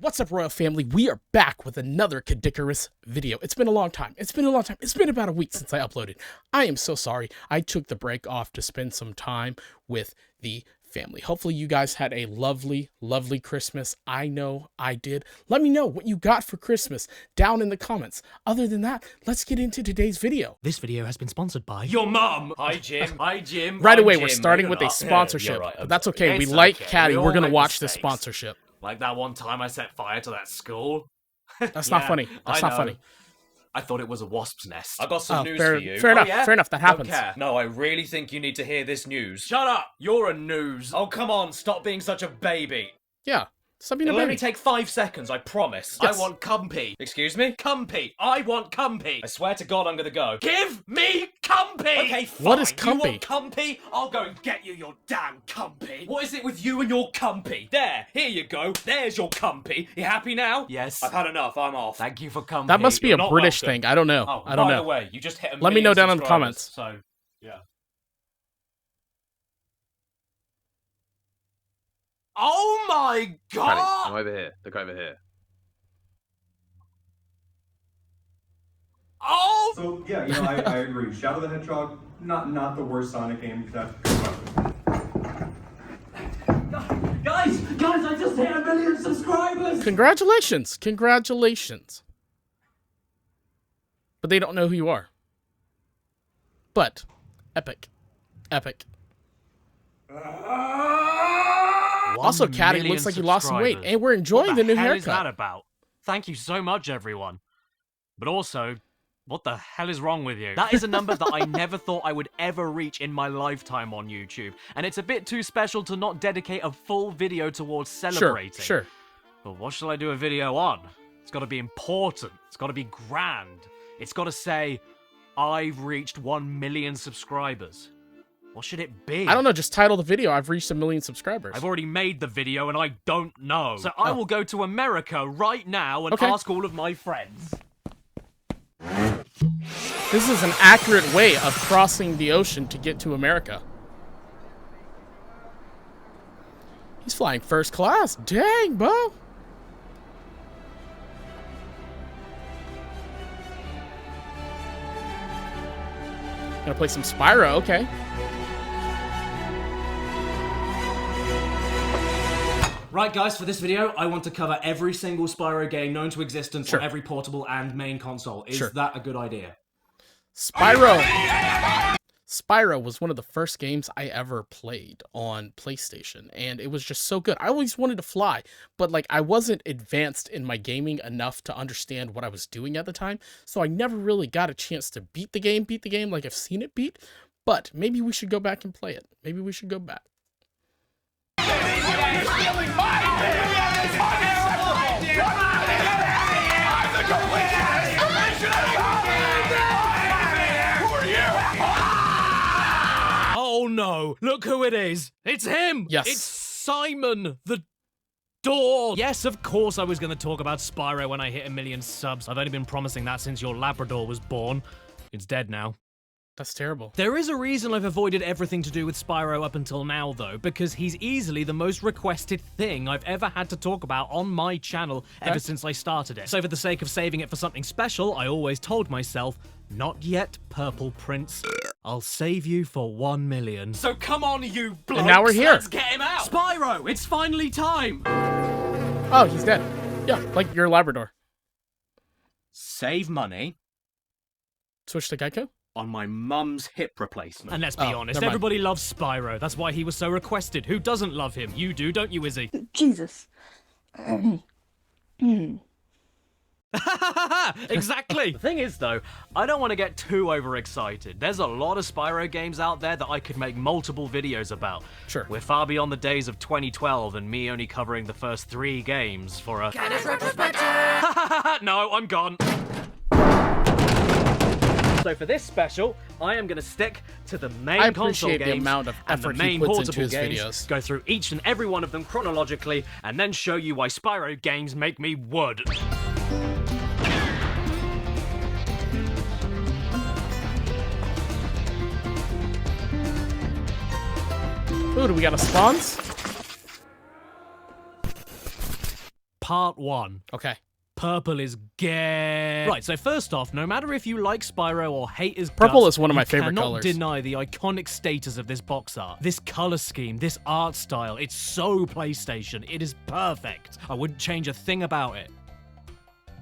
What's up, Royal Family? We are back with another Caddicarus video. It's been a long time. It's been about a week since I uploaded. I am so sorry. I took the break off to spend some time with the family. Hopefully you guys had a lovely, lovely Christmas. I know I did. Let me know what you got for Christmas down in the comments. Other than that, let's get into today's video. This video has been sponsored by your mum. Hi, Jim. Hi, Jim. Right away, Jim. we're starting with a sponsorship. Yeah, right. But that's okay. It's We like okay. Caddy. We We're all going to make watch this mistakes. sponsorship. Like that one time I set fire to that school. That's not funny. That's not funny. I thought it was a wasp's nest. I got some news fair, for you. Fair enough. Yeah? Fair enough. That happens. Don't care. No, I really think you need to hear this news. Shut up. You're a news. Oh, come on. Stop being such a baby. Yeah. Stop being a It'll only baby. take 5 seconds, I promise. Yes. I want Cumpy. Excuse me? Cumpy. I want Cumpy. I swear to God I'm gonna go. Give me Cumpy! Okay, fine. What is You want Cumpy? Cumpy? I'll go and get you your damn Cumpy. What is it with you and your Cumpy? There, here you go. There's your Cumpy. You happy now? Yes. I've had enough. I'm off. Thank you for Cumpy. That must be You're a not British welcome. thing. I don't know. Oh, I don't by know. the way, you just hit a Let me know million down in the subscribers, comments. So, yeah. Oh my God! Caddy, I'm over here. Look over here. Oh! So yeah, you know, I agree. Shadow the Hedgehog, not the worst Sonic game. That's Guys, I just hit 1 million subscribers! Congratulations. Congratulations. But they don't know who you are. But epic. Epic. Also, Caddy looks like he lost some weight, and we're enjoying the new What the hell is that haircut. about? Thank you so much, everyone. But also, what the hell is wrong with you? That is a number that I never thought I would ever reach in my lifetime on YouTube, and it's a bit too special to not dedicate a full video towards celebrating. Sure. But what shall I do a video on? It's got to be important. It's got to be grand. It's got to say, I've reached 1 million subscribers. What should it be? I don't know, just title the video, I've reached 1 million subscribers. I've already made the video and I don't know. So I will go to America right now and Okay. ask all of my friends. This is an accurate way of crossing the ocean to get to America. He's flying first class. Dang, bro. Gonna play some Spyro, okay. Right, guys, for this video, I want to cover every single Spyro game known to existence Sure. on every portable and main console. Is Sure. that a good idea? Spyro was one of the first games I ever played on PlayStation, and it was just so good. I always wanted to fly, but like I wasn't advanced in my gaming enough to understand what I was doing at the time, so I never really got a chance to beat the game like I've seen it beat, but maybe we should go back and play it. Maybe we should go back. Oh no, look who it is. It's him. Yes. It's Simon the Door. Yes, of course I was going to talk about Spyro when I hit 1 million subs. I've only been promising that since your Labrador was born. It's dead now. That's terrible. There is a reason I've avoided everything to do with Spyro up until now, though, because he's easily the most requested thing I've ever had to talk about on my channel ever since I started it. So for the sake of saving it for something special, I always told myself, not yet, Purple Prince. I'll save you for 1 million. So come on, you blokes, now we're here. Let's get him out! Spyro, it's finally time! Oh, he's dead. Yeah, like your Labrador. Save money Switch to Geico? on my mum's hip replacement. And let's be Oh, honest, never mind. everybody loves Spyro. That's why he was so requested. Who doesn't love him? You do, don't you, Izzy? Jesus. Exactly! The thing is, though, I don't want to get too overexcited. There's a lot of Spyro games out there that I could make multiple videos about. Sure. We're far beyond the days of 2012 and me only covering the first 3 games for a... No, I'm gone. So for this special, I am going to stick to the main I console appreciate the games amount of and the effort he main puts into portable his games, videos. go through each and every one of them chronologically, and then show you why Spyro games make me wood. Ooh, do we got a spawns? Part 1. Okay. Purple is gay. Right, so first off, no matter if you like Spyro or hate his Purple guts, is one of my you favorite cannot colors. deny the iconic status of this box art. This color scheme, this art style, it's so PlayStation. It is perfect. I wouldn't change a thing about it.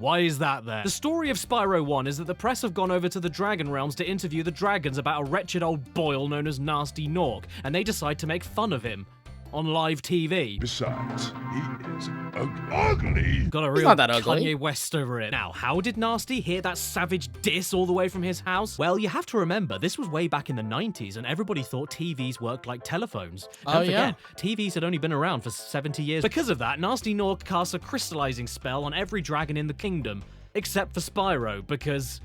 Why is that there? The story of Spyro 1 is that the press have gone over to the Dragon Realms to interview the dragons about a wretched old boil known as Nasty Nork, and they decide to make fun of him on live TV. Besides, he is ugly. Got a real not that ugly. Kanye West over it. Now, how did Nasty hear that savage diss all the way from his house? Well, you have to remember, this was way back in the 90s, and everybody thought TVs worked like telephones. Don't forget, TVs had only been around for 70 years. Because of that, Nasty Nork casts a crystallizing spell on every dragon in the kingdom, except for Spyro, because...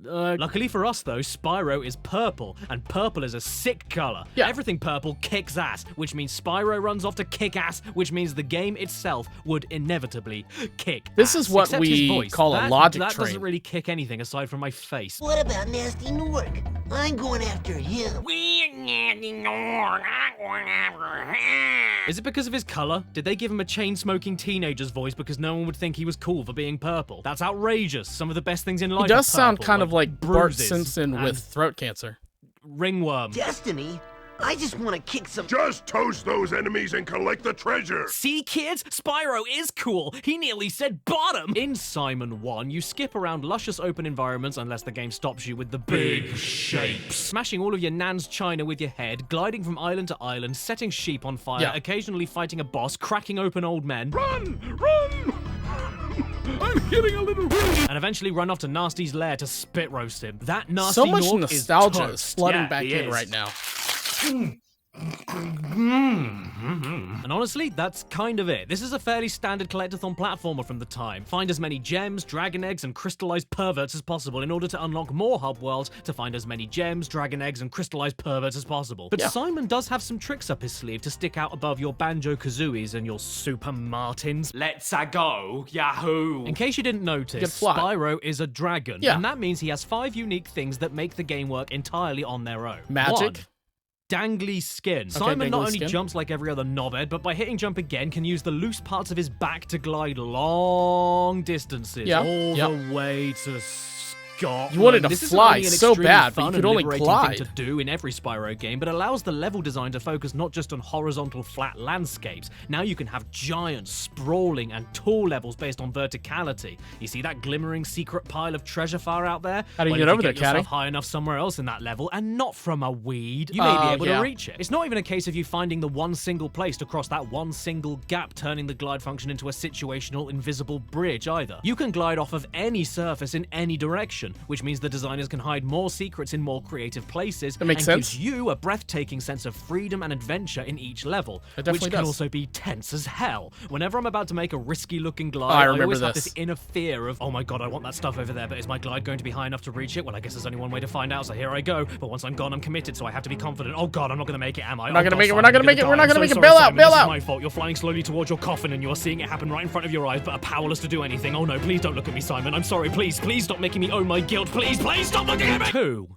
luckily for us though, Spyro is purple, and purple is a sick color. Yeah. Everything purple kicks ass, which means Spyro runs off to kick ass, which means the game itself would inevitably kick This ass. is what Except we his voice. call a That logic doesn't train. really kick anything aside from my face. What about Nasty Nork? I'm going after him. Is it because of his color? Did they give him a chain-smoking teenager's voice because no one would think he was cool for being purple? That's outrageous. Some of the best things in life He does are sound purple, kind of like Bart bruises Simpson and with throat cancer. ringworm. Destiny? I just want to kick some. Just toast those enemies and collect the treasure. See, kids? Spyro is cool. He nearly said bottom. In Simon 1, you skip around luscious open environments unless the game stops you with the big shapes. Smashing all of your nan's china with your head, gliding from island to island, setting sheep on fire, Yeah. occasionally fighting a boss, cracking open old men. Run! Run! I'm getting a little weak. And eventually run off to Nasty's lair to spit roast him. That nasty So much Nork nostalgia is is toast. flooding Yeah, back he in is. right now. And honestly, that's kind of it. This is a fairly standard collectathon platformer from the time. Find as many gems, dragon eggs, and crystallized perverts as possible in order to unlock more hub worlds to find as many gems, dragon eggs, and crystallized perverts as possible. But Simon does have some tricks up his sleeve to stick out above your Banjo-Kazooies and your Super Martins. Let's-a go, Yahoo! In case you didn't can notice, fly. Spyro is a dragon, Yeah. and that means he has 5 unique things that make the game work entirely on their own. Magic. 1, dangly skin. Simon dangly not only skin. jumps like every other knobhead, but by hitting jump again, can use the loose parts of his back to glide long distances, Yeah, all yeah. the way to Scotland. You wanted to This fly isn't only an so extremely bad, but fun you could and only liberating glide. thing to do in every Spyro game, but allows the level design to focus not just on horizontal flat landscapes. Now you can have giant, sprawling, and tall levels based on verticality. You see that glimmering secret pile of treasure far out there? How do you Well, get if over there, get yourself Caddy? high enough somewhere else in that level, and not from a weed, you may be able yeah. to reach it. It's not even a case of you finding the one single place to cross that one single gap, turning the glide function into a situational invisible bridge either. You can glide off of any surface in any direction, which means the designers can hide more secrets in more creative places, That makes and sense. gives you a breathtaking sense of freedom and adventure in each level, It which definitely can does. also be tense as hell. Whenever I'm about to make a risky looking glide, I remember always have this. this inner fear of, oh my god, I want that stuff over there, but is my glide going to be high enough to reach it? Well, I guess there's only one way to find out, so here I go. But once I'm gone, I'm committed, so I have to be confident. Oh god, I'm not going to make it, am I? not gonna make it, we're not I'm gonna make it, die. we're not I'm gonna so make it. sorry, Bail out, Simon, bail this out. is my fault. You're flying slowly towards your coffin and you're seeing it happen right in front of your eyes, but are powerless to do anything. Oh no, please don't look at me, Simon. I'm sorry, please stop making me own my guilt. Please stop looking at me! 2.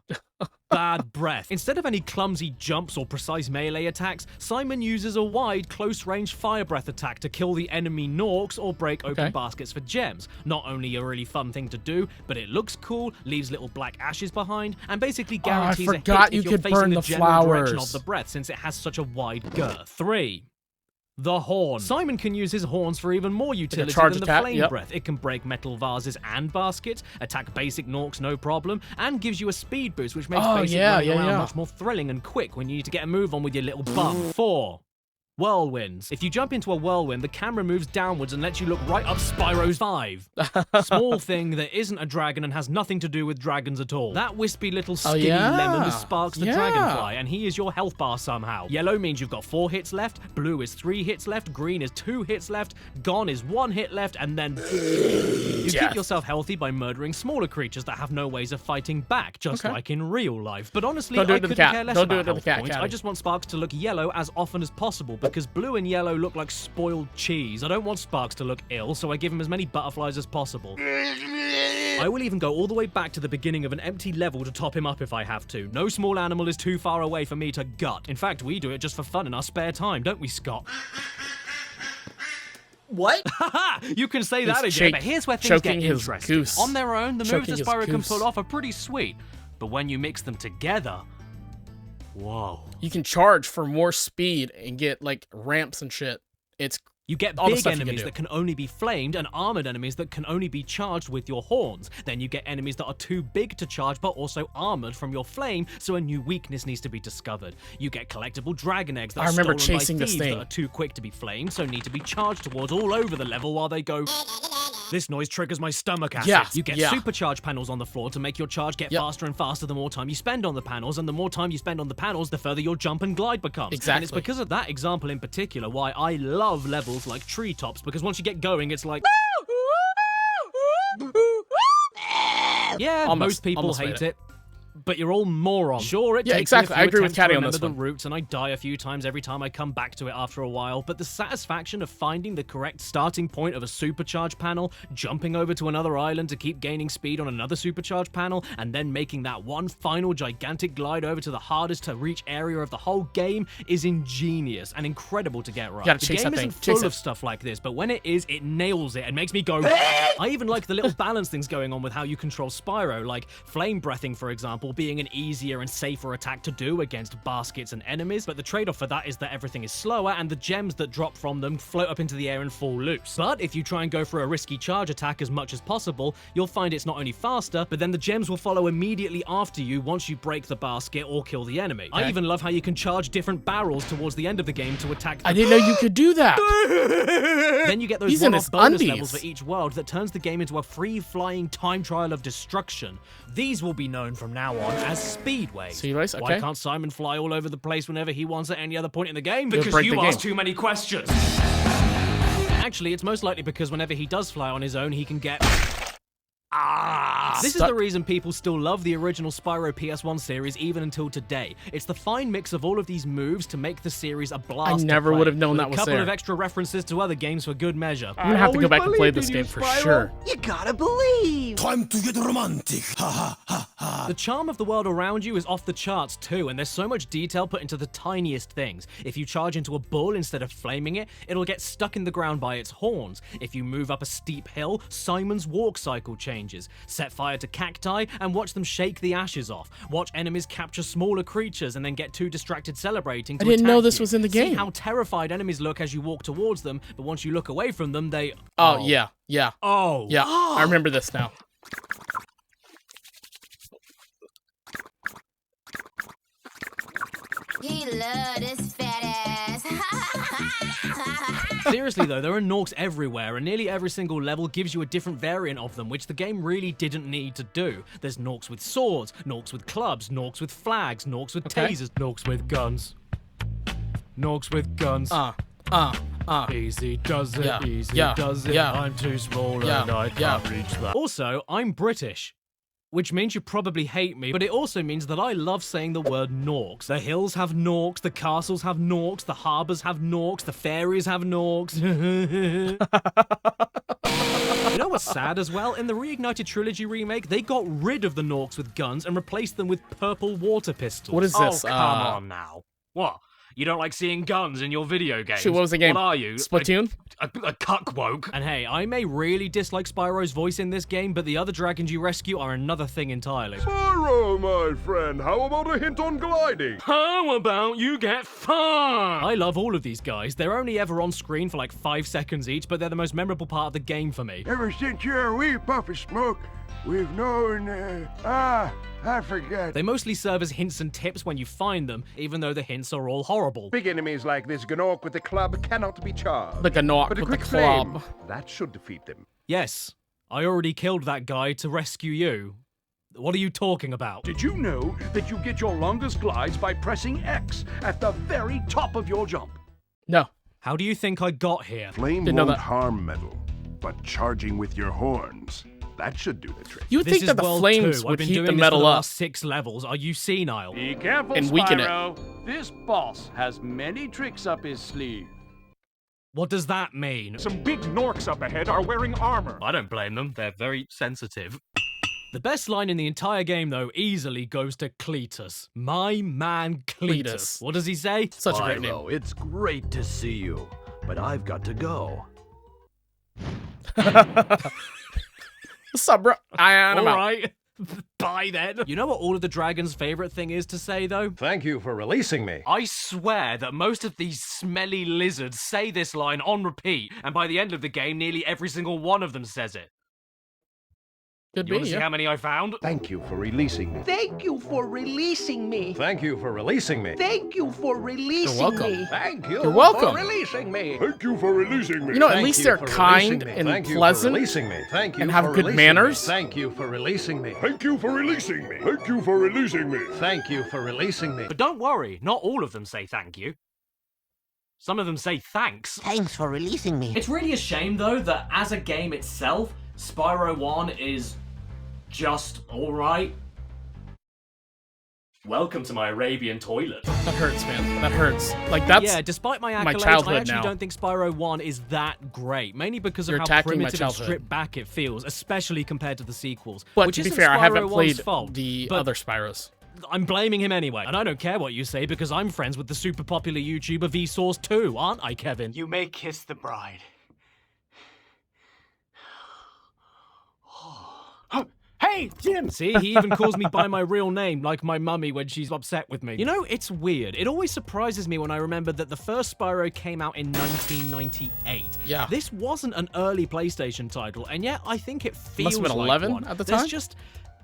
Bad breath. Instead of any clumsy jumps or precise melee attacks, Simon uses a wide, close-range fire breath attack to kill the enemy Norks or break open Okay. baskets for gems. Not only a really fun thing to do, but it looks cool, leaves little black ashes behind, and basically I guarantees a forgot hit you if you're could facing burn the the general direction flowers. of the breath, since it has such a wide girth. 3. The horn. Simon can use his horns for even more utility charge than the attack, flame yep. breath. It can break metal vases and baskets, attack basic Norks no problem, and gives you a speed boost, which makes Oh, basic yeah, running yeah, around yeah. much more thrilling and quick when you need to get a move on with your little bum. 4. Whirlwinds. If you jump into a whirlwind, the camera moves downwards and lets you look right up Spyro's 5. Small thing that isn't a dragon and has nothing to do with dragons at all. That wispy little skinny yeah. lemon is Sparks the Yeah. dragonfly, and he is your health bar somehow. Yellow means you've got 4 hits left, blue is 3 hits left, green is 2 hits left, gone is 1 hit left, and then you keep yourself healthy by murdering smaller creatures that have no ways of fighting back, just Okay. like in real life. But honestly, Don't do I it to the couldn't cat. care less Don't do about it to the health cat, points. I Caddy. just want Sparks to look yellow as often as possible, because blue and yellow look like spoiled cheese. I don't want Sparks to look ill, so I give him as many butterflies as possible. I will even go all the way back to the beginning of an empty level to top him up if I have to. No small animal is too far away for me to gut. In fact, we do it just for fun in our spare time, don't we, Scott? What? You can say that He's again, but here's where things get choking his interesting. goose. On their own, the moves Choking that his Spyro can goose. pull off are pretty sweet. But when you mix them together, whoa. You can charge for more speed and get like ramps and shit. It's You get all the big stuff you can enemies do. that can only be flamed and armored enemies that can only be charged with your horns. Then you get enemies that are too big to charge but also armored from your flame, so a new weakness needs to be discovered. You get collectible dragon eggs that I are remember stolen chasing by this thieves thing. that are too quick to be flamed, so need to be charged towards all over the level while they go... This noise triggers my stomach acid. Yeah, You get yeah. supercharge panels on the floor to make your charge get Yep. faster and faster the more time you spend on the panels, and the more time you spend on the panels, the further your jump and glide becomes. And it's Exactly. because of that example in particular why I love levels like Treetops, because once you get going, it's like... Yeah, Almost- most people almost hate made it. But you're all morons. Sure, it Yeah, takes exactly. me I a few agree with attempts Caddy to on remember this the one. routes, and I die a few times every time I come back to it after a while. But the satisfaction of finding the correct starting point of a supercharge panel, jumping over to another island to keep gaining speed on another supercharge panel, and then making that one final gigantic glide over to the hardest to reach area of the whole game is ingenious and incredible to get right. gotta The chase game that thing. isn't Chase full it. of stuff like this, but when it is, it nails it and makes me go. I even like the little balance things going on with how you control Spyro, like flame breathing, for example, being an easier and safer attack to do against baskets and enemies, but the trade-off for that is that everything is slower and the gems that drop from them float up into the air and fall loose. But if you try and go for a risky charge attack as much as possible, you'll find it's not only faster, but then the gems will follow immediately after you once you break the basket or kill the enemy. I even love how you can charge different barrels towards the end of the game to attack the I didn't know you could do that. Then you get those He's in one-off his bonus undies. levels for each world that turns the game into a free-flying time trial of destruction. These will be known from now on as speedways. Speedways, Why okay. can't Simon fly all over the place whenever he wants at any other point in the game? He'll Because break you the ask game. too many questions. Actually, it's most likely because whenever he does fly on his own, he can get... This is Stuck. the reason people still love the original Spyro PS1 series even until today. It's the fine mix of all of these moves to make the series a blast. never to play, would have known with that a was couple there. of extra references to other games for good measure. I'm gonna have to go always back and play believed this in game you, for Spyro. sure. You gotta believe. Time to get romantic. Ha ha ha ha. The charm of the world around you is off the charts too, and there's so much detail put into the tiniest things. If you charge into a bull instead of flaming it, it'll get stuck in the ground by its horns. If you move up a steep hill, Simon's walk cycle changes. Set fire to cacti and watch them shake the ashes off. Watch enemies capture smaller creatures and then get too distracted celebrating to I didn't know attack this you. was in the See game. how terrified enemies look as you walk towards them, but once you look away from them, they... Oh, yeah, yeah, Oh. yeah. I remember this now. He love this fat ass. Seriously though, there are Norks everywhere, and nearly every single level gives you a different variant of them, which the game really didn't need to do. There's Norks with swords, Norks with clubs, Norks with flags, Norks with Okay. tasers, Norks with guns. Norks with guns. Easy does it, Yeah, easy yeah, does it. yeah. I'm too small Yeah, and I yeah. can't reach that. Also, I'm British. Which means you probably hate me, but it also means that I love saying the word Norks. The hills have Norks, the castles have Norks, the harbours have Norks, the fairies have Norks. You know what's sad as well? In the Reignited Trilogy remake, they got rid of the Norks with guns and replaced them with purple water pistols. What is this? Oh, come on now. What? You don't like seeing guns in your video games? Shoot, what was the game? What are you? Splatoon? A cuckwoke? And hey, I may really dislike Spyro's voice in this game, but the other dragons you rescue are another thing entirely. Spyro, my friend, how about a hint on gliding? How about you get fun? I love all of these guys. They're only ever on screen for like 5 seconds each, but they're the most memorable part of the game for me. Ever since you're a wee puff of smoke, we've known, I forget. They mostly serve as hints and tips when you find them, even though the hints are all horrible. Big enemies like this Gnorc with the club cannot be charged. The Gnorc But a with the quick flame, club. that should defeat them. Yes, I already killed that guy to rescue you. What are you talking about? Did you know that you get your longest glides by pressing X at the very top of your jump? No. How do you think I got here? Flame Didn't know won't that. harm metal, but charging with your horns, that should do the trick. You would This think is that the World flames 2. would I've been heat doing the this metal for the up. last 6 levels. Are you senile? Be careful, And weaken it. Spyro. This boss has many tricks up his sleeve. What does that mean? Some big Norks up ahead are wearing armor. I don't blame them. They're very sensitive. The best line in the entire game, though, easily goes to Cletus. My man Cletus. Cletus. What does he say? Such a great name. Spyro, it's great to see you, but I've got to go. What's up, bro? I'm All out. right. Bye then. You know what all of the dragons' favorite thing is to say, though? Thank you for releasing me. I swear that most of these smelly lizards say this line on repeat, and by the end of the game, nearly every single one of them says it. Could You want be, to see yeah. how many I found? Thank you for releasing me. Thank you for releasing me. Thank you for releasing me. Thank you for releasing welcome. me. Thank you You're welcome. for releasing me. Thank you for releasing me. You know, at Thank least you they're for kind releasing me. and Thank you for pleasant releasing me. Thank you and have for good releasing manners. Me. Thank you for releasing me. Thank you for releasing me. Thank you for releasing me. Thank you for releasing me. But don't worry, not all of them say thank you. Some of them say thanks. Thanks for releasing me. It's really a shame, though, that as a game itself, Spyro 1 is just alright. Welcome to my Arabian toilet. That hurts, man. That hurts. Like, that's Yeah, despite my my accolades, childhood I actually now. don't think Spyro 1 is that great. Mainly because of You're how attacking my primitive and childhood. stripped back it feels, especially compared to the sequels. But which to be isn't fair, I haven't Spyro 1's played fault, the but other Spyros. I'm blaming him anyway. And I don't care what you say because I'm friends with the super popular YouTuber Vsauce too, aren't I, Kevin? You may kiss the bride. Hey, Jim! See, he even calls me by my real name, like my mummy when she's upset with me. You know, it's weird. It always surprises me when I remember that the first Spyro came out in 1998. Yeah. This wasn't an early PlayStation title, and yet I think it feels Must have been like 11 one. at the There's time? just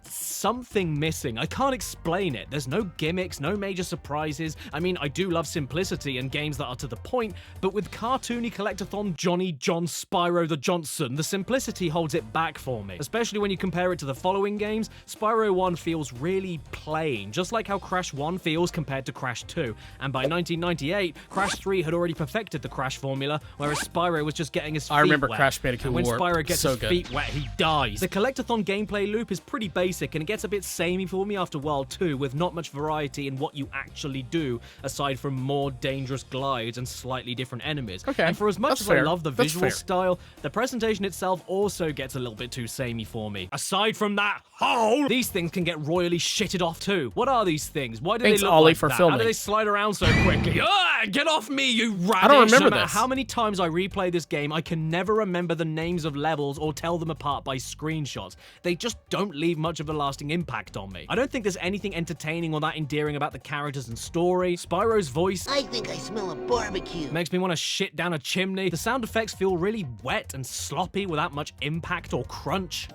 something missing. I can't explain it. There's no gimmicks, no major surprises. I mean, I do love simplicity and games that are to the point, but with cartoony collectathon Johnny John Spyro the Johnson, the simplicity holds it back for me. Especially when you compare it to the following games, Spyro 1 feels really plain, just like how Crash 1 feels compared to Crash 2. And by 1998, Crash 3 had already perfected the Crash formula, whereas Spyro was just getting his feet I remember wet. Crash Bandicoot And when Warp. Spyro gets So his good. feet wet, he dies. The collectathon gameplay loop is pretty basic, and it gets a bit samey for me after World 2, with not much variety in what you actually do, aside from more dangerous glides and slightly different enemies. Okay, And for as much that's as fair. I love the That's visual fair. style, the presentation itself also gets a little bit too samey for me. Aside from that hole, these things can get royally shitted off too. What are these things? Why do Thanks, they look Ollie, like for that? How filming. do they slide around so quickly? Ah, get off me, you radish! I don't remember No matter this. how many times I replay this game, I can never remember the names of levels or tell them apart by screenshots. They just don't leave much of a lasting impact on me. I don't think there's anything entertaining or that endearing about the characters and story. Spyro's voice I think I smell a barbecue. makes me want to shit down a chimney. The sound effects feel really wet and sloppy without much impact or crunch.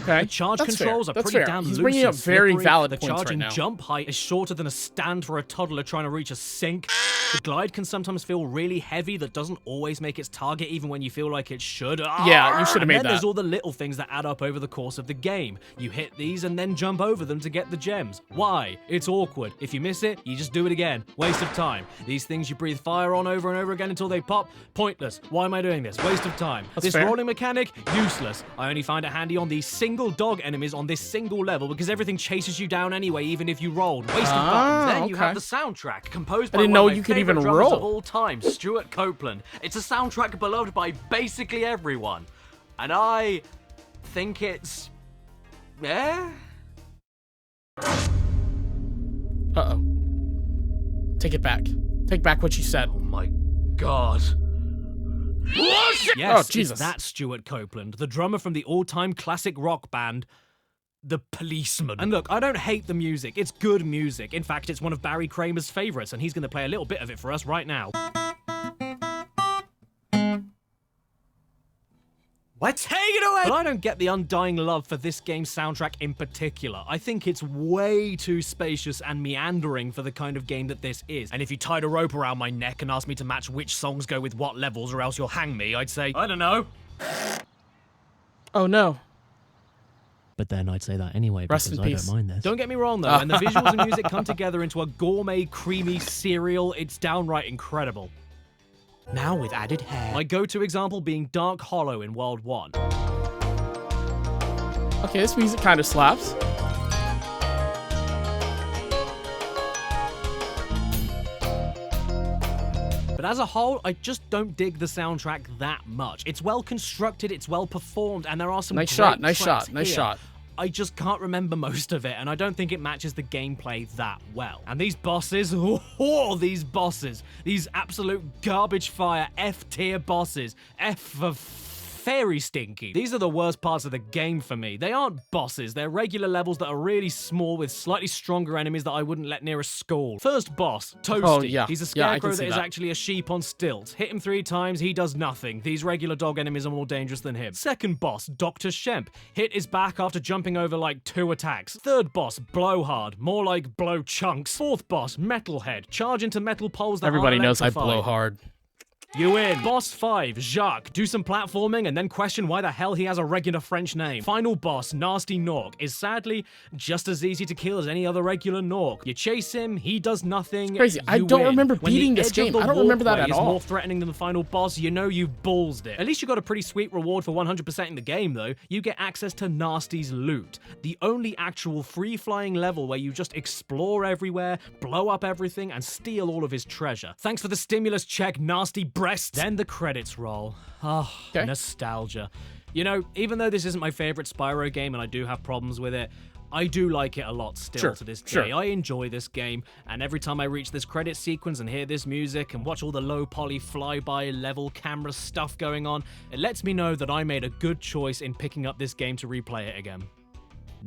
Okay. The charge That's controls fair. are That's pretty fair. damn He's loose bringing and up very slippery. valid The points charge right and now. jump height is shorter than a stand for a toddler trying to reach a sink. The glide can sometimes feel really heavy that doesn't always make its target even when you feel like it should. Yeah, you should have And made then that. there's all the little things that add up over the course of the game. You hit these and then jump over them to get the gems. Why? It's awkward. If you miss it, you just do it again. Waste of time. These things you breathe fire on over and over again until they pop. Pointless. Why am I doing this? Waste of time. That's This fair. rolling mechanic, useless. I only find it handy on these single dog enemies on this single level because everything chases you down anyway, even if you rolled. Waste of buttons. Then you okay. have the soundtrack, composed I by didn't one know of my you could favorite even drummers roll. of all time, Stuart Copeland. It's a soundtrack beloved by basically everyone, and I think it's Uh-oh. Take it back. Take back what you said. Oh my god. Yes, Oh, it's Jesus. that Stuart Copeland, the drummer from the all-time classic rock band, The Policeman. And look, I don't hate the music. It's good music. In fact, it's one of Barry Kramer's favorites, and he's going to play a little bit of it for us right now. Let's take it away! But I don't get the undying love for this game's soundtrack in particular. I think it's way too spacious and meandering for the kind of game that this is. And if you tied a rope around my neck and asked me to match which songs go with what levels or else you'll hang me, I'd say, I don't know. Oh, no. But then I'd say that anyway Rest in peace. this. Don't get me wrong though, when the visuals and music come together into a gourmet, creamy cereal, it's downright incredible. Now with added hair. My go-to example being Dark Hollow in World 1. Okay, this music kind of slaps. But as a whole, I just don't dig the soundtrack that much. It's well constructed, it's well performed, and there are some Nice great shot, nice tracks shot, nice here. shot. I just can't remember most of it, and I don't think it matches the gameplay that well. And these bosses, these absolute garbage fire F-tier bosses, F for very stinky. These are the worst parts of the game for me. They aren't bosses, they're regular levels that are really small with slightly stronger enemies that I wouldn't let near a school. First boss, Toasty. Oh, yeah. He's a Yeah, I scarecrow can see that is that. actually a sheep on stilts. Hit him 3 times, he does nothing. These regular dog enemies are more dangerous than him. Second boss, Dr. Shemp. Hit his back after jumping over like 2 attacks. Third boss, Blowhard. More like blow chunks. Fourth boss, Metalhead. Charge into metal poles that Everybody aren't knows I electrified. blow hard. You win. Boss 5, Jacques. Do some platforming and then question why the hell he has a regular French name. Final boss, Nasty Nork, is sadly just as easy to kill as any other regular Nork. You chase him, he does nothing. It's crazy. I you don't win. remember When the beating this edge of game. the I don't remember that walkway at is all. more threatening than the final boss, you know you've ballsed it. At least you got a pretty sweet reward for 100%ing the game though. You get access to Nasty's loot. The only actual free-flying level where you just explore everywhere, blow up everything, and steal all of his treasure. Thanks for the stimulus check, Nasty breasts. Then the credits roll. Oh, Okay. nostalgia. You know, even though this isn't my favorite Spyro game and I do have problems with it, I do like it a lot still Sure, to this day. sure. I enjoy this game, and every time I reach this credit sequence and hear this music and watch all the low poly flyby level camera stuff going on, it lets me know that I made a good choice in picking up this game to replay it again.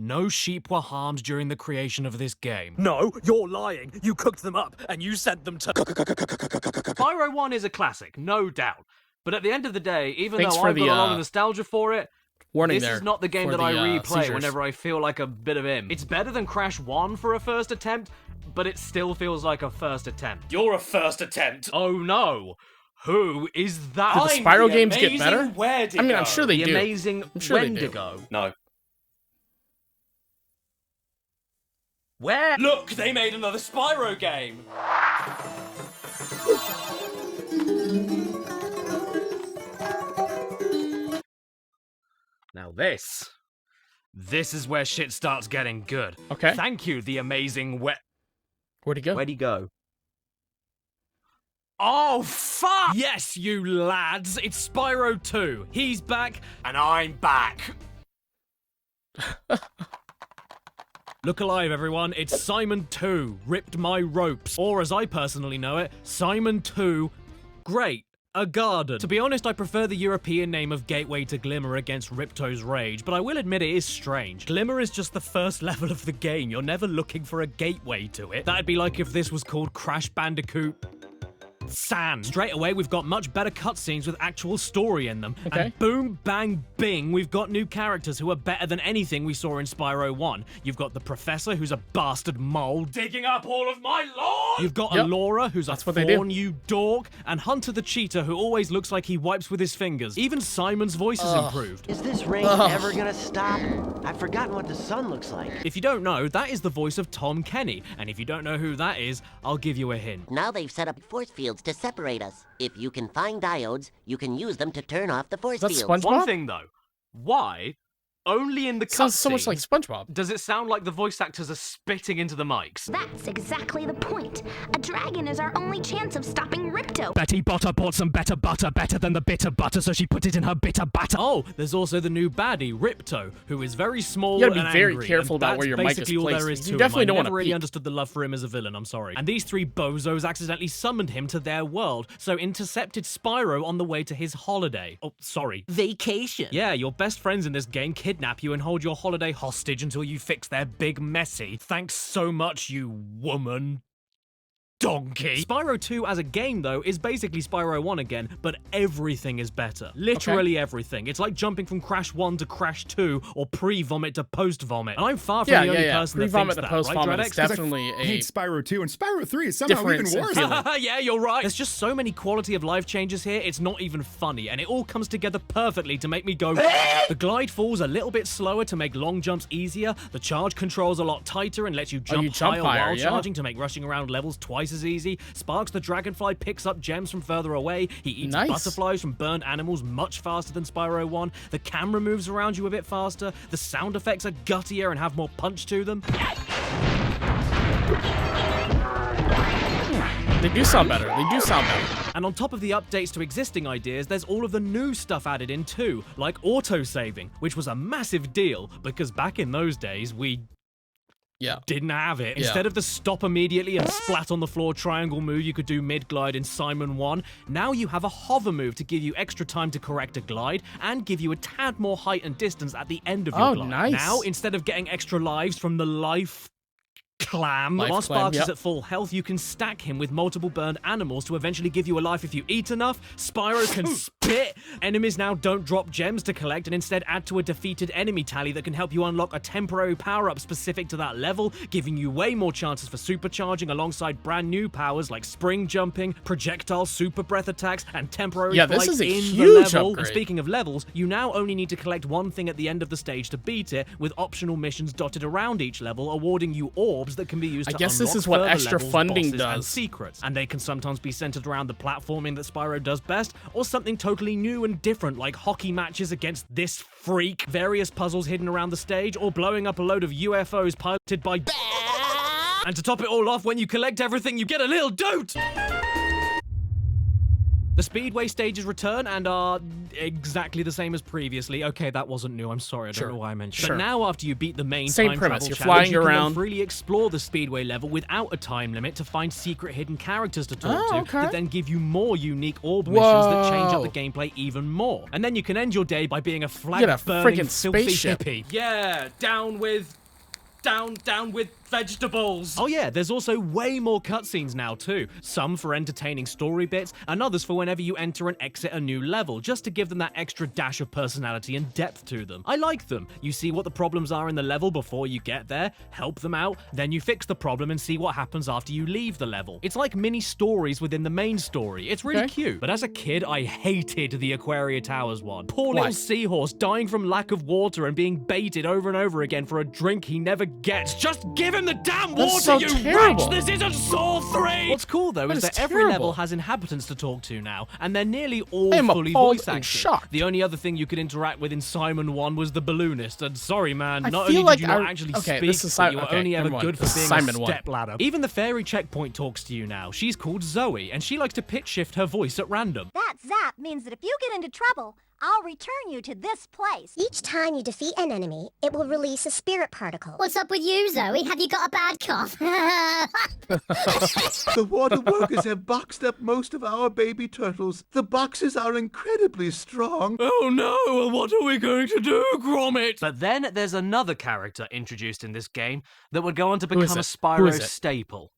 No sheep were harmed during the creation of this game. No, you're lying. You cooked them up and you sent them to. Spyro 1 is a classic, no doubt. But at the end of the day, even Thanks though for I've got the, a lot of nostalgia for it, Warning this there is not the game for that I the, replay seizures. whenever I feel like a bit of him. It's better than Crash 1 for a first attempt, but it still feels like a first attempt. You're a first attempt. Oh no! Who is that? Do the I'm Spyro the games get amazing better? Wendigo. I mean, I'm sure they The do. amazing I'm sure they do. Wendigo. No. Where? Look, they made another Spyro game. Now this is where shit starts getting good. Okay. Thank you, the amazing Where'd he go? Where'd he go? Oh, fuck! Yes, you lads, it's Spyro 2. He's back, and I'm back. Look alive, everyone. It's Simon 2, Ripped My Ropes. Or as I personally know it, Simon 2, Great. A garden. To be honest, I prefer the European name of Gateway to Glimmer against Ripto's Rage, but I will admit it is strange. Glimmer is just the first level of the game. You're never looking for a gateway to it. That'd be like if this was called Crash Bandicoot Sand. Straight away, we've got much better cutscenes with actual story in them. Okay. And boom, bang, bing, we've got new characters who are better than anything we saw in Spyro 1. You've got the Professor, who's a bastard mole. Digging up all of my lawn. You've got Yep. Alora, who's That's a what they do. fawn, you dork, and Hunter the Cheetah, who always looks like he wipes with his fingers. Even Simon's voice has improved. Is this rain ever gonna stop? I've forgotten what the sun looks like. If you don't know, that is the voice of Tom Kenny, and if you don't know who that is, I'll give you a hint. Now they've set up force fields to separate us. If you can find diodes, you can use them to turn off the force That's fields. SpongeBob? One thing though, why, only in the Sounds so much cutscene, like SpongeBob. does it sound like the voice actors are spitting into the mics? That's exactly the point. A dragon is our only chance of stopping Ripto. Betty Botter bought some better butter, better than the bitter butter, so she put it in her bitter batter. Oh, there's also the new baddie, Ripto, who is very small You gotta be and very angry, careful and about that's where your mic is basically all placed. there is You to definitely him. don't I wanna never really peek. understood the love for him as a villain, I'm sorry. And these 3 bozos accidentally summoned him to their world, so intercepted Spyro on the way to his holiday. Oh, sorry. Vacation. Yeah, your best friends in this game kidnap you and hold your holiday hostage until you fix their big messy. Thanks so much, you woman. Donkey. Spyro 2 as a game, though, is basically Spyro 1 again, but everything is better. Literally everything. It's like jumping from Crash 1 to Crash 2, or pre-vomit to post-vomit. And I'm far from the only person that thinks Pre-vomit to that, post-vomit right, is Dreadex? definitely I hate a Spyro 2, and Spyro 3 is somehow even difference in worse. feeling. Yeah, you're right. There's just so many quality of life changes here, it's not even funny, and it all comes together perfectly to make me go. The glide falls a little bit slower to make long jumps easier, the charge control's a lot tighter and lets you jump, you jump higher higher, while yeah. charging to make rushing around levels twice as easy. Sparks the Dragonfly picks up gems from further away. He eats Nice. butterflies from burned animals much faster than Spyro 1. The camera moves around you a bit faster. The sound effects are guttier and have more punch to them. They do sound better. They do sound better. And on top of the updates to existing ideas, there's all of the new stuff added in too, like auto-saving, which was a massive deal, because back in those days, we didn't have it. Instead of the stop immediately and splat on the floor triangle move you could do mid-glide in Simon 1, now you have a hover move to give you extra time to correct a glide and give you a tad more height and distance at the end of your glide. Nice. Now, instead of getting extra lives from the life clam, while Sparks is at full health, you can stack him with multiple burned animals to eventually give you a life if you eat enough. Spyro can spit. Enemies now don't drop gems to collect and instead add to a defeated enemy tally that can help you unlock a temporary power-up specific to that level, giving you way more chances for supercharging alongside brand new powers like spring jumping, projectile super breath attacks, and temporary flight this is a in huge the level. upgrade. And speaking of levels, you now only need to collect one thing at the end of the stage to beat it, with optional missions dotted around each level, awarding you orbs that can be used to I guess this unlock is what further extra levels, funding bosses, and does. secrets. And they can sometimes be centered around the platforming that Spyro does best, or something totally new and different, like hockey matches against this freak, various puzzles hidden around the stage, or blowing up a load of UFOs piloted by And to top it all off, when you collect everything, you get a little dote! The Speedway stages return and are exactly the same as previously. Okay, that wasn't new. I'm sorry. I don't know why I mentioned it. But now, after you beat the main Same time premise. travel You're challenge, flying you around. can then freely explore the Speedway level without a time limit to find secret hidden characters to talk to that then give you more unique orb missions that change up the gameplay even more. And then you can end your day by being a flag-burning, filthy spaceship. hippie. Yeah, down with vegetables. Oh yeah, there's also way more cutscenes now too. Some for entertaining story bits, and others for whenever you enter and exit a new level, just to give them that extra dash of personality and depth to them. I like them. You see what the problems are in the level before you get there, help them out, then you fix the problem and see what happens after you leave the level. It's like mini stories within the main story. It's really cute. But as a kid, I hated the Aquaria Towers one. Poor little seahorse dying from lack of water and being baited over and over again for a drink he never gets. Just give him the damn water, you wretch! This isn't Saw 3! What's cool though is that every level has inhabitants to talk to now, and they're nearly all fully voice acted. The only other thing you could interact with in Simon 1 was the balloonist, and sorry man, not only did you not actually speak, but you were only ever good for being a stepladder. Even the fairy checkpoint talks to you now. She's called Zoe, and she likes to pitch shift her voice at random. That zap means that if you get into trouble, I'll return you to this place. Each time you defeat an enemy, it will release a spirit particle. What's up with you, Zoe? Have you got a bad cough? The water workers have boxed up most of our baby turtles. The boxes are incredibly strong. Oh no, what are we going to do, Gromit? But then there's another character introduced in this game that would go on to become a Spyro staple.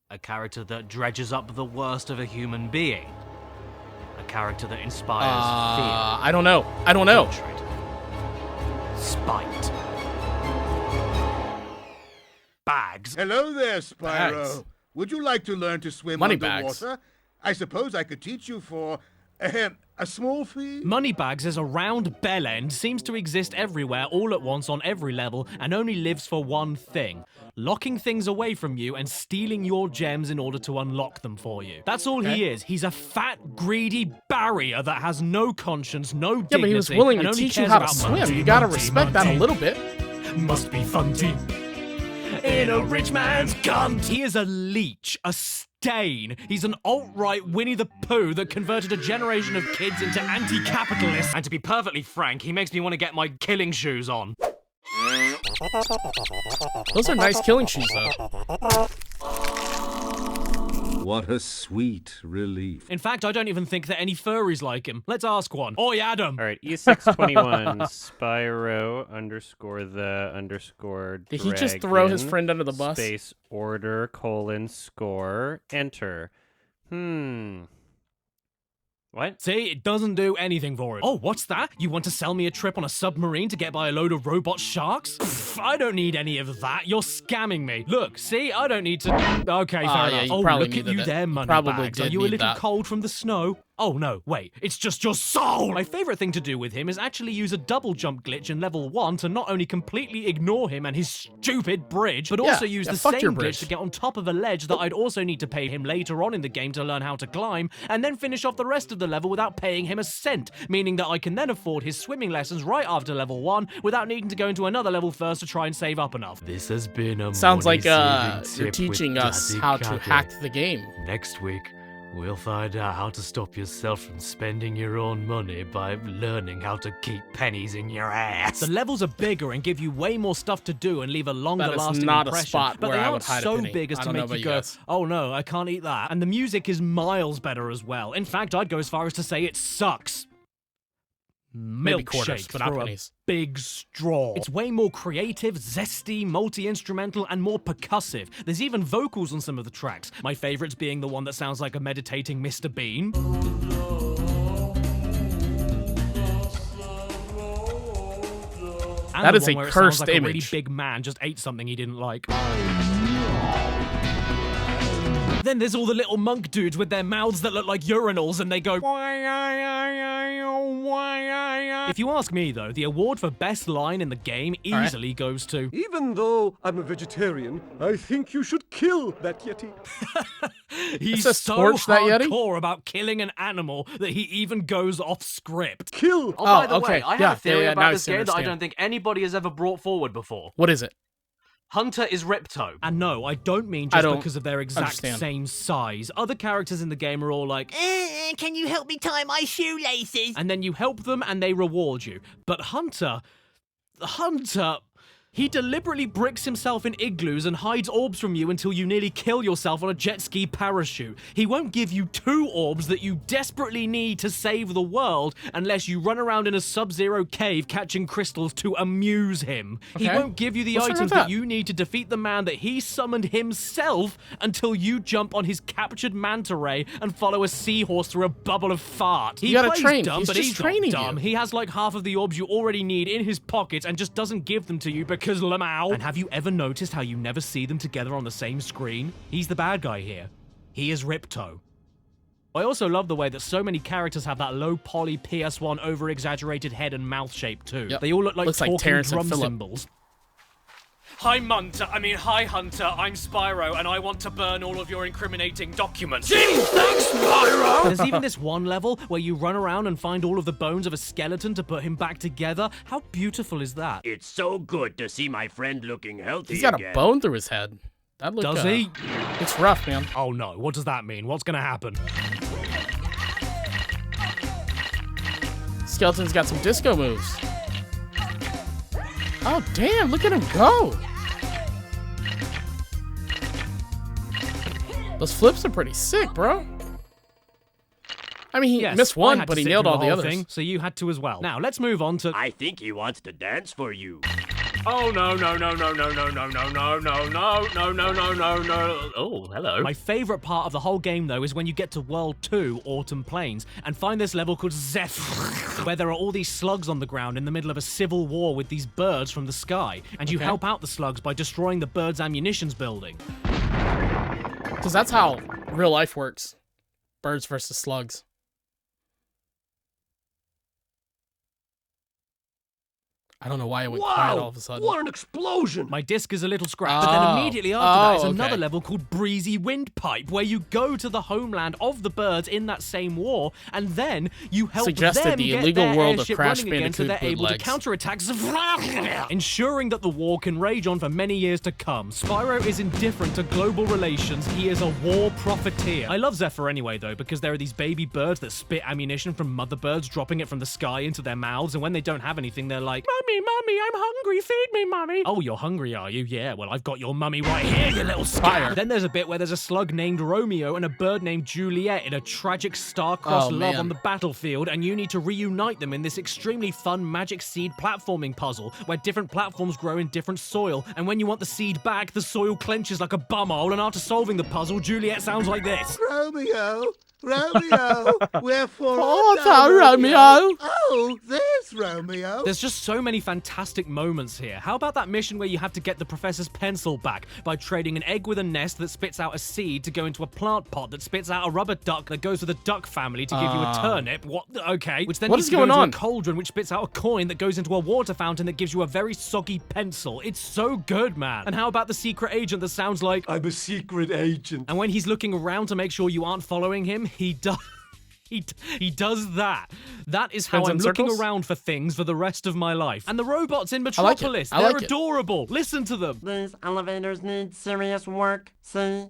A character that dredges up the worst of a human being. A character that inspires fear. I don't know. Hatred. Spite. Bags. Hello there, Spyro. Bags. Would you like to learn to swim underwater? I suppose I could teach you for a small fee? Moneybags is a round bell end, seems to exist everywhere all at once on every level, and only lives for one thing: locking things away from you and stealing your gems in order to unlock them for you. That's all he is. He's a fat, greedy barrier that has no conscience, no dignity. Yeah, but he was willing to teach you how to swim. You gotta respect that a little bit. Must be funty. In a rich man's cunt. He is a leech, a stain. He's an alt-right Winnie the Pooh that converted a generation of kids into anti-capitalists. And to be perfectly frank, he makes me want to get my killing shoes on. Those are nice killing shoes, though. What a sweet relief. In fact, I don't even think that any furries like him. Let's ask one. Oi, Adam! All right, E621, Spyro _the_dragon. Did he just throw his friend under the bus? Space order, score, enter. What? See, it doesn't do anything for him. Oh, what's that? You want to sell me a trip on a submarine to get by a load of robot sharks? Pfft, I don't need any of that. You're scamming me. Look, see, I don't need to... Okay, fair enough. you Oh, probably look at needed you it. there, You probably Moneybags. did Are you a need little that. cold from the snow? Oh no, wait, it's just your soul! My favorite thing to do with him is actually use a double jump glitch in level 1 to not only completely ignore him and his stupid bridge, but also use the same glitch to get on top of a ledge that I'd also need to pay him later on in the game to learn how to climb, and then finish off the rest of the level without paying him a cent, meaning that I can then afford his swimming lessons right after level 1 without needing to go into another level first to try and save up enough. This has been a Sounds like money-saving you're tip teaching with us how to Caddicarus. hack the game. Next week, we'll find out how to stop yourself from spending your own money by learning how to keep pennies in your ass. The levels are bigger and give you way more stuff to do and leave a longer That is lasting not a impression. spot but where they I aren't would hide a so penny. big as I to don't know make you about you go, guys. oh no, I can't eat that. And the music is miles better as well. In fact, I'd go as far as to say it sucks. Maybe quarters, Milkshake but not through a pennies. big straw. It's way more creative, zesty, multi-instrumental, and more percussive. There's even vocals on some of the tracks. My favorites being the one that sounds like a meditating Mr. Bean. And That the is one a where it cursed sounds like image. a really big man just ate something he didn't like. Then there's all the little monk dudes with their mouths that look like urinals and they go... If you ask me, though, the award for best line in the game easily goes to... Even though I'm a vegetarian, I think you should kill that Yeti. He's says so torch that Yeti? hardcore about killing an animal that he even goes off script. Kill! Oh, by the okay. way, I Yeah, have a theory now about I this game that I understand. don't think anybody has ever brought forward before. What is it? Hunter is Ripto. And no, I don't mean I just don't because of their exact understand. same size. Other characters in the game are all like, Can you help me tie my shoelaces? and then you help them and they reward you. But Hunter, he deliberately bricks himself in igloos and hides orbs from you until you nearly kill yourself on a jet ski parachute. He won't give you 2 orbs that you desperately need to save the world unless you run around in a sub-zero cave catching crystals to amuse him. He Okay. won't give you the What's wrong with items that? that you need to defeat the man that he summoned himself until you jump on his captured manta ray and follow a seahorse through a bubble of fart. He You gotta plays train. dumb, He's but just he's training not dumb. you. He has like half of the orbs you already need in his pocket and just doesn't give them to you because Lamau. And have you ever noticed how you never see them together on the same screen? He's the bad guy here. He is Ripto. I also love the way that so many characters have that low poly PS1 over-exaggerated head and mouth shape too. Yep. They all look like Looks like talking Terrence and drum Phillip. cymbals. Hi, Hunter. I'm Spyro, and I want to burn all of your incriminating documents. There's even this one level where you run around and find all of the bones of a skeleton to put him back together. How beautiful is that? It's so good to see my friend looking healthy He's got again. a bone through his head. That look, Does he? It's rough, man. Oh no, what does that mean? What's gonna happen? Skeleton's got some disco moves. Oh, damn, look at him go. Those flips are pretty sick, bro. I mean, he Yes, missed I one, had but to he sit nailed through all the whole others. thing, so you had to as well. Now, let's move on to... I think he wants to dance for you. Oh, no. Oh, hello. My favorite part of the whole game, though, is when you get to World 2, Autumn Plains, and find this level called Zeph, where there are all these slugs on the ground in the middle of a civil war with these birds from the sky, and you help out the slugs by destroying the birds' ammunitions building. Because that's how real life works. Birds versus slugs. I don't know why it went quiet all of a sudden. What an explosion! My disc is a little scratched, but then immediately after that is okay. another level called Breezy Windpipe, where you go to the homeland of the birds in that same war, and then you help Suggested them the get illegal their world of airship Crash running again so they're Bandicoot able to bootlegs. counterattack, ensuring that the war can rage on for many years to come. Spyro is indifferent to global relations. He is a war profiteer. I love Zephyr anyway, though, because there are these baby birds that spit ammunition from mother birds, dropping it from the sky into their mouths, and when they don't have anything, they're like, Mummy, I'm hungry, feed me, Mummy. Oh, you're hungry, are you? Yeah, well, I've got your mummy right here, you little scat. Then there's a bit where there's a slug named Romeo and a bird named Juliet in a tragic star-crossed love on the battlefield, and you need to reunite them in this extremely fun magic seed platforming puzzle, where different platforms grow in different soil, and when you want the seed back, the soil clenches like a bumhole, and after solving the puzzle, Juliet sounds like this. Romeo, wherefore Oh, art thou, Romeo? Oh, there's Romeo. There's just so many fantastic moments here. How about that mission where you have to get the professor's pencil back by trading an egg with a nest that spits out a seed to go into a plant pot that spits out a rubber duck that goes with a duck family to give you a turnip? What? Okay. Which then what needs is to go going into on? a cauldron which spits out a coin that goes into a water fountain that gives you a very soggy pencil. It's so good, man. And how about the secret agent that sounds like, I'm a secret agent. and when he's looking around to make sure you aren't following him, he does... He does that. That is how Spins I'm in looking circles? around for things for the rest of my life. And the robots in I like it. Metropolis, I they're like it. adorable. Listen to them. These elevators need serious work, see?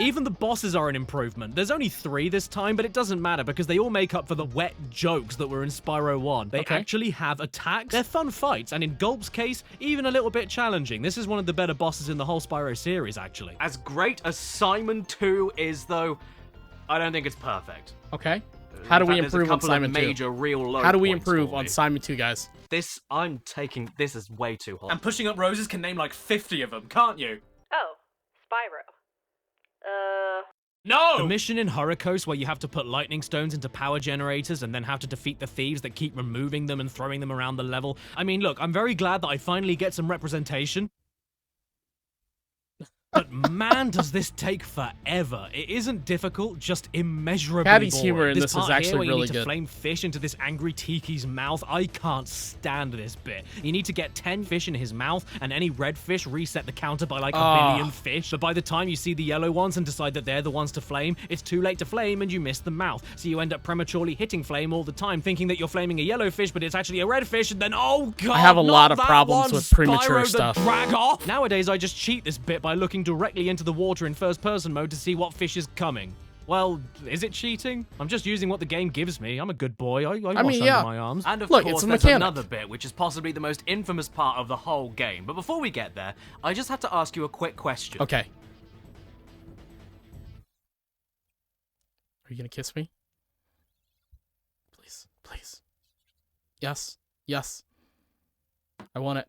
Even the bosses are an improvement. There's only 3 this time, but it doesn't matter because they all make up for the wet jokes that were in Spyro 1. They actually have attacks. They're fun fights, and in Gulp's case, even a little bit challenging. This is one of the better bosses in the whole Spyro series, actually. As great as Simon 2 is, though, I don't think it's perfect. Okay. How do we improve on Simon 2? Major real low How do we points improve for on me. Simon 2, guys? This is way too hot. And Pushing Up Roses can name like 50 of them, can't you? Oh, Spyro. No! The mission in Hurricos where you have to put lightning stones into power generators and then have to defeat the thieves that keep removing them and throwing them around the level. I mean, look, I'm very glad that I finally get some representation. But man, does this take forever. It isn't difficult, just immeasurably Caddy's boring. humor in this is part here actually where you really need to good. flame fish into this angry Tiki's mouth, I can't stand this bit. You need to get 10 fish in his mouth, and any red fish reset the counter by like a million fish. But by the time you see the yellow ones and decide that they're the ones to flame, it's too late to flame and you miss the mouth. So you end up prematurely hitting flame all the time, thinking that you're flaming a yellow fish, but it's actually a red fish, and then, oh god, I have a not lot of that problems one, with premature Spyro the stuff. Drag off. Nowadays, I just cheat this bit by looking directly into the water in first-person mode to see what fish is coming. Well, is it cheating? I'm just using what the game gives me. I'm a good boy. I wash mean, yeah. under my arms. And of Look, course, it's a there's mechanic. another bit, which is possibly the most infamous part of the whole game. But before we get there, I just have to ask you a quick question. Okay. Are you gonna kiss me? Please, please. Yes, yes. I want it.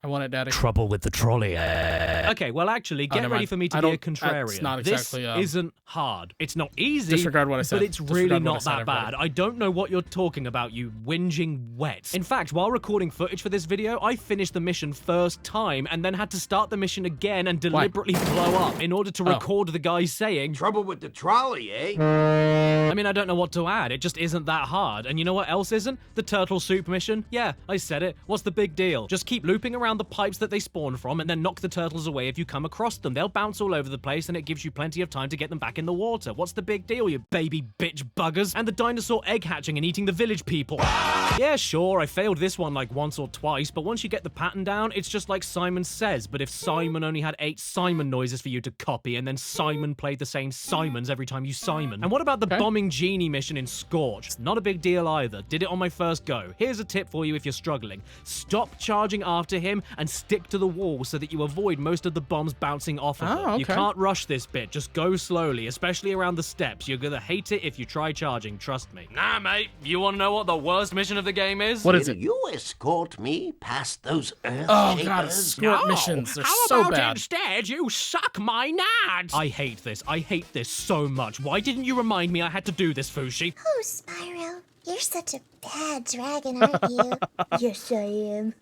I want it, Daddy. Trouble with the trolley. Okay, well, actually, get never ready mind. for me to I be a don't- contrarian. that's not exactly, This isn't hard. It's not easy. Disregard what I said. But it's Disregard really what I not said, that everybody. bad. I don't know what you're talking about, you whinging wets. In fact, while recording footage for this video, I finished the mission first time and then had to start the mission again and deliberately blow up in order to record the guy saying, Trouble with the trolley, eh? I mean, I don't know what to add. It just isn't that hard. And you know what else isn't? The turtle soup mission. Yeah, I said it. What's the big deal? Just keep looping around the pipes that they spawn from and then knock the turtles away if you come across them. They'll bounce all over the place and it gives you plenty of time to get them back in the water. What's the big deal, you baby bitch buggers? And the dinosaur egg hatching and eating the village people. Yeah, sure, I failed this one like once or twice, but once you get the pattern down, it's just like Simon Says, but if Simon only had 8 Simon noises for you to copy, and then Simon played the same Simons every time you Simon. And what about the bombing genie mission in Scorch? It's not a big deal either. Did it on my first go. Here's a tip for you if you're struggling. Stop charging after him and stick to the wall so that you avoid most of the bombs bouncing off of them. You can't rush this bit, just go slowly, especially around the steps. You're gonna hate it if you try charging, trust me. Nah, mate, you want to know what the worst mission of the game is? What is it? You escort me past those earth Oh shakers? god, escort missions. They're How so about bad. instead you suck my nads? I hate this. I hate this so much. Why didn't you remind me I had to do this, Fushi? Oh, Spyro, you're such a bad dragon, aren't you? Yes, I am.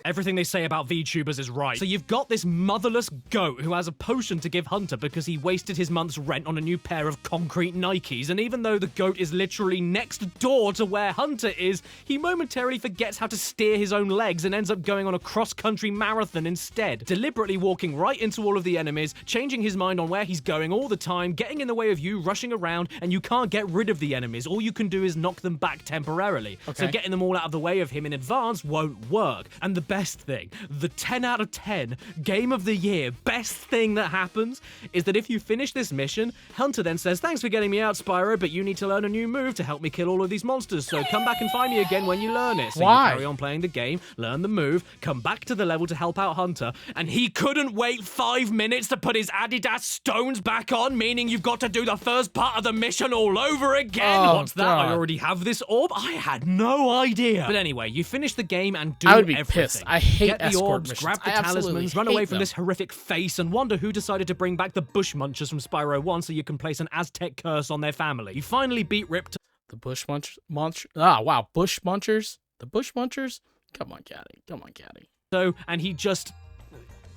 Everything they say about VTubers is right. So you've got this motherless goat who has a potion to give Hunter because he wasted his month's rent on a new pair of concrete Nikes, and even though the goat is literally next door to where Hunter is, he momentarily forgets how to steer his own legs and ends up going on a cross-country marathon instead, deliberately walking right into all of the enemies, changing his mind on where he's going all the time, getting in the way of you rushing around, and you can't get rid of the enemies. All you can do is knock them back temporarily. So getting them all out of the way of him in advance won't work. And the best thing, the 10 out of 10 game of the year best thing that happens is that if you finish this mission, Hunter then says, "Thanks for getting me out, Spyro, but you need to learn a new move to help me kill all of these monsters, so come back and find me again when you learn it." So Why? you carry on playing the game, learn the move, come back to the level to help out Hunter, and he couldn't wait 5 minutes to put his Adidas stones back on, meaning you've got to do the first part of the mission all over again. Oh, What's that? I God. already have this orb? I had no idea. But anyway, you finish the game and do I would be everything. pissed. I hate Get the escort orbs, missions. grab the I absolutely talismans, run hate away from them. this horrific face, and wonder who decided to bring back the bush munchers from Spyro 1 so you can place an Aztec curse on their family. You finally beat Rip The Bush Munch. Ah, wow. Bush Munchers. The Bush Munchers. Come on, Caddy. Come on, Caddy. So, and he just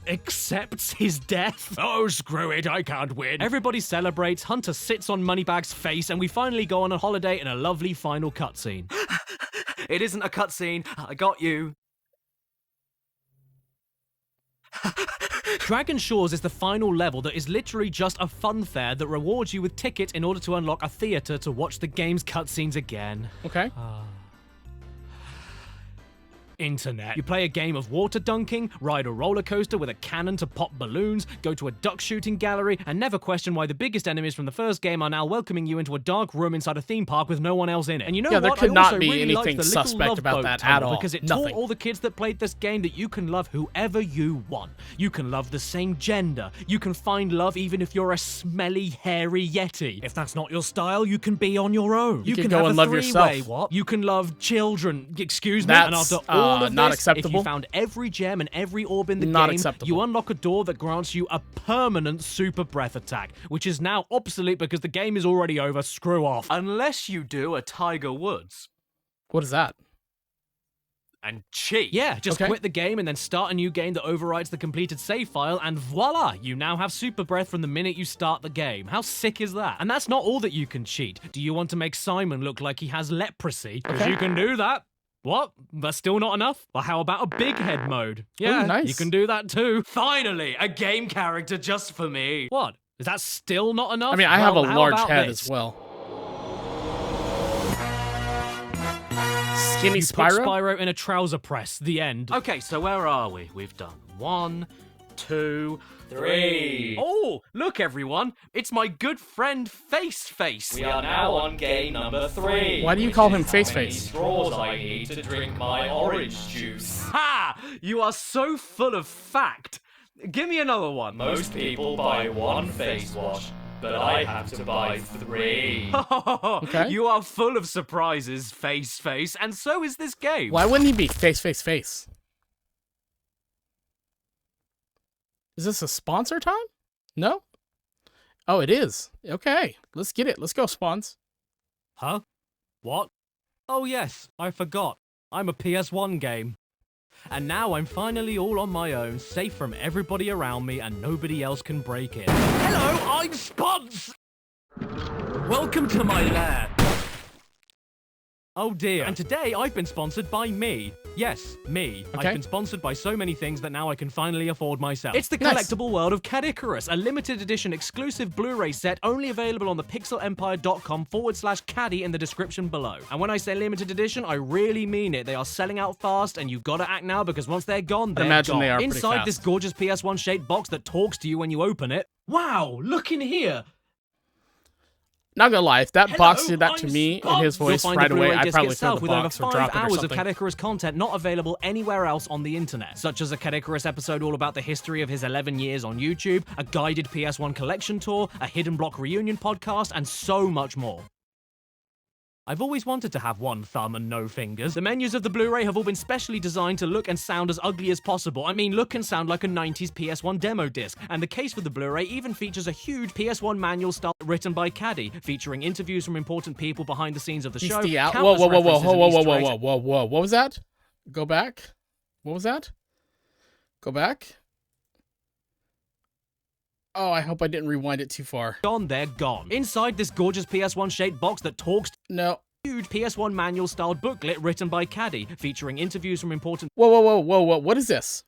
accepts his death. Oh, screw it, I can't win. Everybody celebrates, Hunter sits on Moneybag's face, and we finally go on a holiday in a lovely final cutscene. It isn't a cutscene. I got you. Dragon Shores is the final level that is literally just a fun fair that rewards you with tickets in order to unlock a theater to watch the game's cutscenes again. Okay. Internet. You play a game of water dunking, ride a roller coaster with a cannon to pop balloons, go to a duck shooting gallery, and never question why the biggest enemies from the first game are now welcoming you into a dark room inside a theme park with no one else in it. And you know yeah, what? there could I not also be really anything liked the suspect little about love that boat at tunnel all. because it Nothing. taught all the kids that played this game that you can love whoever you want. You can love the same gender. You can find love even if you're a smelly, hairy yeti. If that's not your style, you can be on your own. You can have go a and love three-way. yourself. What? You can love children. Excuse me. That's, and after all of not this, acceptable. if you found every gem and every orb in the Not game, acceptable. you unlock a door that grants you a permanent super breath attack, which is now obsolete because the game is already over. Screw off. Unless you do a Tiger Woods. What is that? And cheat. Yeah, just Okay. quit the game and then start a new game that overwrites the completed save file, and voila, you now have super breath from the minute you start the game. How sick is that? And that's not all that you can cheat. Do you want to make Simon look like he has leprosy? Because Okay. you can do that. What? That's still not enough? Well, how about a big head mode? Yeah, Ooh, nice. you can do that too. Finally, a game character just for me. What? Is that still not enough? I mean, I have a Well, how large about head this? as well. Skinny You put Spyro? Spyro in a trouser press. The end. Okay, so where are we? We've done 1, 2, 3. Oh, look everyone. It's my good friend Face. We are now on game number 3. Why do you call him Face? Straws I need to drink my orange juice. Ha! You are so full of fact. Give me another one. Most people buy 1 face wash, but I have to buy 3. Okay. You are full of surprises, Face, and so is this game. Why wouldn't he be Face? Is this a sponsor time? No? Oh, it is. Okay, let's get it. Let's go, Spawns. Huh? What? Oh yes, I forgot. I'm a PS1 game. And now I'm finally all on my own, safe from everybody around me, and nobody else can break in. Hello, I'm Spons! Welcome to my lair. Oh dear. And today I've been sponsored by me. Yes, me. Okay. I've been sponsored by so many things that now I can finally afford myself. It's the Nice. collectible world of Caddicarus, a limited edition exclusive Blu-ray set only available on the pixelempire.com/caddy in the description below. And when I say limited edition, I really mean it. They are selling out fast, and you gotta act now because once they're gone, they're imagine gone. they are pretty Inside fast. this gorgeous PS1 shaped box that talks to you when you open it. Wow, look in here. Not gonna lie, if that Hello, box did that to I'm me in Spons. his You'll voice find right the away, Blu-ray I'd disc probably throw itself the with over box or 5 drop it or hours of something. Caddicarus content not available anywhere else on the internet, such as a Caddicarus episode all about the history of his 11 years on YouTube, a guided PS1 collection tour, a Hidden Block reunion podcast, and so much more. I've always wanted to have one thumb and no fingers. The menus of the Blu-ray have all been specially designed to look and sound as ugly as possible. I mean, look and sound like a 90s PS1 demo disc. And the case for the Blu-ray even features a huge PS1 manual style written by Caddy, featuring interviews from important people behind the scenes of the show. Beastie out. Whoa, countless whoa, whoa, whoa, references and whoa, whoa, Easter whoa, eggs, whoa, whoa, whoa. What was that? Go back. What was that? Go back. Oh, I hope I didn't rewind it too far. Gone, they're gone. Inside this gorgeous PS1 shaped box that talks to No. huge PS1 manual styled booklet written by Caddy, featuring interviews from important Whoa, whoa, whoa, whoa, whoa. What is this?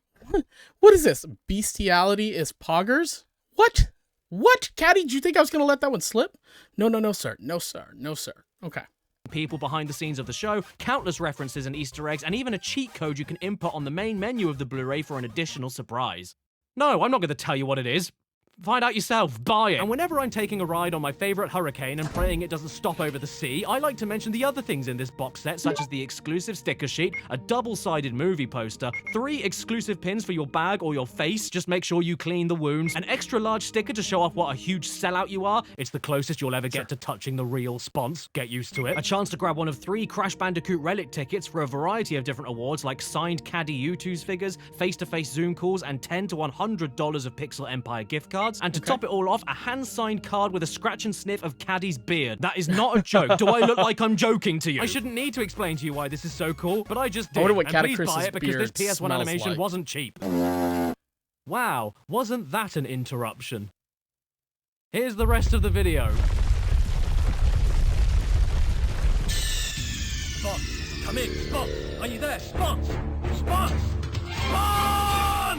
What is this? Bestiality is poggers? What? What? Caddy, do you think I was going to let that one slip? No, no, no, sir. No, sir. No, sir. Okay. people behind the scenes of the show, countless references and Easter eggs, and even a cheat code you can input on the main menu of the Blu-ray for an additional surprise. No, I'm not going to tell you what it is. Find out yourself, buy it. And whenever I'm taking a ride on my favorite hurricane and praying it doesn't stop over the sea, I like to mention the other things in this box set, such as the exclusive sticker sheet, a double-sided movie poster, 3 exclusive pins for your bag or your face, just make sure you clean the wounds, an extra large sticker to show off what a huge sellout you are, it's the closest you'll ever get to touching the real spons, get used to it, a chance to grab one of 3 Crash Bandicoot relic tickets for a variety of different awards like signed Caddy U2's figures, face-to-face Zoom calls, and $10 to $100 of Pixel Empire gift cards. cards, and to top it all off, a hand-signed card with a scratch and sniff of Caddy's beard. That is not a joke. Do I look like I'm joking to you? I shouldn't need to explain to you why this is so cool, but I just did. I wonder what And please Caddicarus's buy it because this beard PS1 smells animation like. wasn't cheap. Wow, wasn't that an interruption? Here's the rest of the video. Spot, come in. Spot, are you there? Spot, Spot, Spot!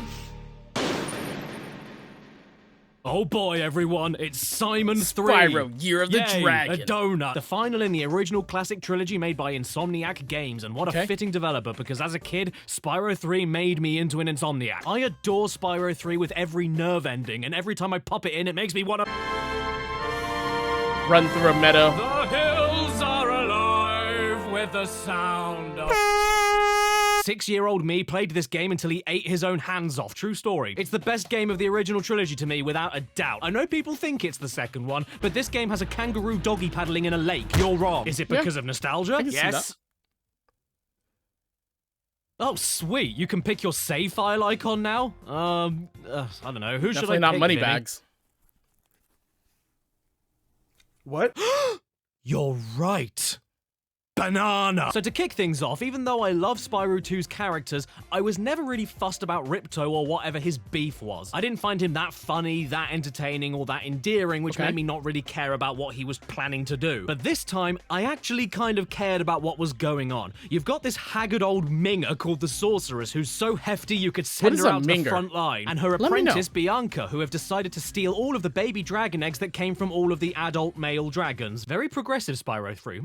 Oh boy, everyone, it's Simon 3. Spyro, Year of the Yay, Dragon. a donut. The final in the original classic trilogy made by Insomniac Games, and what a fitting developer, because as a kid, Spyro 3 made me into an Insomniac. I adore Spyro 3 with every nerve ending, and every time I pop it in, it makes me want to run through a meadow. The hills are alive with the sound of... 6-year-old me played this game until he ate his own hands off. True story. It's the best game of the original trilogy to me, without a doubt. I know people think it's the second one, but this game has a kangaroo doggy paddling in a lake. You're wrong. Is it because of nostalgia? Yes. Oh, sweet. You can pick your save file icon now? I don't know. Who should I pick? Definitely not Vinny? Moneybags. What? You're right. Banana! So to kick things off, even though I love Spyro 2's characters, I was never really fussed about Ripto or whatever his beef was. I didn't find him that funny, that entertaining, or that endearing, which made me not really care about what he was planning to do. But this time, I actually kind of cared about what was going on. You've got this haggard old minger called the Sorceress, who's so hefty you could send her out to the front line, and her apprentice, Bianca, who have decided to steal all of the baby dragon eggs that came from all of the adult male dragons. Very progressive, Spyro 3.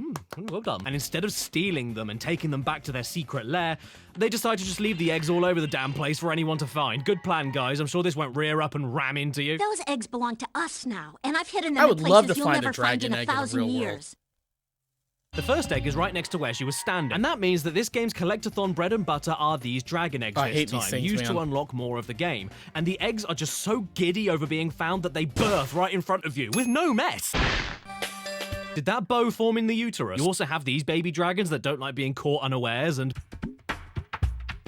Well done. And instead of stealing them and taking them back to their secret lair, they decide to just leave the eggs all over the damn place for anyone to find. Good plan, guys. I'm sure this won't rear up and ram into you. Those eggs belong to us now, and I've hidden them I would in love places to you'll find never a dragon find in egg a in the 1,000 real world. years. The first egg is right next to where she was standing, and that means that this game's collectathon bread and butter are these dragon eggs I this hate these time, things, used to man. unlock more of the game. And the eggs are just so giddy over being found that they birth right in front of you, with no mess. Did that bow form in the uterus? You also have these baby dragons that don't like being caught unawares, and...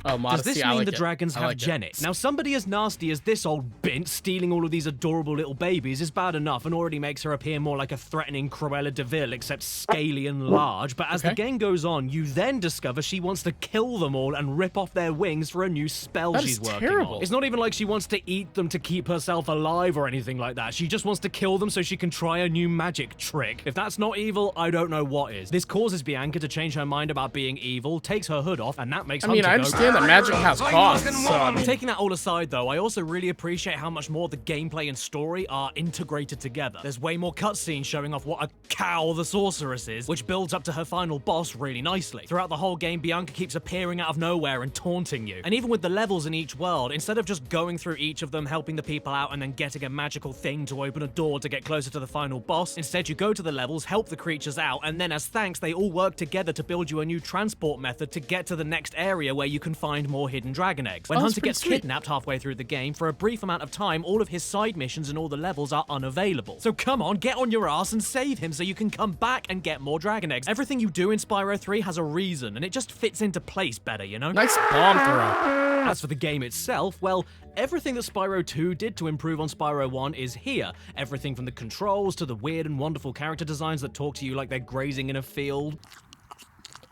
Oh, modesty, Does this I mean like the it. dragons I have like it. genets? Now, somebody as nasty as this old bint stealing all of these adorable little babies is bad enough and already makes her appear more like a threatening Cruella de Vil, except scaly and large. But as the game goes on, you then discover she wants to kill them all and rip off their wings for a new spell That she's is working terrible. on. It's not even like she wants to eat them to keep herself alive or anything like that. She just wants to kill them so she can try a new magic trick. If that's not evil, I don't know what is. This causes Bianca to change her mind about being evil, takes her hood off, and that makes I mean, Hunter I go, understand that magic has costs. So, I mean, Taking that all aside, though, I also really appreciate how much more the gameplay and story are integrated together. There's way more cutscenes showing off what a cow the Sorceress is, which builds up to her final boss really nicely. Throughout the whole game, Bianca keeps appearing out of nowhere and taunting you. And even with the levels in each world, instead of just going through each of them, helping the people out, and then getting a magical thing to open a door to get closer to the final boss, instead you go to the levels, help the creatures out, and then as thanks, they all work together to build you a new transport method to get to the next area where you can find more hidden dragon eggs. When Hunter gets kidnapped halfway through the game, for a brief amount of time, all of his side missions and all the levels are unavailable. So come on, get on your ass and save him so you can come back and get more dragon eggs. Everything you do in Spyro 3 has a reason, and it just fits into place better, you know? Nice bomb throw. As for the game itself, well, everything that Spyro 2 did to improve on Spyro 1 is here. Everything from the controls to the weird and wonderful character designs that talk to you like they're grazing in a field.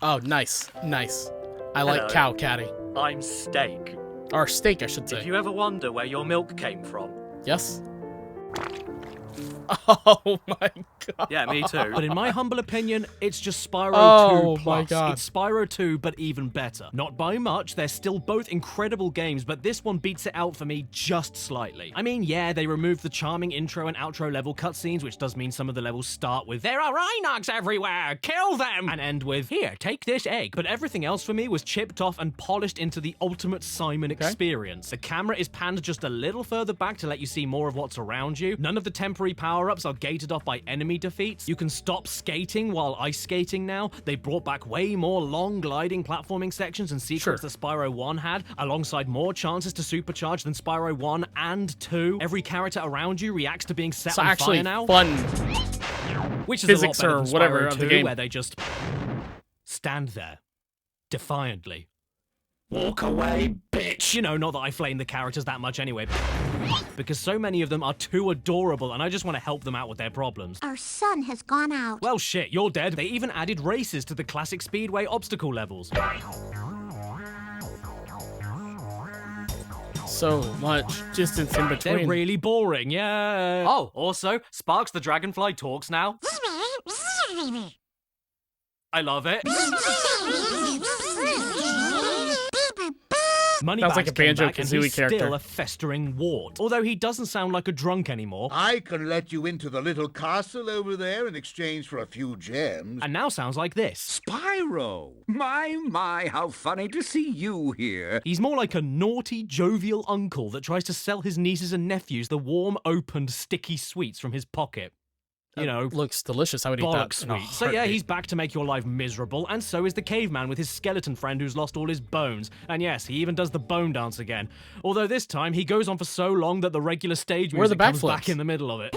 Oh, nice. Nice. I like cow caddy. I'm Steak. Or steak, I should say. Did you ever wonder where your milk came from? Yes. Oh my god. Yeah, me too. But in my humble opinion, it's just Spyro 2 plus. My god. It's Spyro 2, but even better. Not by much, they're still both incredible games, but this one beats it out for me just slightly. I mean, yeah, they removed the charming intro and outro level cutscenes, which does mean some of the levels start with, "There are Rhinox everywhere, kill them!" and end with, "Here, take this egg." But everything else for me was chipped off and polished into the ultimate Simon experience. The camera is panned just a little further back to let you see more of what's around you. None of the temporary power-ups are gated off by enemy defeats. You can stop skating while ice skating now. They brought back way more long gliding platforming sections and secrets that Spyro 1 had, alongside more chances to supercharge than Spyro 1 and 2. Every character around you reacts to being set on fire now. Fun which is physics a lot better or than whatever Spyro of the 2, game. where they just stand there, defiantly. Walk away, bitch! You know, not that I flame the characters that much anyway, because so many of them are too adorable and I just want to help them out with their problems. Our sun has gone out. Well, shit, you're dead. They even added races to the classic Speedway obstacle levels. So much distance in between. They're really boring, yeah. Oh, also, Sparks the Dragonfly talks now. I love it. Sounds like a Banjo-Kazooie character. Still a festering wart, although he doesn't sound like a drunk anymore. I can let you into the little castle over there in exchange for a few gems. And now sounds like this. Spyro! My, how funny to see you here. He's more like a naughty, jovial uncle that tries to sell his nieces and nephews the warm, opened, sticky sweets from his pocket. You know, looks delicious. I would eat that. Sweet. So yeah, he's back to make your life miserable, and so is the caveman with his skeleton friend who's lost all his bones. And yes, he even does the bone dance again. Although this time he goes on for so long that the regular stage music comes back in the middle of it.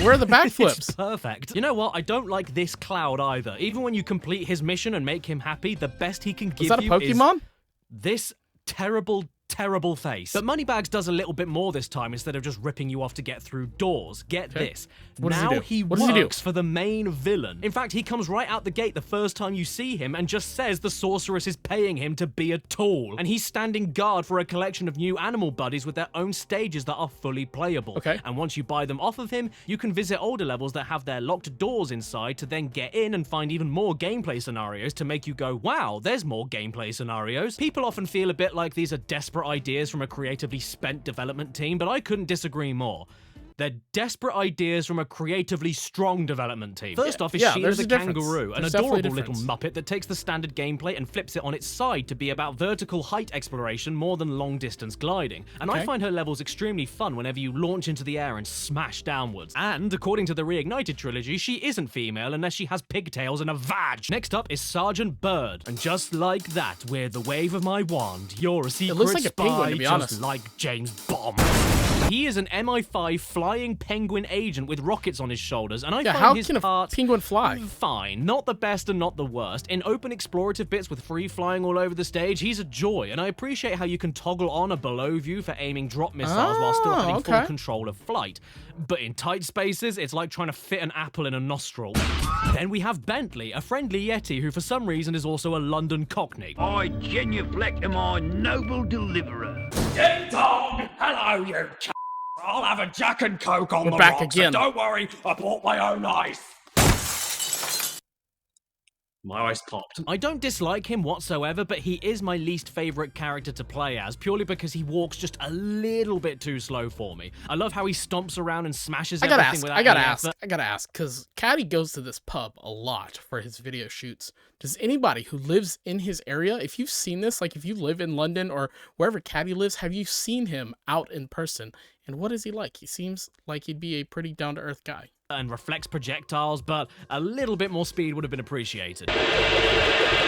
Where are the backflips? It's perfect. You know what? I don't like this Cloud either. Even when you complete his mission and make him happy, the best he can give you is that a Pokemon? This terrible face. But Moneybags does a little bit more this time instead of just ripping you off to get through doors. Get this. Now he works for the main villain. In fact, he comes right out the gate the first time you see him and just says the sorceress is paying him to be a tool. And he's standing guard for a collection of new animal buddies with their own stages that are fully playable. Okay. And once you buy them off of him, you can visit older levels that have their locked doors inside to then get in and find even more gameplay scenarios to make you go, wow, there's more gameplay scenarios. People often feel a bit like these are desperate ideas from a creatively spent development team, but I couldn't disagree more. They're desperate ideas from a creatively strong development team. First off is Sheila the Kangaroo, an adorable little muppet that takes the standard gameplay and flips it on its side to be about vertical height exploration more than long-distance gliding. And I find her levels extremely fun whenever you launch into the air and smash downwards. And according to the Reignited trilogy, she isn't female unless she has pigtails and a vag. Next up is Sergeant Bird. And just like that, with the wave of my wand, you're a secret looks like spy, a penguin, to be just honest. like James Bond. He is an MI5 flying penguin agent with rockets on his shoulders, and I find his a penguin fly? Fine. Not the best and not the worst. In open explorative bits with free flying all over the stage, he's a joy, and I appreciate how you can toggle on a below view for aiming drop missiles while still having full control of flight. But in tight spaces, it's like trying to fit an apple in a nostril. Then we have Bentley, a friendly Yeti who for some reason is also a London Cockney. I genuflect am my noble deliverer. Ding dong! Hello, you I'll have a Jack and Coke on the back rocks, again. and don't worry, I bought my own ice. My ice popped. I don't dislike him whatsoever, but he is my least favorite character to play as, purely because he walks just a little bit too slow for me. I love how he stomps around and smashes everything without any effort. I gotta ask, because Caddy goes to this pub a lot for his video shoots. Does anybody who lives in his area, if you've seen this, like if you live in London or wherever Caddy lives, have you seen him out in person? And what is he like? He seems like he'd be a pretty down-to-earth guy. And reflects projectiles, but a little bit more speed would have been appreciated.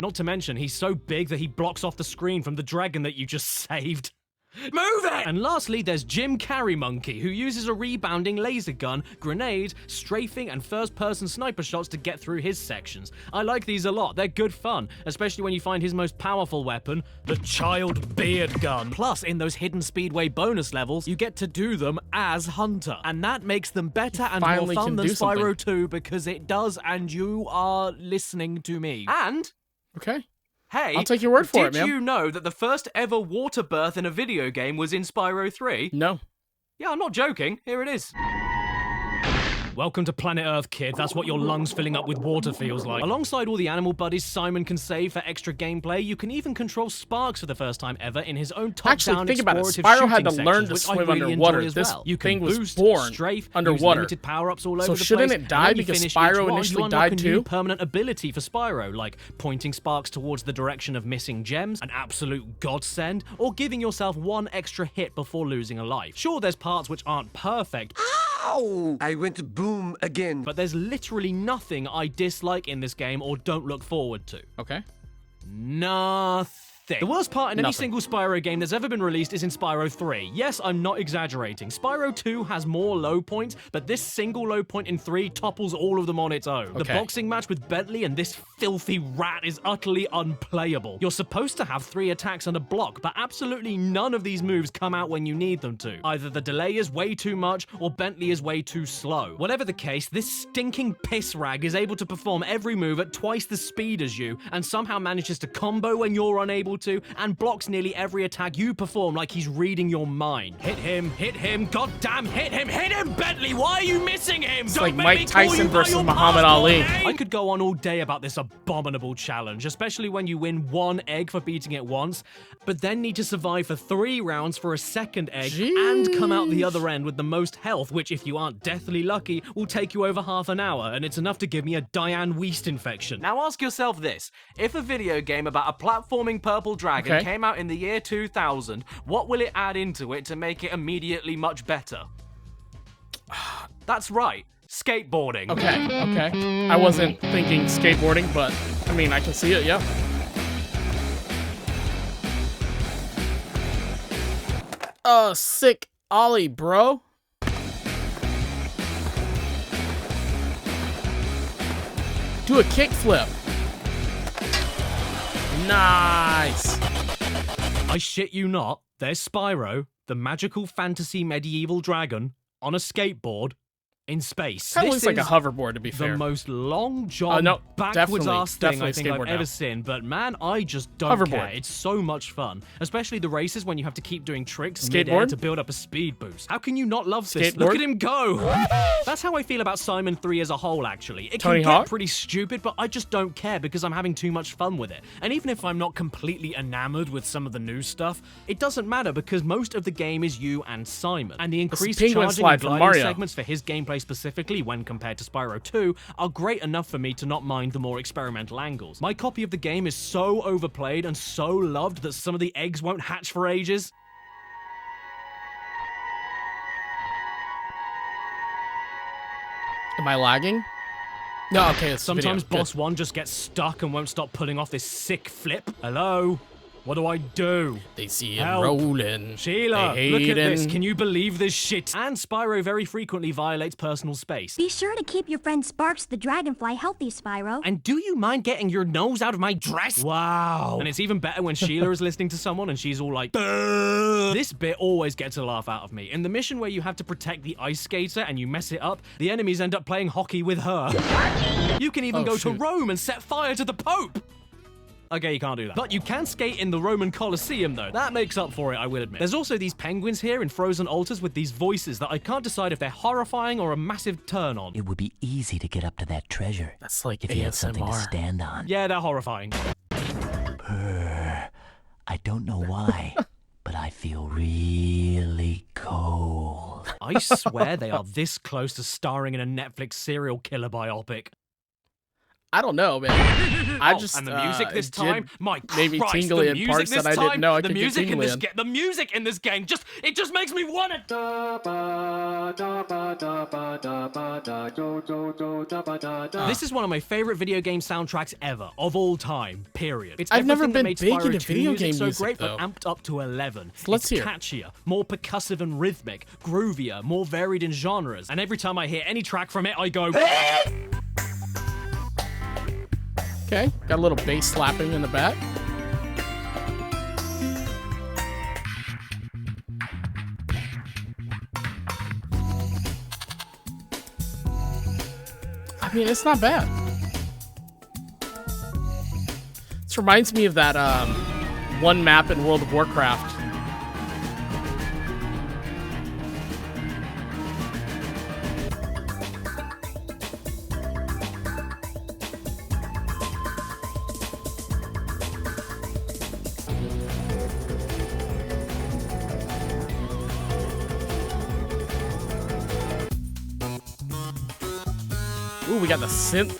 Not to mention, he's so big that he blocks off the screen from the dragon that you just saved. Move it! And lastly, there's Jim Carrey Monkey, who uses a rebounding laser gun, grenade, strafing, and first-person sniper shots to get through his sections. I like these a lot. They're good fun, especially when you find his most powerful weapon, the Child Beard Gun. Plus, in those hidden Speedway bonus levels, you get to do them as Hunter. And that makes them better and more fun than Spyro 2 because it does, and you are listening to me. And... Okay. Hey, I'll take your word for it, man. Did you know that the first ever water birth in a video game was in Spyro 3? No. Yeah, I'm not joking. Here it is. Welcome to Planet Earth, kid. That's what your lungs filling up with water feels like. Alongside all the animal buddies Simon can save for extra gameplay, you can even control Sparks for the first time ever in his own top-down think about it. explorative Spyro had to shooting learn to sections, swim which I really underwater. enjoy as This well. You can thing was boost, born strafe, underwater. use limited power-ups all over So the shouldn't place, it die and when you because finish Spyro each one, initially you unlock died a new too? permanent ability for Spyro, like pointing Sparks towards the direction of missing gems, an absolute godsend, or giving yourself one extra hit before losing a life. Sure, there's parts which aren't perfect. Ow! I went boom again. But there's literally nothing I dislike in this game or don't look forward to. Okay. Nothing. thing. The worst part in any Nothing. single Spyro game that's ever been released is in Spyro 3. Yes, I'm not exaggerating. Spyro 2 has more low points, but this single low point in 3 topples all of them on its own. The Okay. boxing match with Bentley and this filthy rat is utterly unplayable. You're supposed to have 3 attacks and a block, but absolutely none of these moves come out when you need them to. Either the delay is way too much, or Bentley is way too slow. Whatever the case, this stinking piss rag is able to perform every move at twice the speed as you, and somehow manages to combo when you're unable to, and blocks nearly every attack you perform like he's reading your mind. Hit him, goddamn hit him, Bentley, why are you missing him? It's Don't like make Mike me call Tyson you by versus your Muhammad passport Ali. name. I could go on all day about this abominable challenge, especially when you win 1 egg for beating it once, but then need to survive for 3 rounds for a second egg and come out the other end with the most health, which if you aren't deathly lucky, will take you over half an hour, and it's enough to give me a Diane Weist infection. Now ask yourself this. If a video game about a platforming purple dragon Okay. came out in the year 2000, what will it add into it to make it immediately much better? That's right. Skateboarding. Okay. I wasn't thinking skateboarding, but I mean, I can see it, yeah. Sick ollie, bro. Do a kickflip. Nice. I shit you not, there's Spyro, the magical fantasy medieval dragon, on a skateboard in space. Kinda This looks like a is hoverboard, to be fair. the most long john no, backwards ass thing definitely I think I've skateboard ever now. seen, but man, I just don't Hoverboard. care. It's so much fun, especially the races when you have to keep doing tricks Skateboard? mid-air to build up a speed boost. How can you not love this? Skateboard? Look at him go! That's how I feel about Simon 3 as a whole, actually. It Tony can get Hawk? pretty stupid, but I just don't care because I'm having too much fun with it. And even if I'm not completely enamored with some of the new stuff, it doesn't matter because most of the game is you and Simon. And the increased penguin charging slide and from gliding Mario. segments for his gameplay specifically when compared to Spyro 2 are great enough for me to not mind the more experimental angles. My copy of the game is so overplayed and so loved that some of the eggs won't hatch for ages. Am I lagging? No, okay, it's Sometimes video. Boss 1 just gets stuck and won't stop pulling off this sick flip. Hello? What do I do? They see him Help. rolling. Sheila, They look at this. hating. Can you believe this shit? And Spyro very frequently violates personal space. Be sure to keep your friend Sparks the Dragonfly healthy, Spyro. And do you mind getting your nose out of my dress? Wow. And it's even better when Sheila is listening to someone and she's all like, "Duh." This bit always gets a laugh out of me. In the mission where you have to protect the ice skater and you mess it up, the enemies end up playing hockey with her. You can even Oh, go shoot. to Rome and set fire to the Pope. Okay, you can't do that. But you can skate in the Roman Colosseum, though. That makes up for it, I will admit. There's also these penguins here in frozen altars with these voices that I can't decide if they're horrifying or a massive turn-on. It would be easy to get up to that treasure. That's like if you had something to ASMR. stand on. Yeah, they're horrifying. Purr. I don't know why, but I feel really cold. I swear they are this close to starring in a Netflix serial killer biopic. I don't know, man. I just and the music this it time, did my made me Christ, tingly the in music parts this that I time, didn't know I the could get music in tingly this in. the music in this game just makes me want it. This is one of my favorite video game soundtracks ever, of all time. Period. It's I've never everything that been made big Spyro into 2 video music game so music, great, though. but amped up to 11. Let's it's hear. catchier, more percussive and rhythmic, groovier, more varied in genres. And every time I hear any track from it, I go. Okay, got a little bass slapping in the back. I mean, it's not bad. This reminds me of that one map in World of Warcraft. Ooh, we got the synth.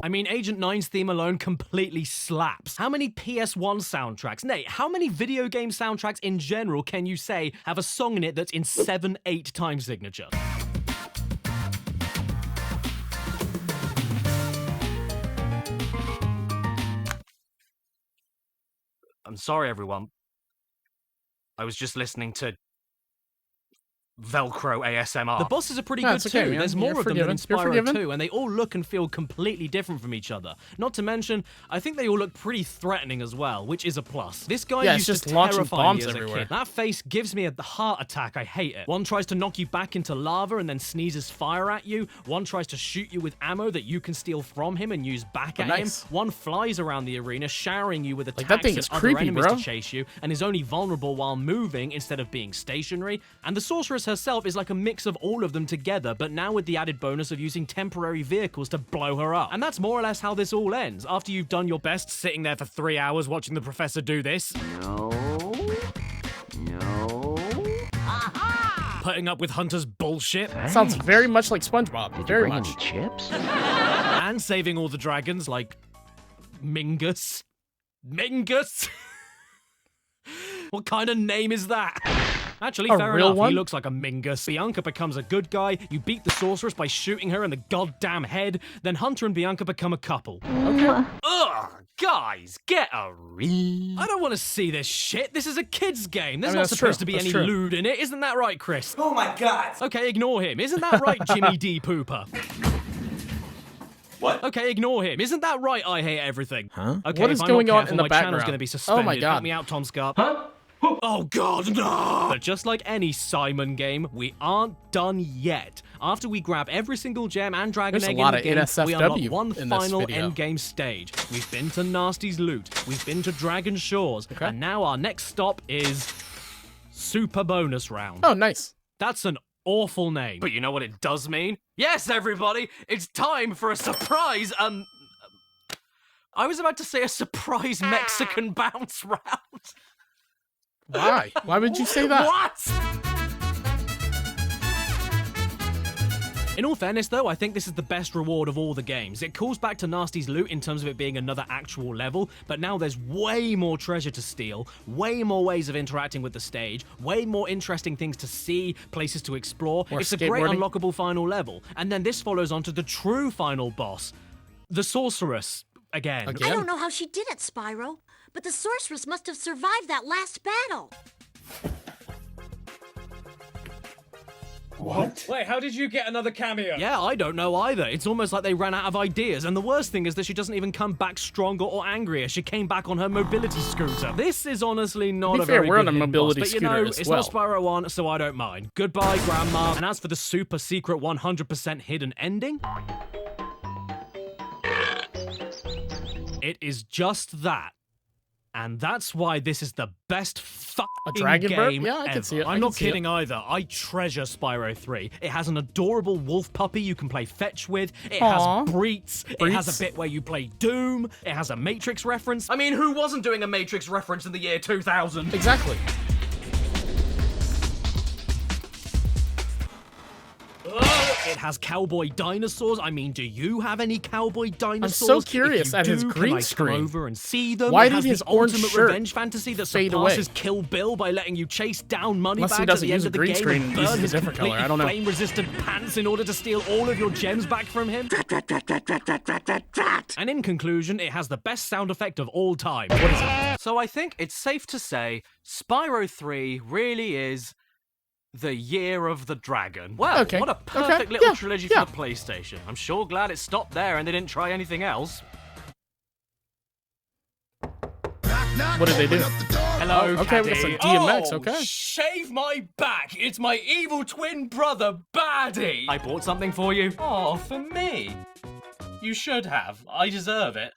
I mean, Agent 9's theme alone completely slaps. How many PS1 soundtracks, nay, how many video game soundtracks in general can you say have a song in it that's in 7/8 time signature? I'm sorry, everyone. I was just listening to Velcro ASMR. The bosses are pretty No, good it's okay, too. man. There's You're more of them than in forgiven. You're Spyro forgiven. 2, and they all look and feel completely different from each other. Not to mention, I think they all look pretty threatening as well, which is a plus. This guy Yeah, it's used just to launching terrify bombs me as everywhere. a kid. That face gives me a heart attack. I hate it. One tries to knock you back into lava and then sneezes fire at you. One tries to shoot you with ammo that you can steal from him and use back at nice. him. One flies around the arena, showering you with attacks that thing and is other creepy, enemies bro. to chase you, and is only vulnerable while moving instead of being stationary. And the sorceress herself is like a mix of all of them together, but now with the added bonus of using temporary vehicles to blow her up. And that's more or less how this all ends. After you've done your best sitting there for 3 hours watching the professor do this. No. Putting up with Hunter's bullshit. Sounds very much like SpongeBob. Very much. Chips? And saving all the dragons like Mingus. Mingus? What kind of name is that? Actually, A fair real enough, one? he looks like a Mingus. Bianca becomes a good guy, you beat the sorceress by shooting her in the goddamn head, then Hunter and Bianca become a couple. Okay. Ugh, guys, get a read. I don't want to see this shit. This is a kid's game. There's I mean, not that's supposed true. to be That's any true. lewd in it. Isn't that right, Chris? Oh my god! Okay, ignore him. Isn't that right, Jimmy D. Pooper? What? Okay, ignore him. Isn't that right, I hate everything? Huh? Okay, What if is I'm going not on careful, in the my channel's background? going to be Oh suspended. my God. Help me out, Tom Scarp. Huh? Oh god, no! But just like any Simon game, we aren't done yet. After we grab every single gem and dragon There's a egg lot in the of game, we unlock NSFW one in this final video. end game stage. We've been to Nasty's loot, we've been to Dragon Shores, Okay. and now our next stop is Super Bonus Round. Oh, nice. That's an awful name. But you know what it does mean? Yes, everybody, it's time for a surprise, I was about to say a surprise Mexican bounce round. Why? Why would you say that? What? In all fairness, though, I think this is the best reward of all the games. It calls back to Nasty's loot in terms of it being another actual level, but now there's way more treasure to steal, way more ways of interacting with the stage, way more interesting things to see, places to explore. More It's a great skateboarding. unlockable final level. And then this follows on to the true final boss, the Sorceress. Again. I don't know how she did it, Spyro, but the sorceress must have survived that last battle. What? Wait, how did you get another cameo? Yeah, I don't know either. It's almost like they ran out of ideas, and the worst thing is that she doesn't even come back stronger or angrier. She came back on her mobility scooter. This is honestly not To be a fair, very we're good on a hidden mobility boss, but scooter you know, as it's well. not Spyro 1, so I don't mind. Goodbye, Grandma. And as for the super secret 100% hidden ending, it is just that. And that's why this is the best fucking dragon burp? game Yeah, I ever. can see it. I I'm can not see it. kidding either. I treasure Spyro 3. It has an adorable wolf puppy you can play fetch with. It Aw. has Breets. It has a bit where you play Doom. It has a Matrix reference. I mean, who wasn't doing a Matrix reference in the year 2000? Exactly. It has cowboy dinosaurs. I mean, do you have any cowboy dinosaurs? so curious If you at his do, green can I screen. come over and see them? Why It did has his the orange ultimate shirt revenge fantasy that fade surpasses away? Kill Bill by letting you chase down money Unless he bags at doesn't the use end a of the green game screen and and burn uses a his different color. completely I don't know. flame-resistant pants in order to steal all of your gems back from him. And in conclusion, it has the best sound effect of all time. What is it? So I think it's safe to say Spyro 3 really is the year of the dragon. Well, Okay. what a Okay. perfect little Yeah. trilogy Yeah. for the PlayStation. I'm sure glad it stopped there and they didn't try anything else. What did they do? Hello, Oh, okay, we got some Caddy. DMX, Oh, okay. shave my back! It's my evil twin brother, Baddie! I bought something for you. Oh, for me? You should have. I deserve it.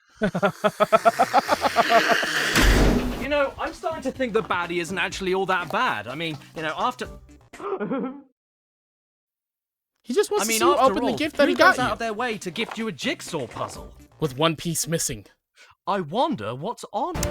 You know, I'm starting to think that Baddie isn't actually all that bad. I mean, you know, after... He just wants I mean, to see you after open all, the gift that who he got goes out you. of their way to gift you a jigsaw puzzle? With one piece missing. I wonder what's on it.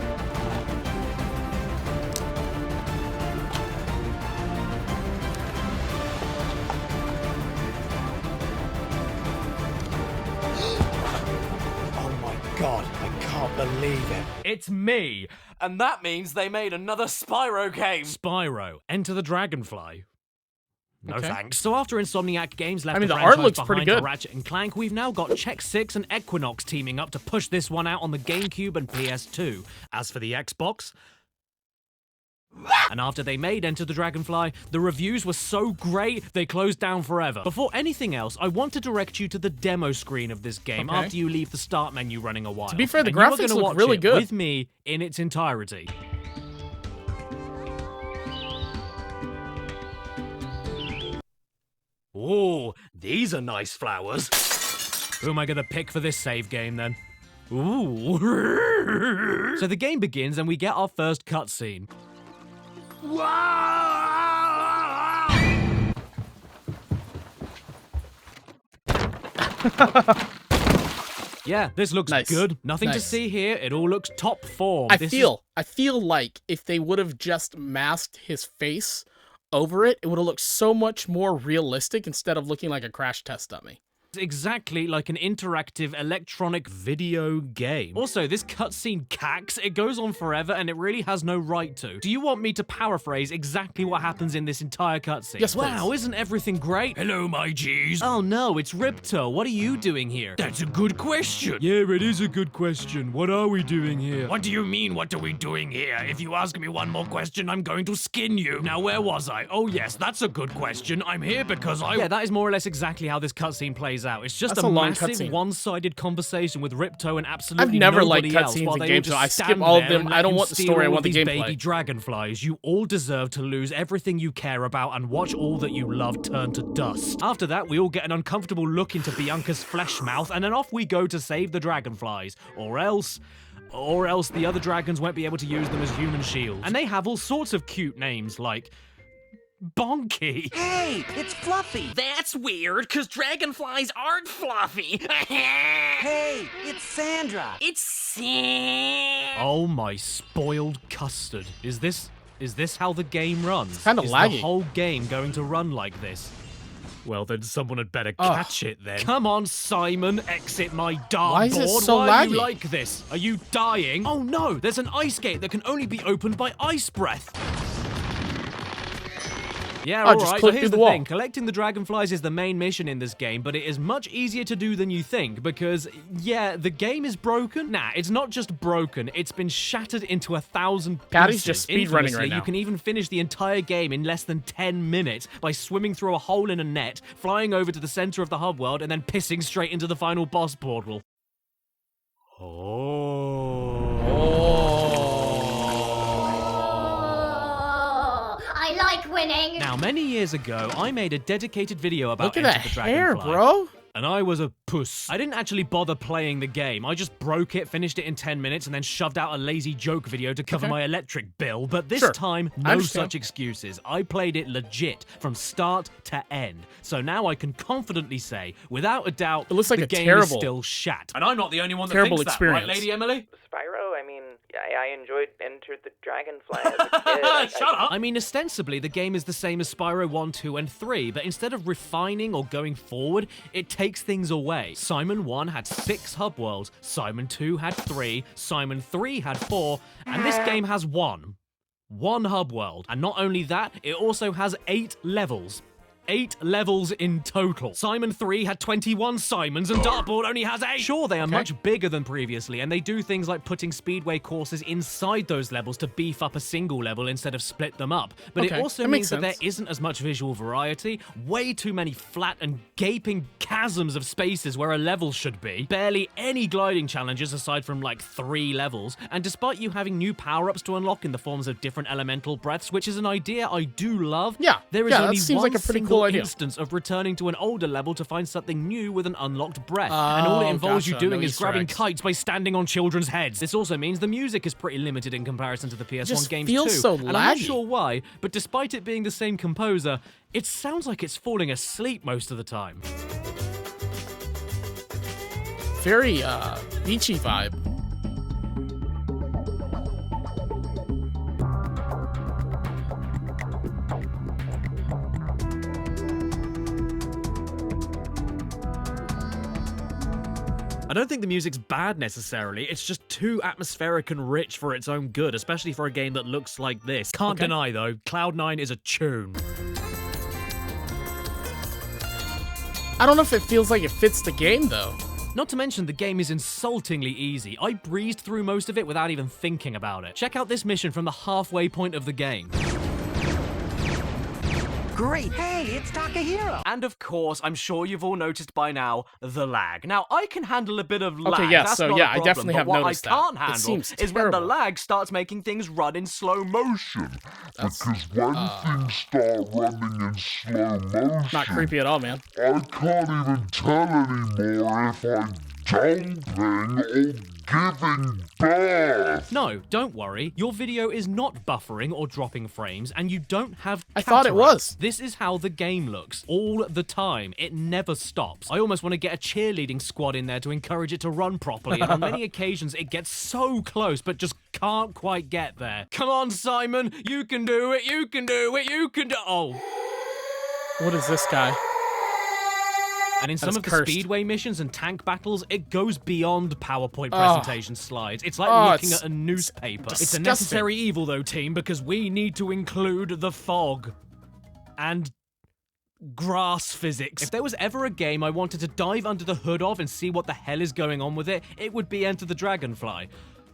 Oh my god, I can't believe it. It's me, and that means they made another Spyro game. Spyro, Enter the Dragonfly. No thanks. So after Insomniac Games left the art franchise looks pretty behind good. for Ratchet and Clank, we've now got Check 6 and Equinox teaming up to push this one out on the GameCube and PS2. As for the Xbox, and after they made Enter the Dragonfly, the reviews were so great, they closed down forever. Before anything else, I want to direct you to the demo screen of this game after you leave the start menu running a while. To be fair, the And you are graphics gonna look watch really it good. with me in its entirety. Oh, these are nice flowers. Who am I gonna pick for this save game then? Ooh. So the game begins and we get our first cutscene. Yeah, this looks good. Nothing to see here. It all looks top form. I feel like if they would have just masked his face over it, it would have looked so much more realistic instead of looking like a crash test dummy. Exactly like an interactive electronic video game. Also, this cutscene cacks. It goes on forever and it really has no right to. Do you want me to paraphrase exactly what happens in this entire cutscene? Yes, please. Wow, isn't everything great? Hello, my G's. Oh no, it's Ripto. What are you doing here? That's a good question. Yeah, it is a good question. What are we doing here? What do you mean, what are we doing here? If you ask me one more question, I'm going to skin you. Now, where was I? Oh yes, that's a good question. I'm here because I... Yeah, that is more or less exactly how this cutscene plays out. It's just That's a a long massive cutscene. one-sided conversation with Ripto and absolutely I've never liked nobody else cutscenes while in they games, all so just I skip stand all of there them. and I let don't him want the steal story, I all want the these gameplay. baby dragonflies. You all deserve to lose everything you care about and watch all that you love turn to dust. After that, we all get an uncomfortable look into Bianca's flesh mouth, and then off we go to save the dragonflies. Or else the other dragons won't be able to use them as human shields. And they have all sorts of cute names like Bonky. Hey, it's Fluffy. That's weird, because dragonflies aren't fluffy. Hey, it's Sandra. It's Sam. Oh my spoiled custard. Is this how the game runs? Kinda Is laggy. the whole game going to run like this? Well, then someone had better catch it then. Come on, Simon, exit my dartboard. Why is it so Why are you laggy? like this? Are you dying? Oh no, there's an ice gate that can only be opened by ice breath. Yeah, Oh, just alright, click so here's through the the wall. thing. Collecting the dragonflies is the main mission in this game, but it is much easier to do than you think, because, yeah, the game is broken. Nah, it's not just broken, it's been shattered into 1,000 pieces. Caddy's just speedrunning right Infamously, now. You can even finish the entire game in less than 10 minutes by swimming through a hole in a net, flying over to the center of the hub world, and then pissing straight into the final boss portal. I like winning. Now, many years ago, I made a dedicated video about Look at Enter that the hair, Dragonfly. bro. And I was a puss. I didn't actually bother playing the game. I just broke it, finished it in 10 minutes, and then shoved out a lazy joke video to cover my electric bill. But this Sure. time, I no understand. such excuses. I played it legit, from start to end. So now I can confidently say, without a doubt, It looks like the a game terrible- is still shat. And I'm not the only one that Terrible thinks that, right, experience. Lady Emily? Spyro, I mean, I enjoyed Enter the Dragonfly as a kid. Shut up! I mean, ostensibly, the game is the same as Spyro 1, 2, and 3, but instead of refining or going forward, it takes things away. Simon 1 had 6 hub worlds, Simon 2 had 3, Simon 3 had 4, and this game has 1. 1 hub world. And not only that, it also has 8 levels. 8 levels in total. Simon 3 had 21 Simons and Dartboard only has 8. Sure, they are much bigger than previously, and they do things like putting speedway courses inside those levels to beef up a single level instead of split them up. But it Okay, also that means makes that there sense. isn't as much visual variety, way too many flat and gaping chasms of spaces where a level should be, barely any gliding challenges aside from like 3 levels, and despite you having new power-ups to unlock in the forms of different elemental breaths, which is an idea I do love, there is yeah, that only seems one like a pretty single cool idea. instance of returning to an older level to find something new with an unlocked breath. And all it involves you gotcha, doing no is Easter grabbing eggs. kites by standing on children's heads. This also means the music is pretty limited in comparison to the PS1 just games feels too. so And I'm not laggy. sure why, but despite it being the same composer, it sounds like it's falling asleep most of the time. Very, beachy vibe. I don't think the music's bad necessarily, it's just too atmospheric and rich for its own good, especially for a game that looks like this. Can't deny though, Cloud9 is a tune. I don't know if it feels like it fits the game, though. Not to mention, the game is insultingly easy. I breezed through most of it without even thinking about it. Check out this mission from the halfway point of the game. Great! Hey, it's Takahiro! And of course, I'm sure you've all noticed by now, the lag. Now, I can handle a bit of lag. Okay, yeah, That's so not yeah, a I problem, definitely but have what noticed that. I can't It handle seems is when the terrible. lag starts making things run in slow motion. Because when things start running in slow motion... Not creepy at all, man. I can't even tell anymore if I'm jumping or giving birth. No, don't worry. Your video is not buffering or dropping frames, and you don't have I thought it cataracts. was. This is how the game looks, all the time. It never stops. I almost want to get a cheerleading squad in there to encourage it to run properly, and on many occasions it gets so close, but just can't quite get there. Come on, Simon! You can do it! You can do it! You can do— Oh. What is this guy? And in That is some of the cursed. speedway missions and tank battles, it goes beyond PowerPoint presentation slides. It's like Oh, looking it's at a newspaper. It's a disgusting. necessary evil, though, team, because we need to include the fog. And grass physics. If there was ever a game I wanted to dive under the hood of and see what the hell is going on with it, it would be Enter the Dragonfly.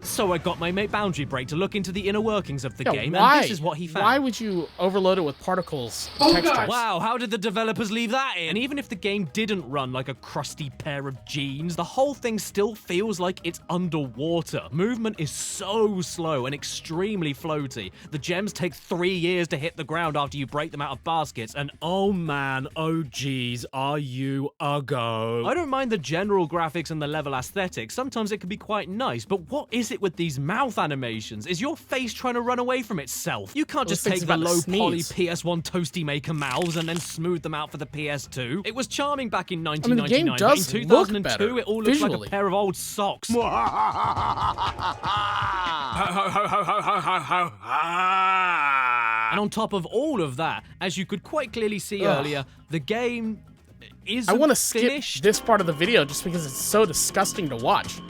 So I got my mate Boundary Break to look into the inner workings of the game, why? and this is what he found. Why would you overload it with particles? Textures? Wow, how did the developers leave that in? And even if the game didn't run like a crusty pair of jeans, the whole thing still feels like it's underwater. Movement is so slow and extremely floaty. The gems take 3 years to hit the ground after you break them out of baskets, and oh man, oh geez, are you a go. I don't mind the general graphics and the level aesthetic. Sometimes it can be quite nice, but what is it with these mouth animations? Is your face trying to run away from itself? You can't just Those take things the about to low poly sneeze. PS1 Toasty Maker mouths and then smooth them out for the PS2. It was charming back in I mean, the 1999, game does but in look 2002 better, it all looks like visually. a pair of old socks. And on top of all of that, as you could quite clearly see earlier, the game isn't I want to skip finished. this part of the video just because it's so disgusting to watch.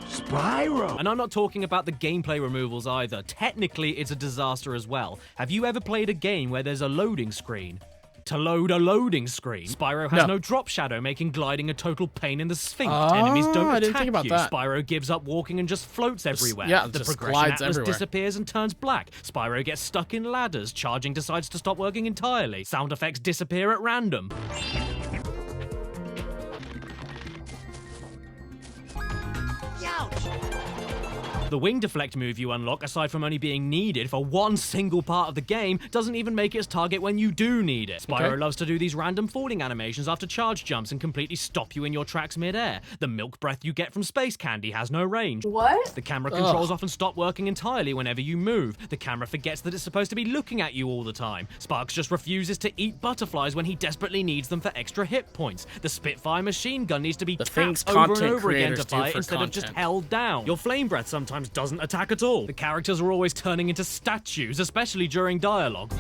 Spyro! And I'm not talking about the gameplay removals either. Technically, it's a disaster as well. Have you ever played a game where there's a loading screen? To load a loading screen. Spyro has no drop shadow, making gliding a total pain in the sphinx. Enemies don't I attack didn't think about you. that. Spyro gives up walking and just floats everywhere. yeah, the just progression glides atlas everywhere. disappears and turns black. Spyro gets stuck in ladders. Charging decides to stop working entirely. Sound effects disappear at random. The wing deflect move you unlock, aside from only being needed for one single part of the game, doesn't even make its target when you do need it. Spyro loves to do these random falling animations after charge jumps and completely stop you in your tracks mid-air. The milk breath you get from space candy has no range. What? The camera controls often stop working entirely whenever you move. The camera forgets that it's supposed to be looking at you all the time. Sparks just refuses to eat butterflies when he desperately needs them for extra hit points. The Spitfire machine gun needs to be things tapped over and content over again creators to do fire for instead of just content. held down. Your flame breath sometimes doesn't attack at all. The characters are always turning into statues, especially during dialogue.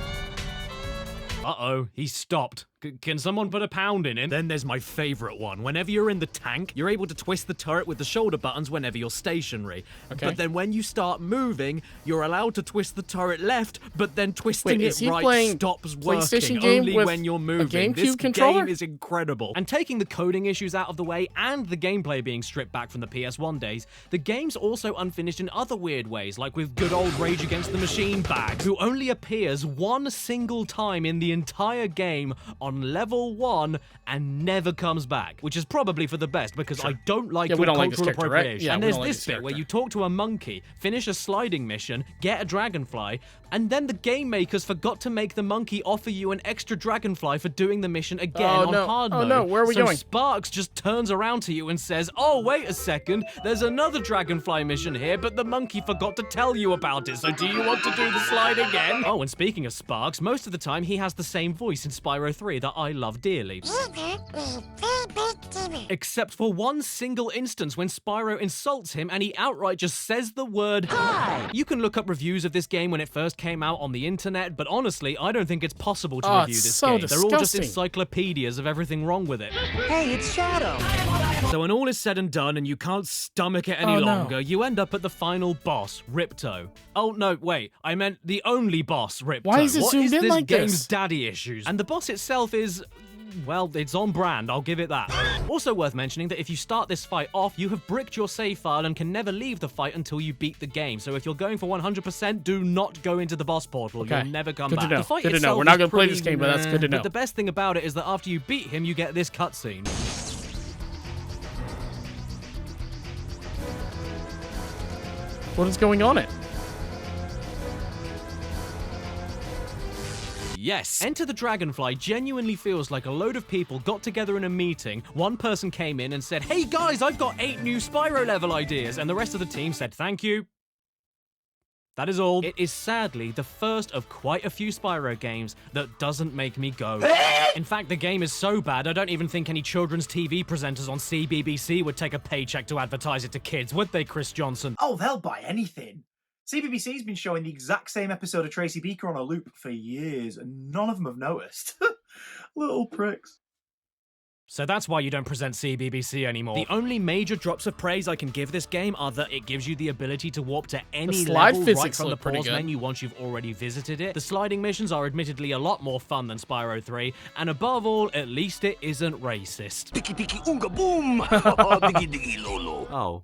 Uh-oh, he stopped. Can someone put a pound in him? Then there's my favorite one. Whenever you're in the tank, you're able to twist the turret with the shoulder buttons whenever you're stationary. Okay. But then when you start moving, you're allowed to twist the turret left, but then twisting Wait, is it he right playing stops PlayStation working game only with when you're a moving. GameCube This controller? game is incredible. And taking the coding issues out of the way and the gameplay being stripped back from the PS1 days, the game's also unfinished in other weird ways, like with good old Rage Against the Machine Bag, who only appears one single time in the entire game on level 1 and never comes back, which is probably for the best because I don't like Yeah, we your don't like this cultural character, right? appropriation. Yeah, And we there's don't like this this bit where character. you talk to a monkey, finish a sliding mission, get a dragonfly, and then the game makers forgot to make the monkey offer you an extra dragonfly for doing the mission again on hard mode. Oh no, where are we so going? Sparks just turns around to you and says, "Oh, wait a second, there's another dragonfly mission here, but the monkey forgot to tell you about it, so do you want to do the slide again?" Oh, and speaking of Sparks, most of the time he has the same voice in Spyro 3 that I love dearly. Except for one single instance when Spyro insults him and he outright just says the word "Hi!" You can look up reviews of this game when it first came out on the internet, but honestly, I don't think it's possible to review it's this so game. They're all just disgusting. encyclopedias of everything wrong with it. Hey, it's Shadow! So when all is said and done and you can't stomach it any Oh, no. longer, you end up at the final boss, Ripto. Oh no, wait, I meant the only boss, Ripto. Why is it What zoomed is in this like game's this? daddy issues? And the boss itself is well, it's on brand, I'll give it that. Also worth mentioning that if you start this fight off, you have bricked your save file and can never leave the fight until you beat the game. So if you're going for 100%, do not go into the boss portal. Okay. You'll never come Good back. to know. The fight Good to know. itself We're not is going to play pretty this game, but that's good to know. But the best thing about it is that after you beat him, you get this cutscene. What is going on it? Yes. Enter the Dragonfly genuinely feels like a load of people got together in a meeting, one person came in and said, "Hey guys, I've got 8 new Spyro level ideas," and the rest of the team said, "Thank you." That is all. It is sadly the first of quite a few Spyro games that doesn't make me go. In fact, the game is so bad, I don't even think any children's TV presenters on CBBC would take a paycheck to advertise it to kids, would they, Chris Johnson? Oh, they'll buy anything. CBBC's been showing the exact same episode of Tracy Beaker on a loop for years, and none of them have noticed. Little pricks. So that's why you don't present CBBC anymore. The only major drops of praise I can give this game are that it gives you the ability to warp to any level right from the pause menu once you've already visited it. The sliding missions are admittedly a lot more fun than Spyro 3, and above all, at least it isn't racist. Tiki tiki unga boom! Digi digi lolo. Oh.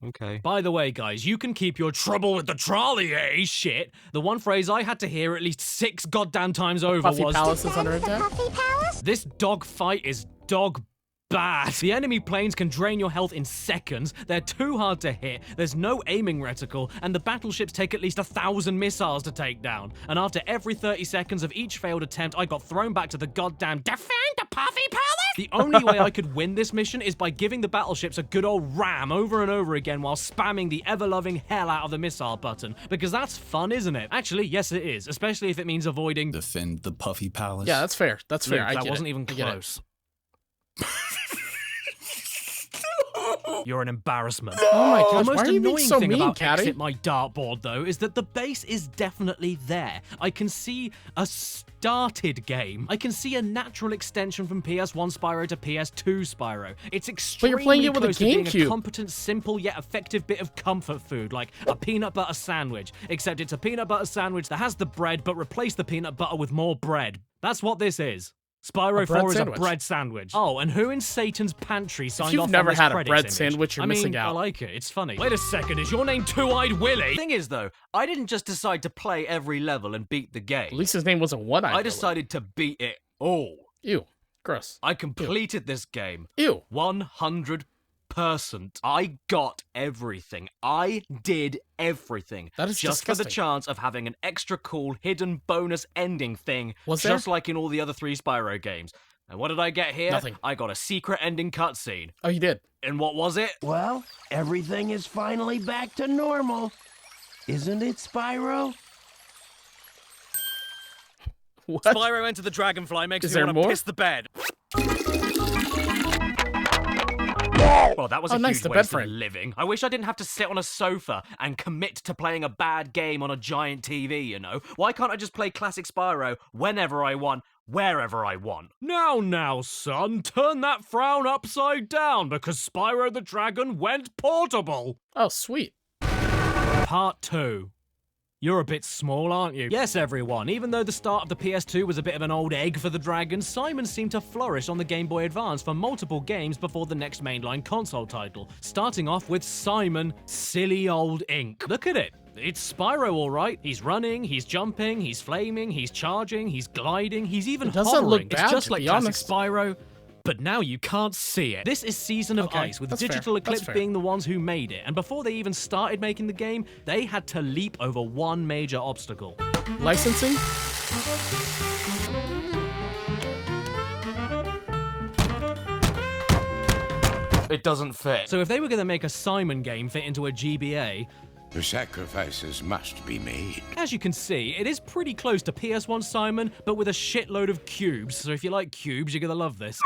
Okay. By the way, guys, you can keep your trouble with the trolley, eh? Shit. The one phrase I had to hear at least 6 goddamn times over Puffy was... Palace is under attack? Puffy Palace? This dog fight is dog bad. The enemy planes can drain your health in seconds, they're too hard to hit, there's no aiming reticle, and the battleships take at least 1,000 missiles to take down. And after every 30 seconds of each failed attempt, I got thrown back to the goddamn defend the Puffy Palace! The only way I could win this mission is by giving the battleships a good old ram over and over again while spamming the ever-loving hell out of the missile button. Because that's fun, isn't it? Actually, yes it is, especially if it means avoiding... Defend the Puffy Palace. Yeah, that's fair. That's fair. Luke, I that get wasn't it. even I get it. close. You're an embarrassment. Oh my gosh, The most why are you being annoying so thing mean, about Caddy? Exit My Dartboard, though, is that the base is definitely there. I can see a started game. I can see a natural extension from PS1 Spyro to PS2 Spyro. It's extremely playing it with a close to being a GameCube. competent, simple, yet effective bit of comfort food, like a peanut butter sandwich. Except it's a peanut butter sandwich that has the bread, but replace the peanut butter with more bread. That's what this is. Spyro 4 is a bread sandwich. Oh, and who in Satan's pantry signed off on this never had a credits bread image? sandwich, you're missing out. I like it. It's funny. Wait a second, is your name Two-Eyed Willy? Thing is, though, I didn't just decide to play every level and beat the game. At least his name wasn't One-Eyed I decided to beat it all. Ew. Gross. I completed this game. Ew. 100%. I got everything. I did everything. That is just disgusting. for the chance of having an extra cool hidden bonus ending thing. Was just there? like in all the other 3 Spyro games. And what did I get here? Nothing. I got a secret ending cutscene. Oh, you did? And what was it? Well, everything is finally back to normal. Isn't it, Spyro? What? Spyro Enter the Dragonfly makes Is me there want to more? piss the bed. Well, that was a nice, huge the bed waste of frame. living. I wish I didn't have to sit on a sofa and commit to playing a bad game on a giant TV, you know? Why can't I just play classic Spyro whenever I want, wherever I want? Now, son, turn that frown upside down because Spyro the Dragon went portable. Oh, sweet. Part 2. You're a bit small, aren't you? Yes, everyone. Even though the start of the PS2 was a bit of an old egg for the Dragon, Simon seemed to flourish on the Game Boy Advance for multiple games before the next mainline console title, starting off with Simon Silly Old Ink. Look at it. It's Spyro, all right. He's running, he's jumping, he's flaming, he's charging, he's gliding, he's even It doesn't hovering. look bad, it's just to like be classic honest. Spyro, but now you can't see it. This is Season of Okay, Ice, with that's fair, Digital that's Eclipse fair. being the ones who made it, and before they even started making the game, they had to leap over one major obstacle. Licensing? It doesn't fit. So if they were going to make a Simon game fit into a GBA, The sacrifices must be made. as you can see, it is pretty close to PS1 Simon, but with a shitload of cubes, so if you like cubes, you're going to love this.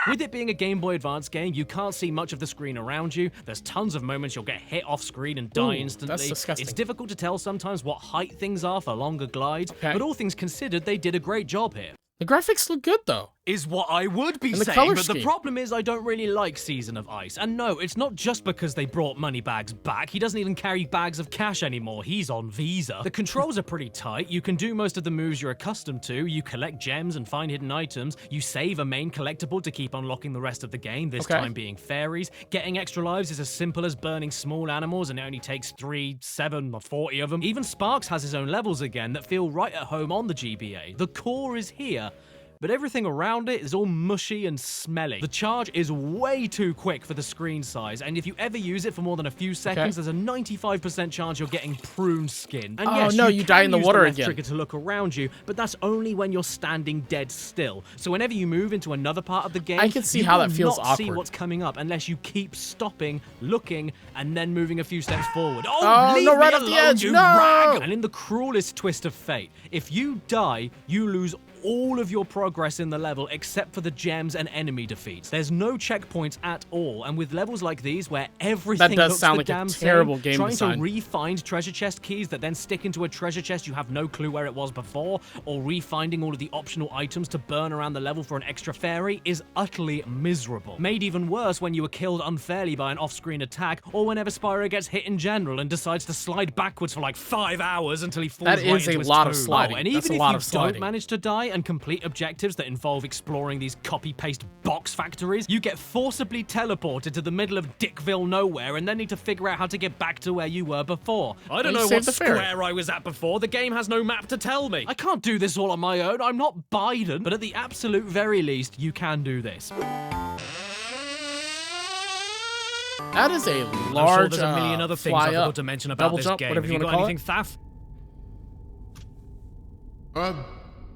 With it being a Game Boy Advance game, you can't see much of the screen around you. There's tons of moments you'll get hit off screen and die Ooh, instantly. that's disgusting. It's difficult to tell sometimes what height things are for longer glides, Okay. but all things considered, they did a great job here. The graphics look good, though. is what I would be And the saying, color but the scheme. problem is I don't really like Season of Ice. And no, it's not just because they brought Moneybags back. He doesn't even carry bags of cash anymore. He's on Visa. The controls are pretty tight. You can do most of the moves you're accustomed to. You collect gems and find hidden items. You save a main collectible to keep unlocking the rest of the game, this time being fairies. Getting extra lives is as simple as burning small animals, and it only takes 3, 7, or 40 of them. Even Sparks has his own levels again that feel right at home on the GBA. The core is here, but everything around it is all mushy and smelly. The charge is way too quick for the screen size, and if you ever use it for more than a few seconds, there's a 95% chance you're getting prune skin. And yes, no, you die in the use water left again. trigger to look around you, but that's only when you're standing dead still. So whenever you move into another part of the game, I can see you how will that feels not see awkward. what's coming up unless you keep stopping, looking, and then moving a few steps forward. Oh, leave no, me right off the alone, edge, you no! rag! And in the cruelest twist of fate, if you die, you lose all of your progress in the level except for the gems and enemy defeats. There's no checkpoints at all, and with levels like these where everything does looks sound the like a damn terrible same, game trying design. to re-find treasure chest keys that then stick into a treasure chest you have no clue where it was before, or re-finding all of the optional items to burn around the level for an extra fairy is utterly miserable. Made even worse when you were killed unfairly by an off-screen attack, or whenever Spyro gets hit in general and decides to slide backwards for like 5 hours until he falls That right is into a his lot of tomb. sliding. Oh, and That's even a if lot you of sliding. don't manage to die and complete objectives that involve exploring these copy-paste box factories, you get forcibly teleported to the middle of Dickville nowhere and then need to figure out how to get back to where you were before. I don't know what square I was at before. The game has no map to tell me. I can't do this all on my own. I'm not Biden. But at the absolute very least, you can do this. That is a I'm large sure there's a million other things I fly forgot up, to mention about double this jump, game. whatever Have you you want got to call anything, it. Thaf?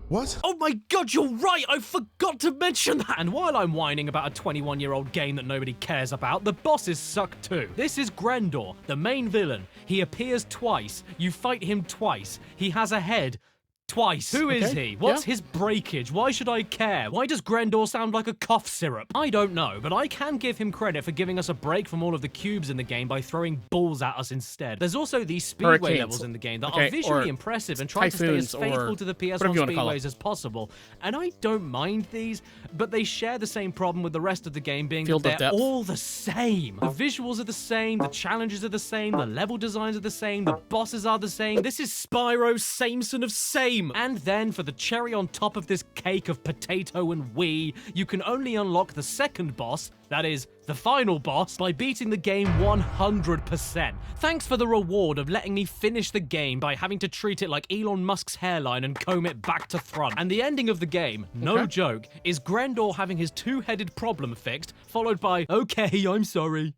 What? Oh my god, you're right! I forgot to mention that! And while I'm whining about a 21-year-old game that nobody cares about, the bosses suck too. This is Grendor, the main villain. He appears twice. You fight him twice. He has a head. Twice. Who is he? What's his breakage? Why should I care? Why does Grendor sound like a cough syrup? I don't know, but I can give him credit for giving us a break from all of the cubes in the game by throwing balls at us instead. There's also these speedway Hurricanes. levels in the game that Okay, are visually or impressive and try to stay as typhoons, or faithful to the whatever PS1 you wanna call speedways as possible. And I don't mind these, but they share the same problem with the rest of the game being Field of that they're depth. all the same. The visuals are the same, the challenges are the same, the level designs are the same, the bosses are the same. This is Spyro's sameson of same. And then for the cherry on top of this cake of potato and wee, you can only unlock the second boss, that is, the final boss, by beating the game 100%. Thanks for the reward of letting me finish the game by having to treat it like Elon Musk's hairline and comb it back to front. And the ending of the game, no joke, is Grendor having his two-headed problem fixed, followed by, okay, I'm sorry.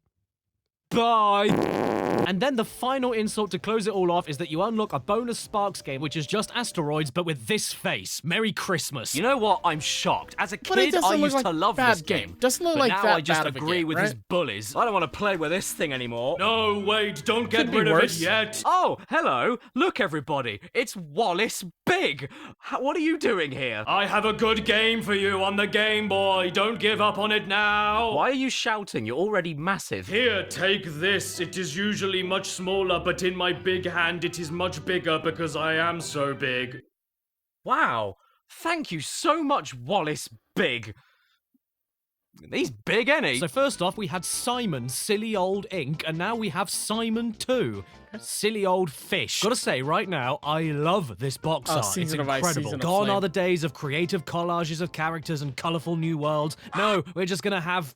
Bye! And then the final insult to close it all off is that you unlock a bonus Sparks game, which is just asteroids, but with this face. Merry Christmas. You know what? I'm shocked. As a But it kid, doesn't I look used like to love bad this game. game. Doesn't look but like now that I just bad of a agree game, with right? his bullies. I don't want to play with this thing anymore. No, wait, don't get Could be rid of it worse. yet. Oh, hello. Look, everybody. It's Wallace Big. What are you doing here? I have a good game for you on the Game Boy. Don't give up on it now. Why are you shouting? You're already massive. Here, take this. It is usually much smaller, but in my big hand it is much bigger because I am so big. Wow. Thank you so much, Wallace Big. He's big, ain't he? So first off, we had Simon, silly old ink, and now we have Simon 2, silly old fish. Gotta say, right now, I love this box art. It's Season of Ice, incredible. Season of Gone Flame. are the days of creative collages of characters and colourful new worlds. No, we're just gonna have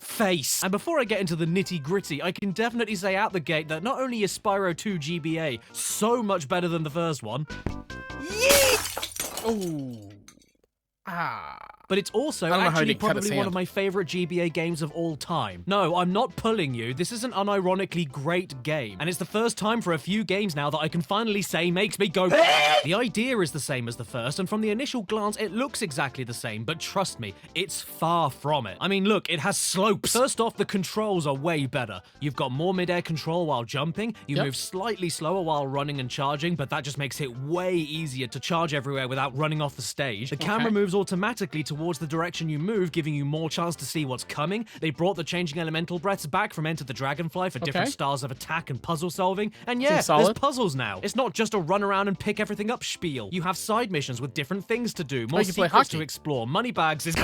face. And before I get into the nitty-gritty, I can definitely say out the gate that not only is Spyro 2 GBA so much better than the first one, Oh. but it's also I don't know how actually he cut his probably one hand. of my favorite GBA games of all time. No, I'm not pulling you. This is an unironically great game. And it's the first time for a few games now that I can finally say makes me go The idea is the same as the first, and from the initial glance, it looks exactly the same, but trust me, it's far from it. I mean, look, it has slopes. First off, the controls are way better. You've got more mid-air control while jumping, you move slightly slower while running and charging, but that just makes it way easier to charge everywhere without running off the stage. The camera moves moves automatically towards the direction you move, giving you more chance to see what's coming. They brought the changing elemental breaths back from Enter the Dragonfly for different styles of attack and puzzle solving. And yeah, there's puzzles now. It's not just a run around and pick everything up spiel. You have side missions with different things to do, more secrets to explore. Moneybags is...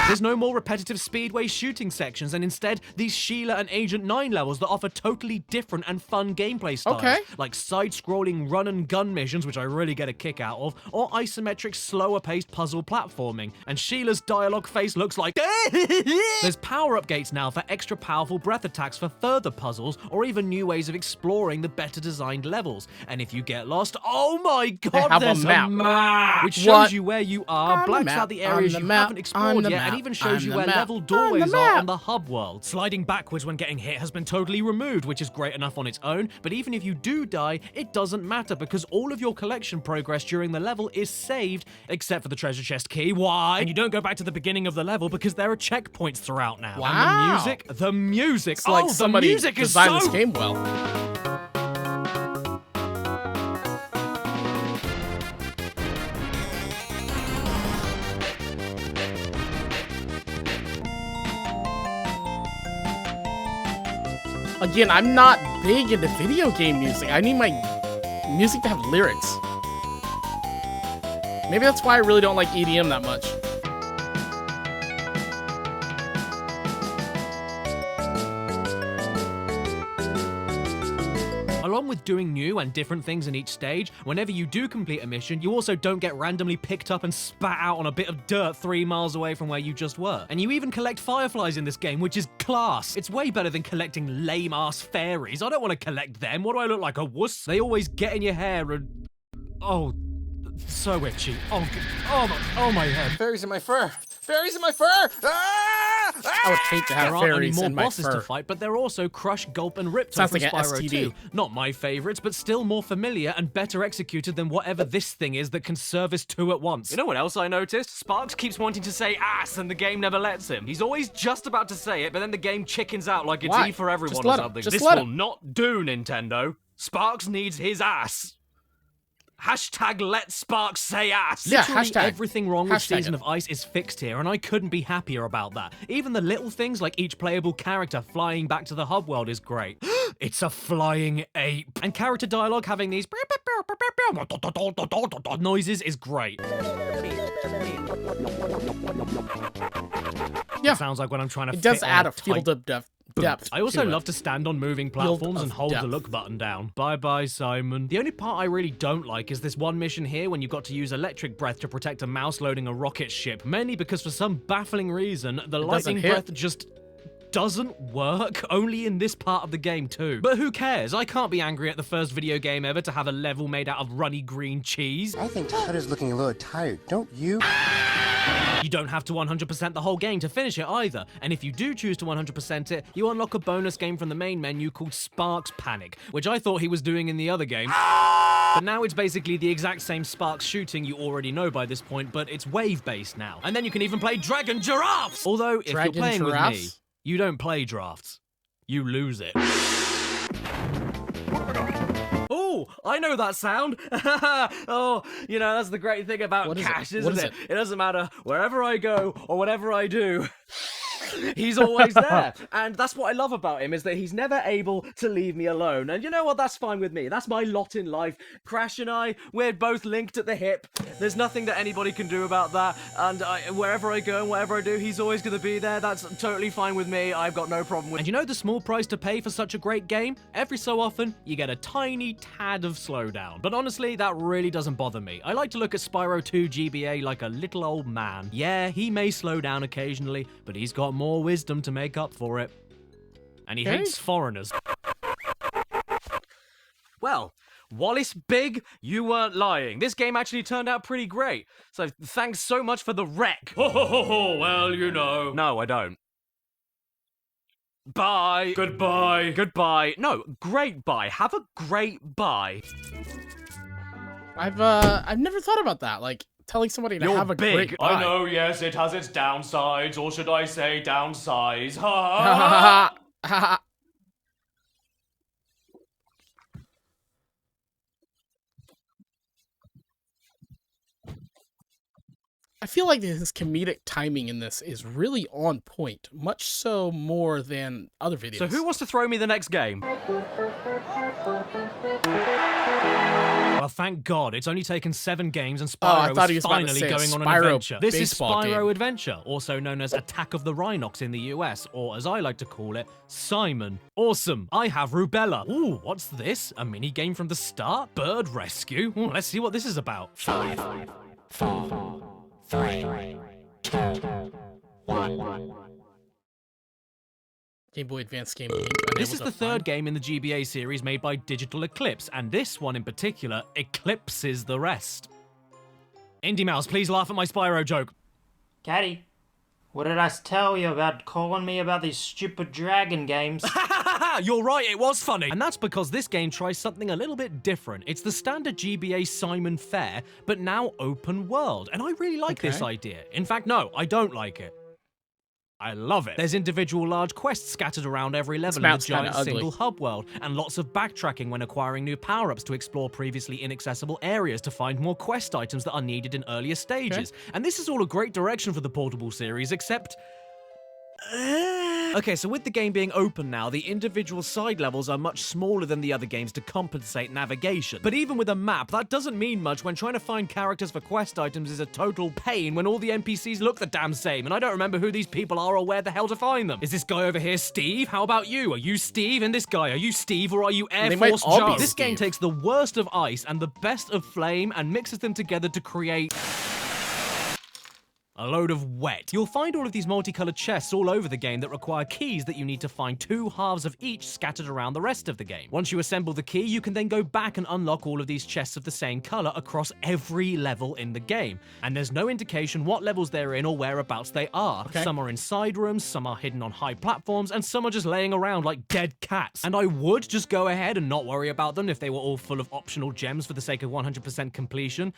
There's no more repetitive speedway shooting sections, and instead these Sheila and Agent 9 levels that offer totally different and fun gameplay styles. Like side-scrolling run and gun missions, which I really get a kick out of, or isometric slower-paced puzzle platforming. And Sheila's dialogue face looks like... There's power-up gates now for extra powerful breath attacks for further puzzles, or even new ways of exploring the better designed levels. And if you get lost, oh my god, there's a map! Which shows you where you are, blacks out the areas you haven't explored yet, and even shows you where level doorways are on the hub world. Sliding backwards when getting hit has been totally removed, which is great enough on its own, but even if you do die, it doesn't matter because all of your collection progress during the level is saved, except for the treasure chest key. Why? And you don't go back to the beginning of the level because there are checkpoints throughout now. Wow. And the music, it's like somebody the music designed is so... this game well. Again, I'm not big into video game music. I need my music to have lyrics. Maybe that's why I really don't like EDM that much. Along with doing new and different things in each stage, whenever you do complete a mission, you also don't get randomly picked up and spat out on a bit of dirt 3 miles away from where you just were. And you even collect fireflies in this game, which is class. It's way better than collecting lame-ass fairies. I don't want to collect them. What do I look like, a wuss? They always get in your hair and... Oh, so itchy. Oh my head. Fairies in my fur. Fairies in my fur! I would hate to have there aren't any fairies more in my bosses fur. to fight, but there are also Crush, Gulp, and Ripto Sounds from like an Spyro STD. 2. Not my favorites, but still more familiar and better executed than whatever this thing is that can service 2 at once. You know what else I noticed? Sparks keeps wanting to say ass and the game never lets him. He's always just about to say it, but then the game chickens out like it's Why? E for everyone Just or let him. something. Just This let will him. not do, Nintendo. Sparks needs his ass. Hashtag let Sparks say ass. Yeah, Literally hashtag. everything wrong with Hashtag Season it. of Ice is fixed here, and I couldn't be happier about that. Even the little things like each playable character flying back to the hub world is great. It's a flying ape. And character dialogue having these noises is great. Yeah. It sounds like when I'm trying to It does fit add on a field of depth. I also to it. love to stand on moving platforms and hold the look button down. Bye-bye, Simon. The only part I really don't like is this one mission here when you've got to use electric breath to protect a mouse loading a rocket ship, mainly because for some baffling reason, the lightning breath just doesn't work, only in this part of the game too. But who cares? I can't be angry at the first video game ever to have a level made out of runny green cheese. I think Tutter's looking a little tired, don't you? You don't have to 100% the whole game to finish it either, and if you do choose to 100% it, you unlock a bonus game from the main menu called Sparks Panic, which I thought he was doing in the other game. But now it's basically the exact same Sparks shooting you already know by this point, but it's wave-based now. And then you can even play Dragon Giraffes! Although, if you're playing with me, you don't play drafts. You lose it. Oh, I know that sound. Oh, you know, that's the great thing about Cash, isn't it? It doesn't matter wherever I go or whatever I do. He's always there. And that's what I love about him, is that he's never able to leave me alone. And you know what? That's fine with me. That's my lot in life. Crash and I, we're both linked at the hip. There's nothing that anybody can do about that. And wherever I go and whatever I do, he's always going to be there. That's totally fine with me. I've got no problem with it. And you know the small price to pay for such a great game? Every so often, you get a tiny tad of slowdown. But honestly, that really doesn't bother me. I like to look at Spyro 2 GBA like a little old man. Yeah, he may slow down occasionally, but he's got more wisdom to make up for it. And he hates foreigners. Well, Wallace Big, you weren't lying. This game actually turned out pretty great. So thanks so much for the wreck. Ho ho ho ho, well, you know. No, I don't. Bye. Goodbye. Goodbye. No, great bye. Have a great bye. I've never thought about that. Like, telling somebody to have a great bye. I know, yes, it has its downsides, or should I say downsize. Ha ha. feel like his comedic timing in this is really on point, much so more than other videos. So who wants to throw me the next game? Well, thank God, it's only taken 7 games and I Spyro thought he is was about to finally say a going on an Spyro adventure. This is baseball Spyro game. Adventure, also known as Attack of the Rhinox in the US, or as I like to call it, Simon. Awesome, I have Rubella. Ooh, what's this? A mini game from the start? Bird rescue? Ooh, let's see what this is about. 5, 4, 3, 2, 1. Game Boy Advance game. This is the third game in the GBA series made by Digital Eclipse, and this one in particular eclipses the rest. Indy Mouse, please laugh at my Spyro joke. Caddy, what did I tell you about calling me about these stupid dragon games? You're right, it was funny. And that's because this game tries something a little bit different. It's the standard GBA Simon fare, but now open world. And I really like this idea. In fact, no, I don't like it. I love it. There's individual large quests scattered around every level in the giant single hub world, and lots of backtracking when acquiring new power-ups to explore previously inaccessible areas to find more quest items that are needed in earlier stages. And this is all a great direction for the Portable series, except... Okay, so with the game being open now, the individual side levels are much smaller than the other games to compensate navigation. But even with a map, that doesn't mean much when trying to find characters for quest items is a total pain when all the NPCs look the damn same, and I don't remember who these people are or where the hell to find them. Is this guy over here Steve? How about you? Are you Steve? And this guy, are you Steve or are you Air Force Joe? This game takes the worst of ice and the best of flame and mixes them together to create... a load of wet. You'll find all of these multicolored chests all over the game that require keys that you need to find 2 halves of each scattered around the rest of the game. Once you assemble the key, you can then go back and unlock all of these chests of the same color across every level in the game. And there's no indication what levels they're in or whereabouts they are. Some are in side rooms, some are hidden on high platforms, and some are just laying around like dead cats. And I would just go ahead and not worry about them if they were all full of optional gems for the sake of 100% completion.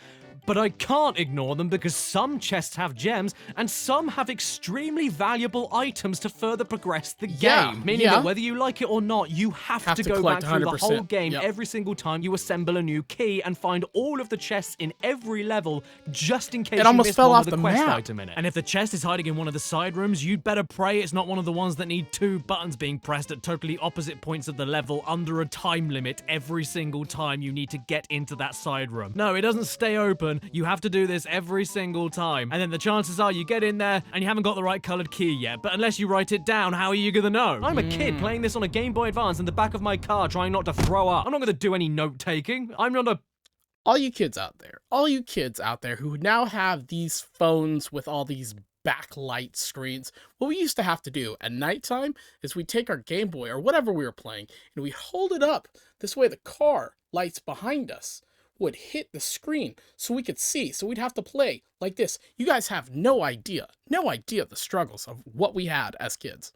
But I can't ignore them because some chests have gems and some have extremely valuable items to further progress the game. Meaning that whether you like it or not, you have to go back through the whole game every single time you assemble a new key and find all of the chests in every level just in case you missed one with a quest item in it. And if the chest is hiding in one of the side rooms, you'd better pray it's not one of the ones that need 2 buttons being pressed at totally opposite points of the level under a time limit every single time you need to get into that side room. No, it doesn't stay open. You have to do this every single time. And then the chances are you get in there and you haven't got the right colored key yet. But unless you write it down, how are you gonna know? I'm a kid playing this on a Game Boy Advance in the back of my car trying not to throw up. I'm not gonna do any note-taking. I'm not a... All you kids out there who now have these phones with all these backlight screens, what we used to have to do at nighttime is we'd take our Game Boy or whatever we were playing and we'd hold it up this way the car lights behind us would hit the screen so we could see, so we'd have to play like this. You guys have no idea the struggles of what we had as kids.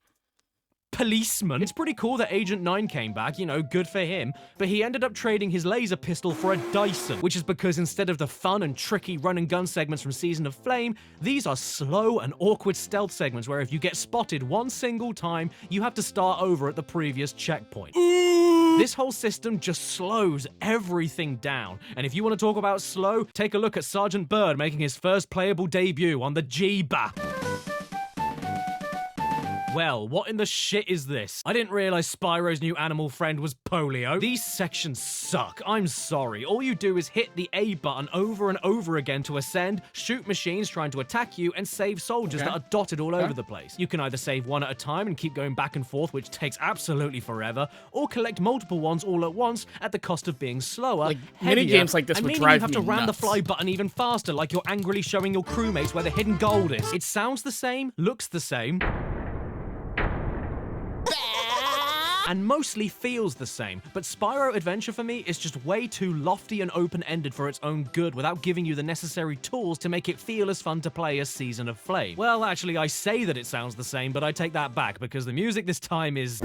Policeman. It's pretty cool that Agent 9 came back, you know, good for him, but he ended up trading his laser pistol for a Dyson, which is because instead of the fun and tricky run and gun segments from Season of Flame, these are slow and awkward stealth segments where if you get spotted one single time, you have to start over at the previous checkpoint. This whole system just slows everything down, and if you want to talk about slow, take a look at Sergeant Bird making his first playable debut on the G-BA. Well, what in the shit is this? I didn't realize Spyro's new animal friend was polio. These sections suck. I'm sorry. All you do is hit the A button over and over again to ascend, shoot machines trying to attack you, and save soldiers that are dotted all over the place. You can either save one at a time and keep going back and forth, which takes absolutely forever, or collect multiple ones all at once at the cost of being slower, mini games like this would drive me you have to ram the fly button even faster, like you're angrily showing your crewmates where the hidden gold is. It sounds the same, looks the same, and mostly feels the same, but Spyro Adventure for me is just way too lofty and open-ended for its own good without giving you the necessary tools to make it feel as fun to play as Season of Flame. Well, actually, I say that it sounds the same, but I take that back because the music this time is...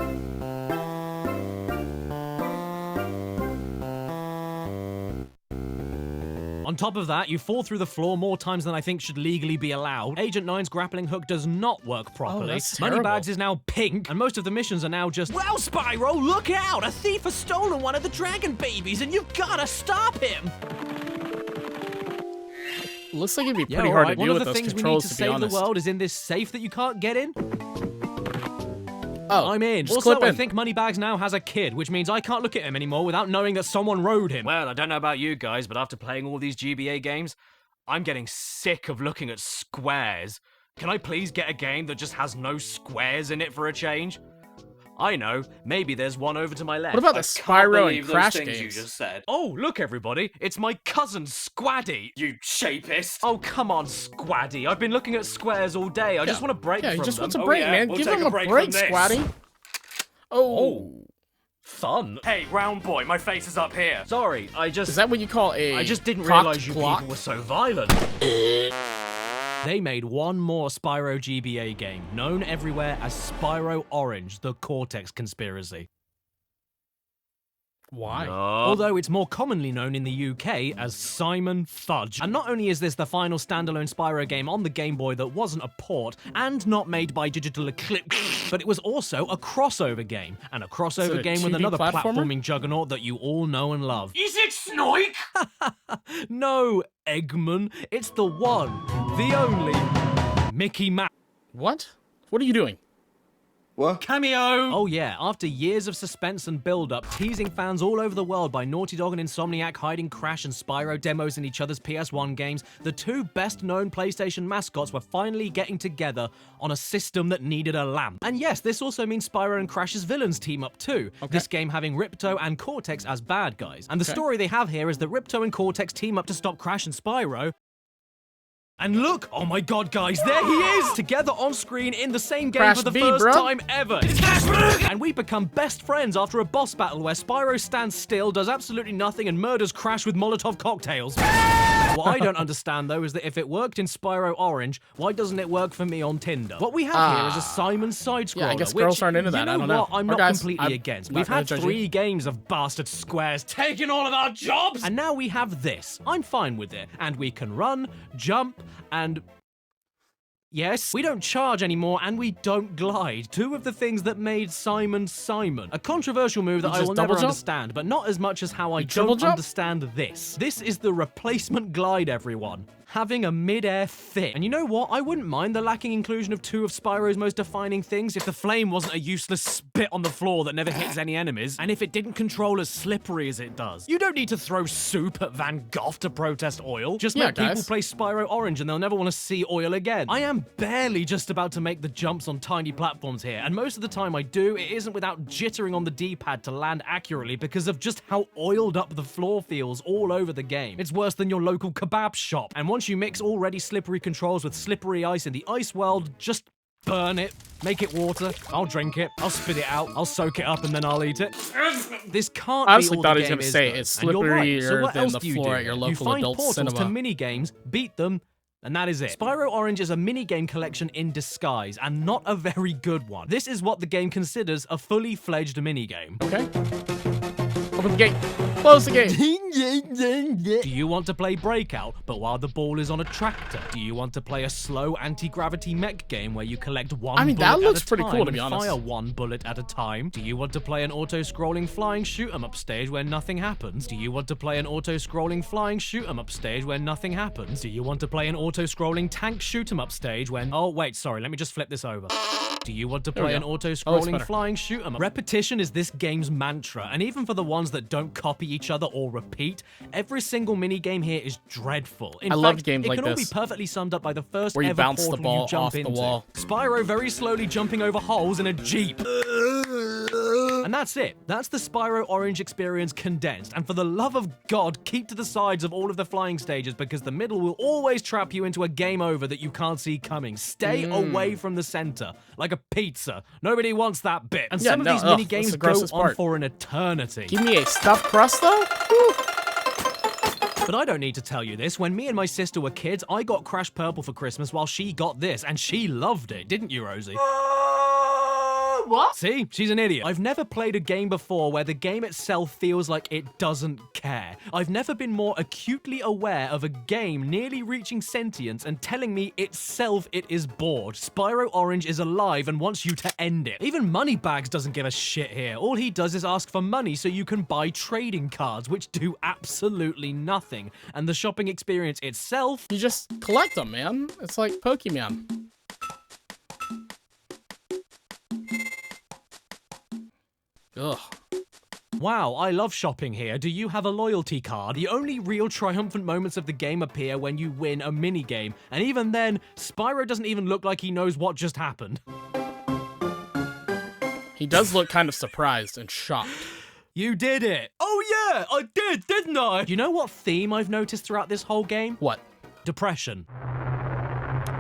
On top of that, you fall through the floor more times than I think should legally be allowed. Agent 9's grappling hook does not work properly. that's terrible. Moneybags is now pink, and most of the missions are now just, well, Spyro, look out! A thief has stolen one of the dragon babies, and you've gotta stop him! Looks like it'd be Yeah, pretty hard alright. to deal One with of the those things we need controls, to to be save the honest. world is in this safe that you can't get in. Oh, I'm in. just Also, clip I in. think Moneybags now has a kid, which means I can't look at him anymore without knowing that someone rode him. Well, I don't know about you guys, but after playing all these GBA games, I'm getting sick of looking at squares. Can I please get a game that just has no squares in it for a change? I know, maybe there's one over to my left. What about the I can't Spyro and believe those Crash things games? you just said. Oh, look everybody, it's my cousin Squaddy. You shapist. Oh, come on, Squaddy. I've been looking at squares all day. I just want a break Yeah, from he just them. wants a break, man. We'll Give take him a break break, from this. Squatty. Oh. Fun. Hey, round boy, my face is up here. Sorry, Is that what you call a I just didn't cocked realize you block? people were so violent. They made one more Spyro GBA game, known everywhere as Spyro Orange, the Cortex Conspiracy. Why? Although it's more commonly known in the UK as Simon Fudge. And not only is this the final standalone Spyro game on the Game Boy that wasn't a port, and not made by Digital Eclipse, but it was also a crossover game. And a crossover a game with 2D another platformer? platforming juggernaut that you all know and love. Is it Snoik? No, Eggman. It's the one, the only, Mickey Mouse. What? What are you doing? What? Cameo! Oh yeah, after years of suspense and build-up, teasing fans all over the world by Naughty Dog and Insomniac hiding Crash and Spyro demos in each other's PS1 games, the two best-known PlayStation mascots were finally getting together on a system that needed a lamp. And yes, this also means Spyro and Crash's villains team up too, this game having Ripto and Cortex as bad guys. And the story they have here is that Ripto and Cortex team up to stop Crash and Spyro. And look! Oh my god, guys, there he is! Together on screen in the same game Crash for the B, first bro. time ever. And we become best friends after a boss battle where Spyro stands still, does absolutely nothing, and murders Crash with Molotov cocktails. What I don't understand, though, is that if it worked in Spyro Orange, why doesn't it work for me on Tinder? What we have here is a Simon side-scroller, Yeah, I guess which, girls aren't into that. you know I don't know. what? I'm Or not guys, completely I'm against. not We've gonna had judge you. 3 games of bastard squares taking all of our jobs! And now we have this. I'm fine with it. And we can run, jump, and... Yes, we don't charge anymore and we don't glide. 2 of the things that made Simon Simon. A controversial move that You I just will double never jump? understand, but not as much as how I triple don't jump? understand this. This is the replacement glide, everyone. Having a mid-air fit. And you know what? I wouldn't mind the lacking inclusion of 2 of Spyro's most defining things if the flame wasn't a useless spit on the floor that never hits any enemies, and if it didn't control as slippery as it does. You don't need to throw soup at Van Gogh to protest oil. Just Yeah, make people guys. play Spyro Orange and they'll never want to see oil again. I am barely just about to make the jumps on tiny platforms here, and most of the time I do, it isn't without jittering on the D-pad to land accurately because of just how oiled up the floor feels all over the game. It's worse than your local kebab shop. And once you mix already slippery controls with slippery ice in the ice world, just burn it, make it water, I'll drink it, I'll spit it out, I'll soak it up, and then I'll eat it. This can't I be honestly all thought the he was game gonna is, say though. it's And you're right. So slipperier what than else the do you floor do? at your You local find adult portals cinema. to mini-games, beat them, and that is it. Spyro Orange is a minigame collection in disguise, and not a very good one. This is what the game considers a fully fledged minigame. Okay. Open the gate. Close the gate. Do you want to play Breakout, but while the ball is on a tractor? Do you want to play a slow anti-gravity mech game where you collect one I mean, that bullet looks at a pretty time cool, to be and honest. fire one bullet at a time? Do you want to play an auto-scrolling flying shoot-'em-up stage where nothing happens? Do you want to play an auto-scrolling flying shoot-'em-up stage where nothing happens? Do you want to play an auto-scrolling tank shoot-'em-up stage when... Oh, wait, sorry, let me just flip this over. Do you want to There we play an go. Oh, it's auto-scrolling better. flying shoot-'em-up? Repetition is this game's mantra, and even for the ones that don't copy each other or repeat, every single minigame here is dreadful. In I fact, loved games it like can all be this. perfectly summed up by the first Where you ever bounce the portal ball you jump off the into. wall. Spyro very slowly jumping over holes in a Jeep. And that's it. That's the Spyro Orange experience condensed. And for the love of God, keep to the sides of all of the flying stages because the middle will always trap you into a game over that you can't see coming. Stay away from the center, like a pizza. Nobody wants that bit. And Yeah, some of no, these ugh, mini that's games the go grossest on part. for an eternity. Give me a stuffed crust, though? Whew. But I don't need to tell you this. When me and my sister were kids, I got Crash Purple for Christmas while she got this, and she loved it, didn't you, Rosie? what? See? She's an idiot. I've never played a game before where the game itself feels like it doesn't care. I've never been more acutely aware of a game nearly reaching sentience and telling me itself it is bored. Spyro Orange is alive and wants you to end it. Even Moneybags doesn't give a shit here. All he does is ask for money so you can buy trading cards, which do absolutely nothing. And the shopping experience itself... You just collect them, man. It's like Pokemon. Ugh. Wow, I love shopping here. Do you have a loyalty card? The only real triumphant moments of the game appear when you win a minigame. And even then, Spyro doesn't even look like he knows what just happened. He does look kind of surprised and shocked. You did it! Oh yeah, I did, didn't I? You know what theme I've noticed throughout this whole game? What? Depression.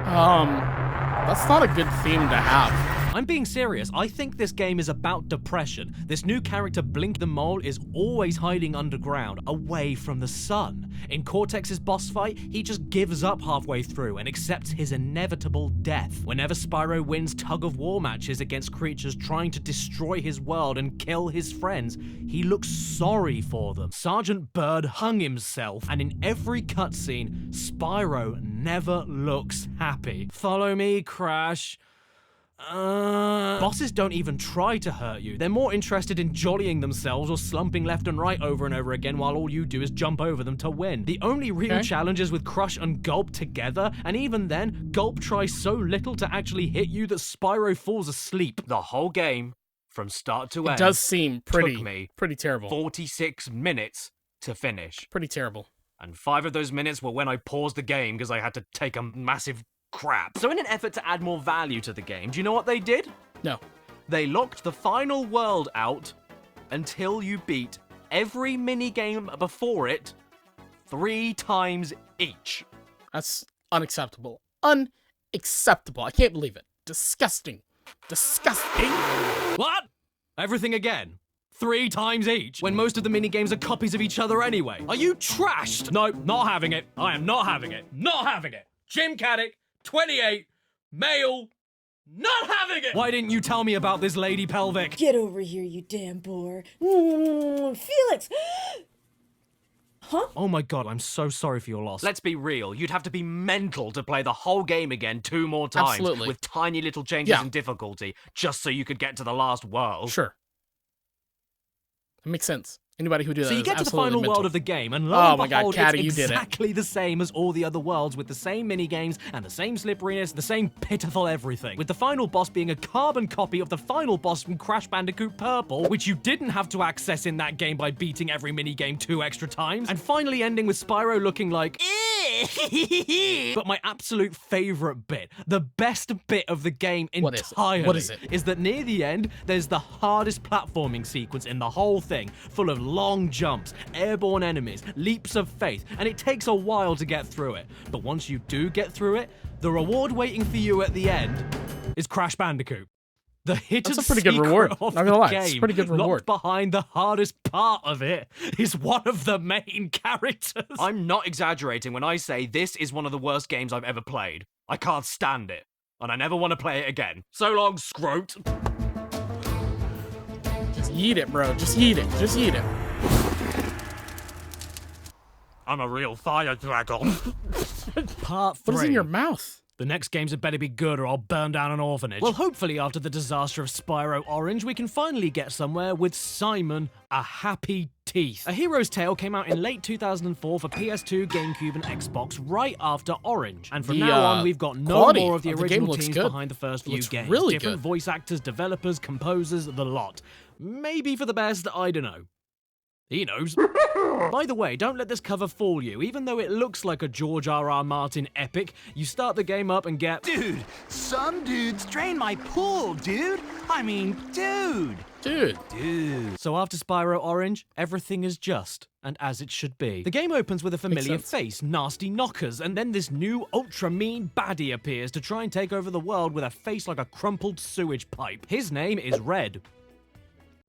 That's not a good theme to have. I'm being serious. I think this game is about depression. This new character, Blink the Mole, is always hiding underground, away from the sun. In Cortex's boss fight, he just gives up halfway through and accepts his inevitable death. Whenever Spyro wins tug-of-war matches against creatures trying to destroy his world and kill his friends, he looks sorry for them. Sergeant Bird hung himself, and in every cutscene, Spyro never looks happy. Follow me, Crash. Bosses don't even try to hurt you. They're more interested in jollying themselves or slumping left and right over and over again while all you do is jump over them to win. The only real challenge is with Crush and Gulp together, and even then, Gulp tries so little to actually hit you that Spyro falls asleep. The whole game, from start to end, It does seem pretty terrible. 46 minutes to finish. Pretty terrible. And 5 of those minutes were when I paused the game because I had to take a massive crap. So in an effort to add more value to the game, do you know what they did? No. They locked the final world out until you beat every minigame before it 3 times each. That's unacceptable. Unacceptable. I can't believe it. Disgusting. Disgusting. What? Everything again? 3 times each, when most of the minigames are copies of each other anyway. Are you trashed? No, not having it. I am not having it. Not having it. Jim Caddick, 28, male, not having it! Why didn't you tell me about this lady pelvic? Get over here, you damn bore. Felix! Huh? Oh my god, I'm so sorry for your loss. Let's be real, you'd have to be mental to play the whole game again 2 more times. Absolutely. With tiny little changes in difficulty, just so you could get to the last world. Sure. It makes sense. Anybody who did that So you is get to the absolutely final mental. world of the game, and lo Oh and my God, behold, Caddy, it's you did it. exactly the same as all the other worlds, with the same minigames and the same slipperiness, the same pitiful everything. With the final boss being a carbon copy of the final boss from Crash Bandicoot Purple, which you didn't have to access in that game by beating every minigame 2 extra times, and finally ending with Spyro looking like... But my absolute favorite bit, the best bit of the game entirely, What is it? is that near the end, there's the hardest platforming sequence in the whole thing, full of long jumps, airborne enemies, leaps of faith, and it takes a while to get through it. But once you do get through it, the reward waiting for you at the end is Crash Bandicoot. The hidden That's a pretty good secret reward. of Not gonna the lie, game, it's a pretty good reward. locked behind the hardest part of it, is one of the main characters. I'm not exaggerating when I say this is one of the worst games I've ever played. I can't stand it, and I never want to play it again. So long, Scroat. Just eat it, bro. Just eat it. Just eat it. I'm a real fire dragon. Part 3. What is in your mouth? The next games had better be good or I'll burn down an orphanage. Well, hopefully after the disaster of Spyro Orange, we can finally get somewhere with Simon, a Happy Teeth. A Hero's Tale came out in late 2004 for PS2, GameCube, and Xbox right after Orange. And from now on, we've got no quality more of the of the original game looks teams good. behind the first few Looks games. really Different good. voice actors, developers, composers, the lot. Maybe for the best, I don't know. He knows. By the way, don't let this cover fool you. Even though it looks like a George R.R. Martin epic, you start the game up and get... Dude, some dudes drain my pool, dude. I mean, dude. Dude. So after Spyro Orange, everything is just and as it should be. The game opens with a familiar face, Nasty Knockers, and then this new ultra-mean baddie appears to try and take over the world with a face like a crumpled sewage pipe. His name is Red.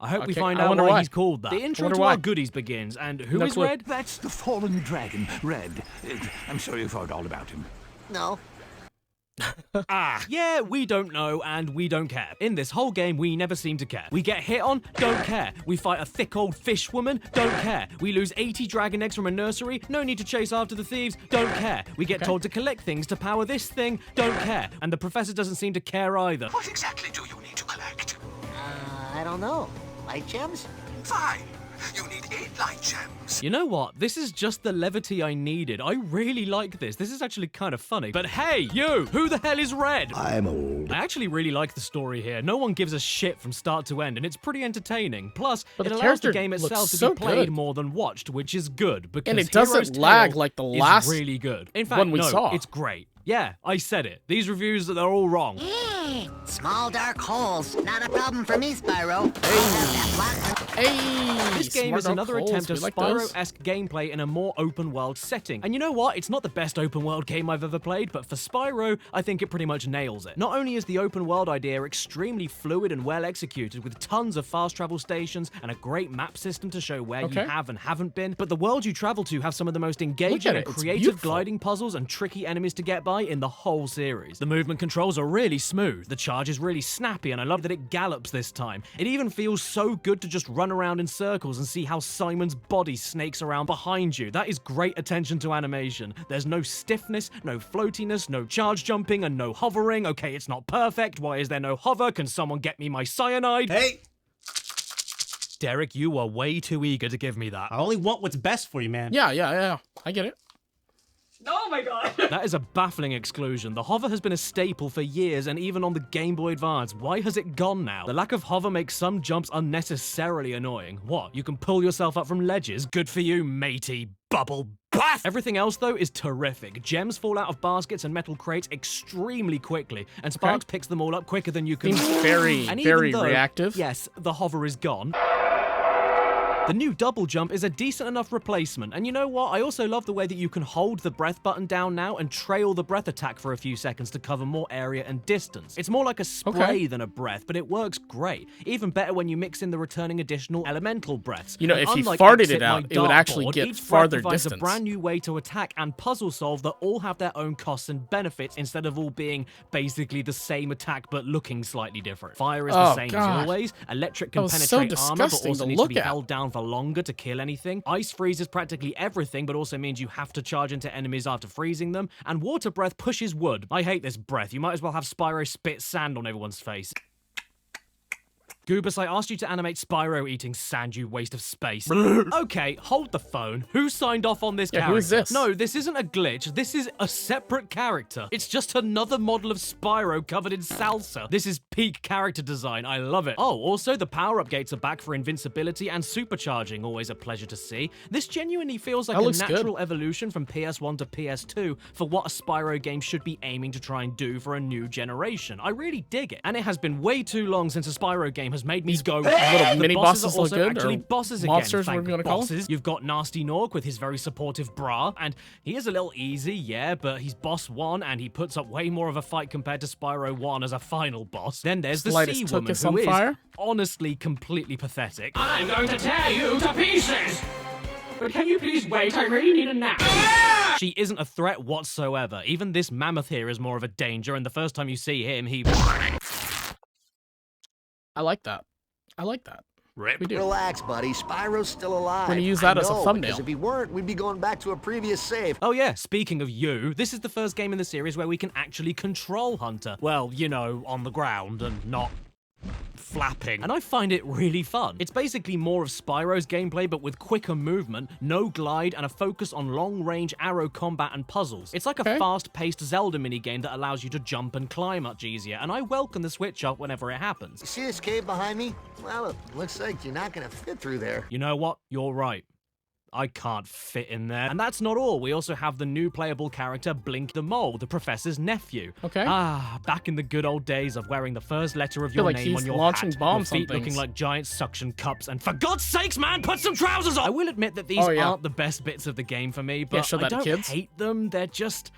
I hope we find out why he's called that. The intro to our goodies begins, and who is Red? That's the fallen dragon, Red. I'm sure you've heard all about him. No. Yeah, we don't know, and we don't care. In this whole game, we never seem to care. We get hit on, don't care. We fight a thick old fish woman, don't care. We lose 80 dragon eggs from a nursery, no need to chase after the thieves, don't care. We get told to collect things to power this thing, don't care. And the professor doesn't seem to care either. What exactly do you need to collect? I don't know. Light gems? Fine. You need 8 light gems. You know what? This is just the levity I needed. I really like this. This is actually kind of funny. But hey, you! Who the hell is Red? I'm old. I actually really like the story here. No one gives a shit from start to end, and it's pretty entertaining. Plus, But it the allows the character game itself looks to so be played good. more than watched, which is good, because And it Hero's doesn't Tale lag like the is last really good. In fact, one we no, saw. it's great. Yeah, I said it. These reviews, they're all wrong. Small dark holes. Not a problem for me, Spyro. Hey! This game Smart is Dark another Holes, attempt we at like those. Spyro-esque gameplay in a more open-world setting. And you know what? It's not the best open-world game I've ever played, but for Spyro, I think it pretty much nails it. Not only is the open-world idea extremely fluid and well-executed, with tons of fast travel stations and a great map system to show where you have and haven't been, but the world you travel to have some of the most engaging and it's creative beautiful. gliding puzzles and tricky enemies to get by in the whole series. The movement controls are really smooth, the charge is really snappy, and I love that it gallops this time. It even feels so good to just run around in circles and see how Simon's body snakes around behind you. That is great attention to animation. There's no stiffness, no floatiness, no charge jumping, and no hovering. Okay, it's not perfect. Why is there no hover? Can someone get me my cyanide? Hey! Derek, you are way too eager to give me that. I only want what's best for you, man. Yeah. I get it. Oh my god! That is a baffling exclusion. The hover has been a staple for years, and even on the Game Boy Advance. Why has it gone now? The lack of hover makes some jumps unnecessarily annoying. What? You can pull yourself up from ledges? Good for you, matey bubble bath! Everything else, though, is terrific. Gems fall out of baskets and metal crates extremely quickly, and Sparks picks them all up quicker than you can. Seems very, and very even though, reactive. Yes, the hover is gone. The new double jump is a decent enough replacement, and you know what? I also love the way that you can hold the breath button down now and trail the breath attack for a few seconds to cover more area and distance. It's more like a spray than a breath, but it works great. Even better when you mix in the returning additional elemental breaths. You know, And if he unlike farted Exit it out, My it would actually Dartboard, get each breath farther provides distance. a brand new way to attack and puzzle solve that all have their own costs and benefits instead of all being basically the same attack but looking slightly different. Fire is the same as always. Electric can That was so penetrate armor, but disgusting also to needs to look be at. held down for longer to kill anything. Ice freeze is practically everything, but also means you have to charge into enemies after freezing them. And water breath pushes wood. I hate this breath. You might as well have Spyro spit sand on everyone's face. Goobus, I asked you to animate Spyro eating sand, you waste of space. Okay, hold the phone. Who signed off on this character? who is this? No, this isn't a glitch. This is a separate character. It's just another model of Spyro covered in salsa. This is peak character design. I love it. Oh, also, the power-up gates are back for invincibility and supercharging. Always a pleasure to see. This genuinely feels like That a looks good. natural evolution from PS1 to PS2 for what a Spyro game should be aiming to try and do for a new generation. I really dig it. And it has been way too long since a Spyro game has made me go. little mini bosses are look also good, actually or bosses monsters, again. whatever you wanna call them. Bosses. You've got Nasty Nork with his very supportive bra, and he is a little easy, yeah, but he's boss 1 and he puts up way more of a fight compared to Spyro 1 as a final boss. Then there's the Slightest Sea took Woman, us who on is fire. honestly completely pathetic. I'm going to tear you to pieces! But can you please wait? I really need a nap. She isn't a threat whatsoever. Even this mammoth here is more of a danger, and the first time you see him, he... I like that. We do. Relax, buddy. Spyro's still alive. We're gonna use that as a thumbnail. Because if he weren't, we'd be going back to a previous save. Oh yeah, speaking of you, this is the first game in the series where we can actually control Hunter. Well, you know, on the ground and not flapping. And I find it really fun. It's basically more of Spyro's gameplay, but with quicker movement, no glide, and a focus on long-range arrow combat and puzzles. It's like a fast-paced Zelda minigame that allows you to jump and climb much easier, and I welcome the switch up whenever it happens. You see this cave behind me? Well, it looks like you're not gonna fit through there. You know what? You're right. I can't fit in there. And that's not all. We also have the new playable character, Blink the Mole, the professor's nephew. Okay. Ah, back in the good old days of wearing the first letter of feel your like name he's on your launching hat, bombs your on feet looking things. like giant suction cups, and for God's sakes, man, put some trousers on! I will admit that these Oh, yeah. aren't the best bits of the game for me, but show I that to don't kids. hate them. They're just...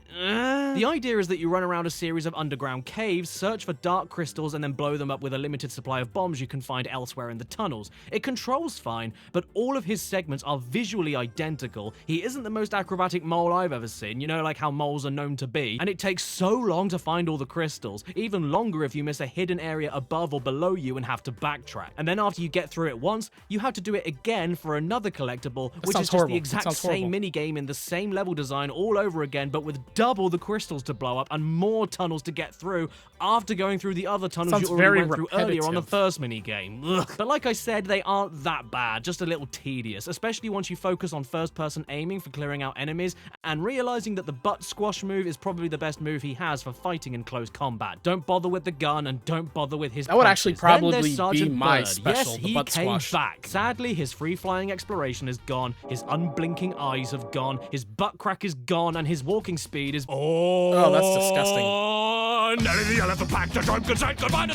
The idea is that you run around a series of underground caves, search for dark crystals, and then blow them up with a limited supply of bombs you can find elsewhere in the tunnels. It controls fine, but all of his segments are visually identical. He isn't the most acrobatic mole I've ever seen, you know, like how moles are known to be, and it takes so long to find all the crystals, even longer if you miss a hidden area above or below you and have to backtrack. And then after you get through it once, you have to do it again for another collectible, which is just the exact same minigame in the same level design all over again, but with double the crystals to blow up and more tunnels to get through after going through the other tunnels you already went through earlier on the first minigame. Ugh. But like I said, they aren't that bad, just a little tedious, especially once you focus on first-person aiming for clearing out enemies and realizing that the butt squash move is probably the best move he has for fighting in close combat. Don't bother with the gun and don't bother with his That would actually probably be Sergeant my Bird. special, Yes, the he butt came squash. back. Sadly, his free-flying exploration is gone, his unblinking eyes have gone, his butt crack is gone, and his walking speed is... Oh, that's disgusting.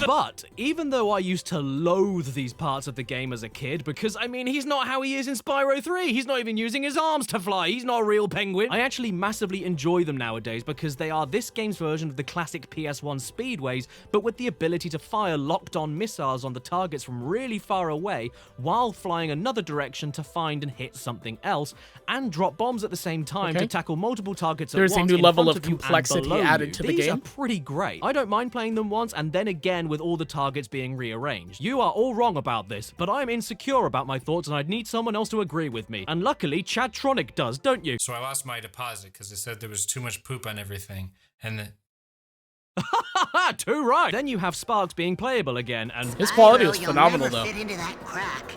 But even though I used to loathe these parts of the game as a kid, because I mean, he's not how he is in Spyro 3. He's not even using his arms to fly. He's not a real penguin. I actually massively enjoy them nowadays because they are this game's version of the classic PS1 speedways, but with the ability to fire locked-on missiles on the targets from really far away while flying another direction to find and hit something else, and drop bombs at the same time to tackle multiple targets at once. There's a new level of front you and complexity below added you. to the These game. are pretty great. I don't mind playing them once and then again with all the targets being rearranged. You are all wrong about this, but I'm insecure about my thoughts and I'd need someone else to agree with me. And luckily, Chadtronic does, don't you? So I lost my deposit because they said there was too much poop on everything, and then... Too right. Then you have Sparks being playable again, and his quality was phenomenal though. Fit into that crack.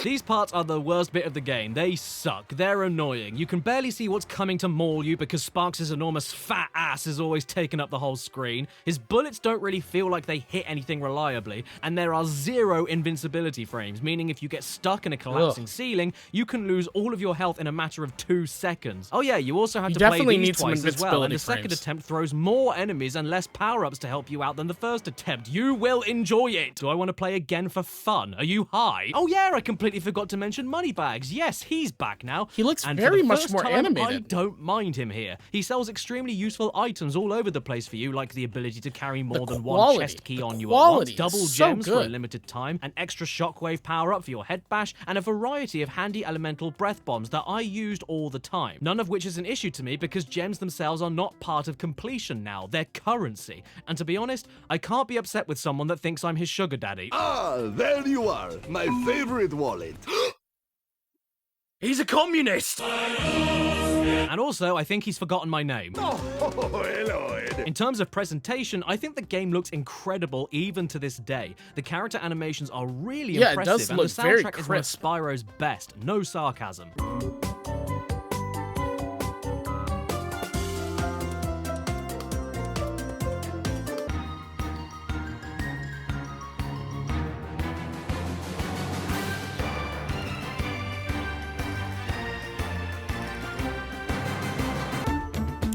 These parts are the worst bit of the game. They suck. They're annoying. You can barely see what's coming to maul you because Sparks' enormous fat ass is always taking up the whole screen. His bullets don't really feel like they hit anything reliably, and there are 0 invincibility frames, meaning if you get stuck in a collapsing ceiling, you can lose all of your health in a matter of 2 seconds. Oh yeah, you also have to play these twice as well, and the second attempt throws more enemies and less power-ups to help you out than the first attempt. You will enjoy it. Do I want to play again for fun? Are you high? Oh yeah, I completely forgot to mention Moneybags. Yes, he's back now. He looks and very for the much first more time, animated. I don't mind him here. He sells extremely useful items all over the place for you, like the ability to carry more than one chest key on you at once, double gems for a limited time, an extra shockwave power-up for your head bash, and a variety of handy elemental breath bombs that I used all the time. None of which is an issue to me because gems themselves are not part of completion now. They're currency. And to be honest, I can't be upset with someone that thinks I'm his sugar daddy. Ah, there you are, my favorite wallet. He's a communist! And also, I think he's forgotten my name. Oh, hello. In terms of presentation, I think the game looks incredible even to this day. The character animations are really impressive, it does and look the very soundtrack is one of crisp. Spyro's best. No sarcasm.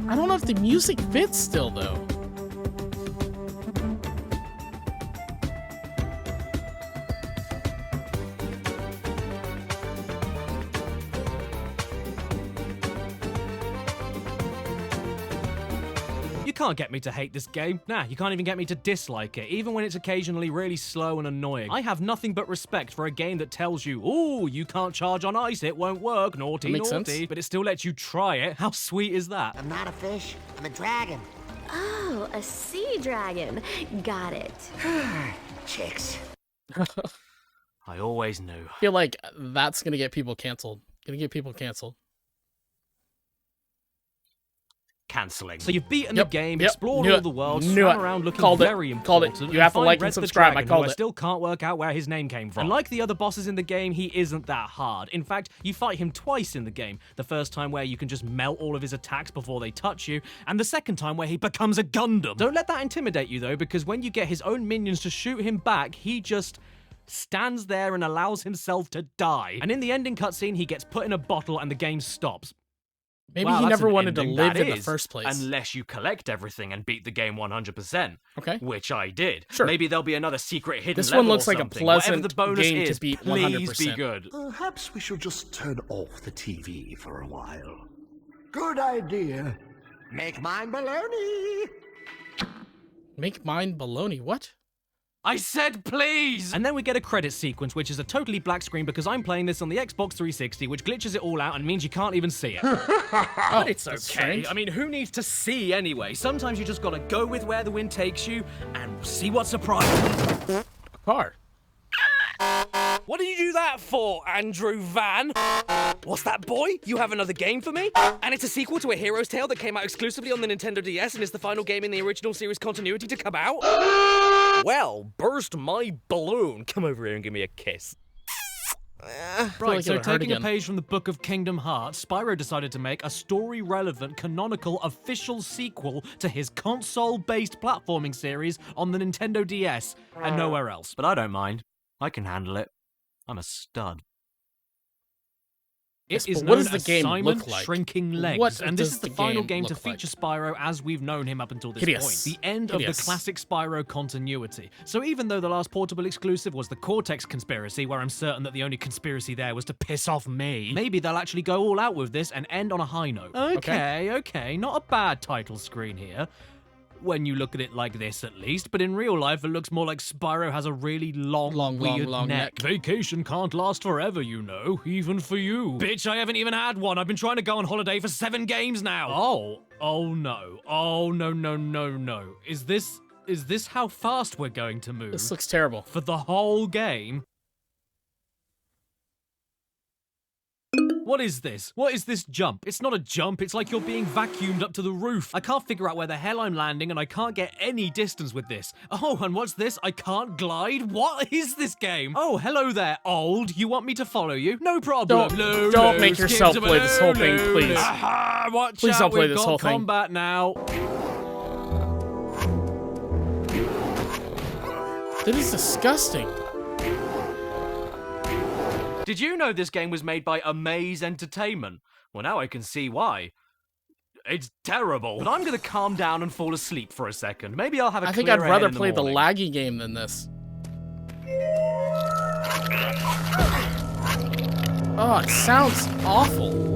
I don't know if the music fits still though. You can't get me to hate this game. Nah, you can't even get me to dislike it, even when it's occasionally really slow and annoying. I have nothing but respect for a game that tells you, ooh, you can't charge on ice, it won't work, naughty, That makes naughty, sense. but it still lets you try it. How sweet is that? I'm not a fish, I'm a dragon. Oh, a sea dragon. Got it. Chicks. I always knew. I feel like that's gonna get people canceled. Cancelling. So you've beaten the game, explored Knew all it. the world, Knew swam it. around looking Called it. very Called it. important. You have to find like Red and the subscribe. I Dragon, called who it. I still can't work out where his name came from. And like the other bosses in the game, he isn't that hard. In fact, you fight him twice in the game. The first time where you can just melt all of his attacks before they touch you, and the second time where he becomes a Gundam. Don't let that intimidate you though, because when you get his own minions to shoot him back, he just stands there and allows himself to die. And in the ending cutscene, he gets put in a bottle and the game stops. Maybe Wow, he that's never an wanted to ending. live That in the is, first place. Unless you collect everything and beat the game 100%. Okay. Which I did. Sure. Maybe there'll be another secret hidden This level one looks or like a something. Whatever pleasant the bonus game is, to beat please 100%. be good. Perhaps we should just turn off the TV for a while. Good idea. Make mine baloney. Make mine baloney. What? I said please! And then we get a credit sequence, which is a totally black screen because I'm playing this on the Xbox 360, which glitches it all out and means you can't even see it. But it's okay. Strange. I mean, who needs to see anyway? Sometimes you just gotta go with where the wind takes you and see what surprises. A car. What did you do that for, Andrew Van? What's that, boy? You have another game for me? And it's a sequel to A Hero's Tale that came out exclusively on the Nintendo DS and is the final game in the original series continuity to come out? Well, burst my balloon. Come over here and give me a kiss. Right, so taking a page from the Book of Kingdom Hearts, Spyro decided to make a story-relevant, canonical, official sequel to his console-based platforming series on the Nintendo DS, and nowhere else. But I don't mind. I can handle it. I'm a stud. It Yes, is but what known does the as game Simon look like? Shrinking Legs, What and this does is the the final game game to look like? feature Spyro as we've known him up until this Hideous. point. The end of the Hideous. classic Spyro continuity. So even though the last portable exclusive was the Cortex conspiracy, where I'm certain that the only conspiracy there was to piss off me, maybe they'll actually go all out with this and end on a high note. Okay, not a bad title screen here. When you look at it like this, at least. But in real life, it looks more like Spyro has a really long weird neck. Vacation can't last forever, you know. Even for you. Bitch, I haven't even had one. I've been trying to go on holiday for 7 games now. Oh no. Is this how fast we're going to move? This looks terrible. For the whole game? What is this? What is this jump? It's not a jump, it's like you're being vacuumed up to the roof. I can't figure out where the hell I'm landing and I can't get any distance with this. Oh, and what's this? I can't glide? What is this game? Oh, hello there, old. You want me to follow you? No problem. Don't make yourself play this whole thing, please. Aha, watch Please out, don't play we've this got whole thing. combat now. That is disgusting. Did you know this game was made by Amaze Entertainment? Well, now I can see why. It's terrible. But I'm gonna calm down and fall asleep for a second. Maybe I'll have a I think clearer I'd head rather in the play the morning. laggy game than this. Oh, it sounds awful.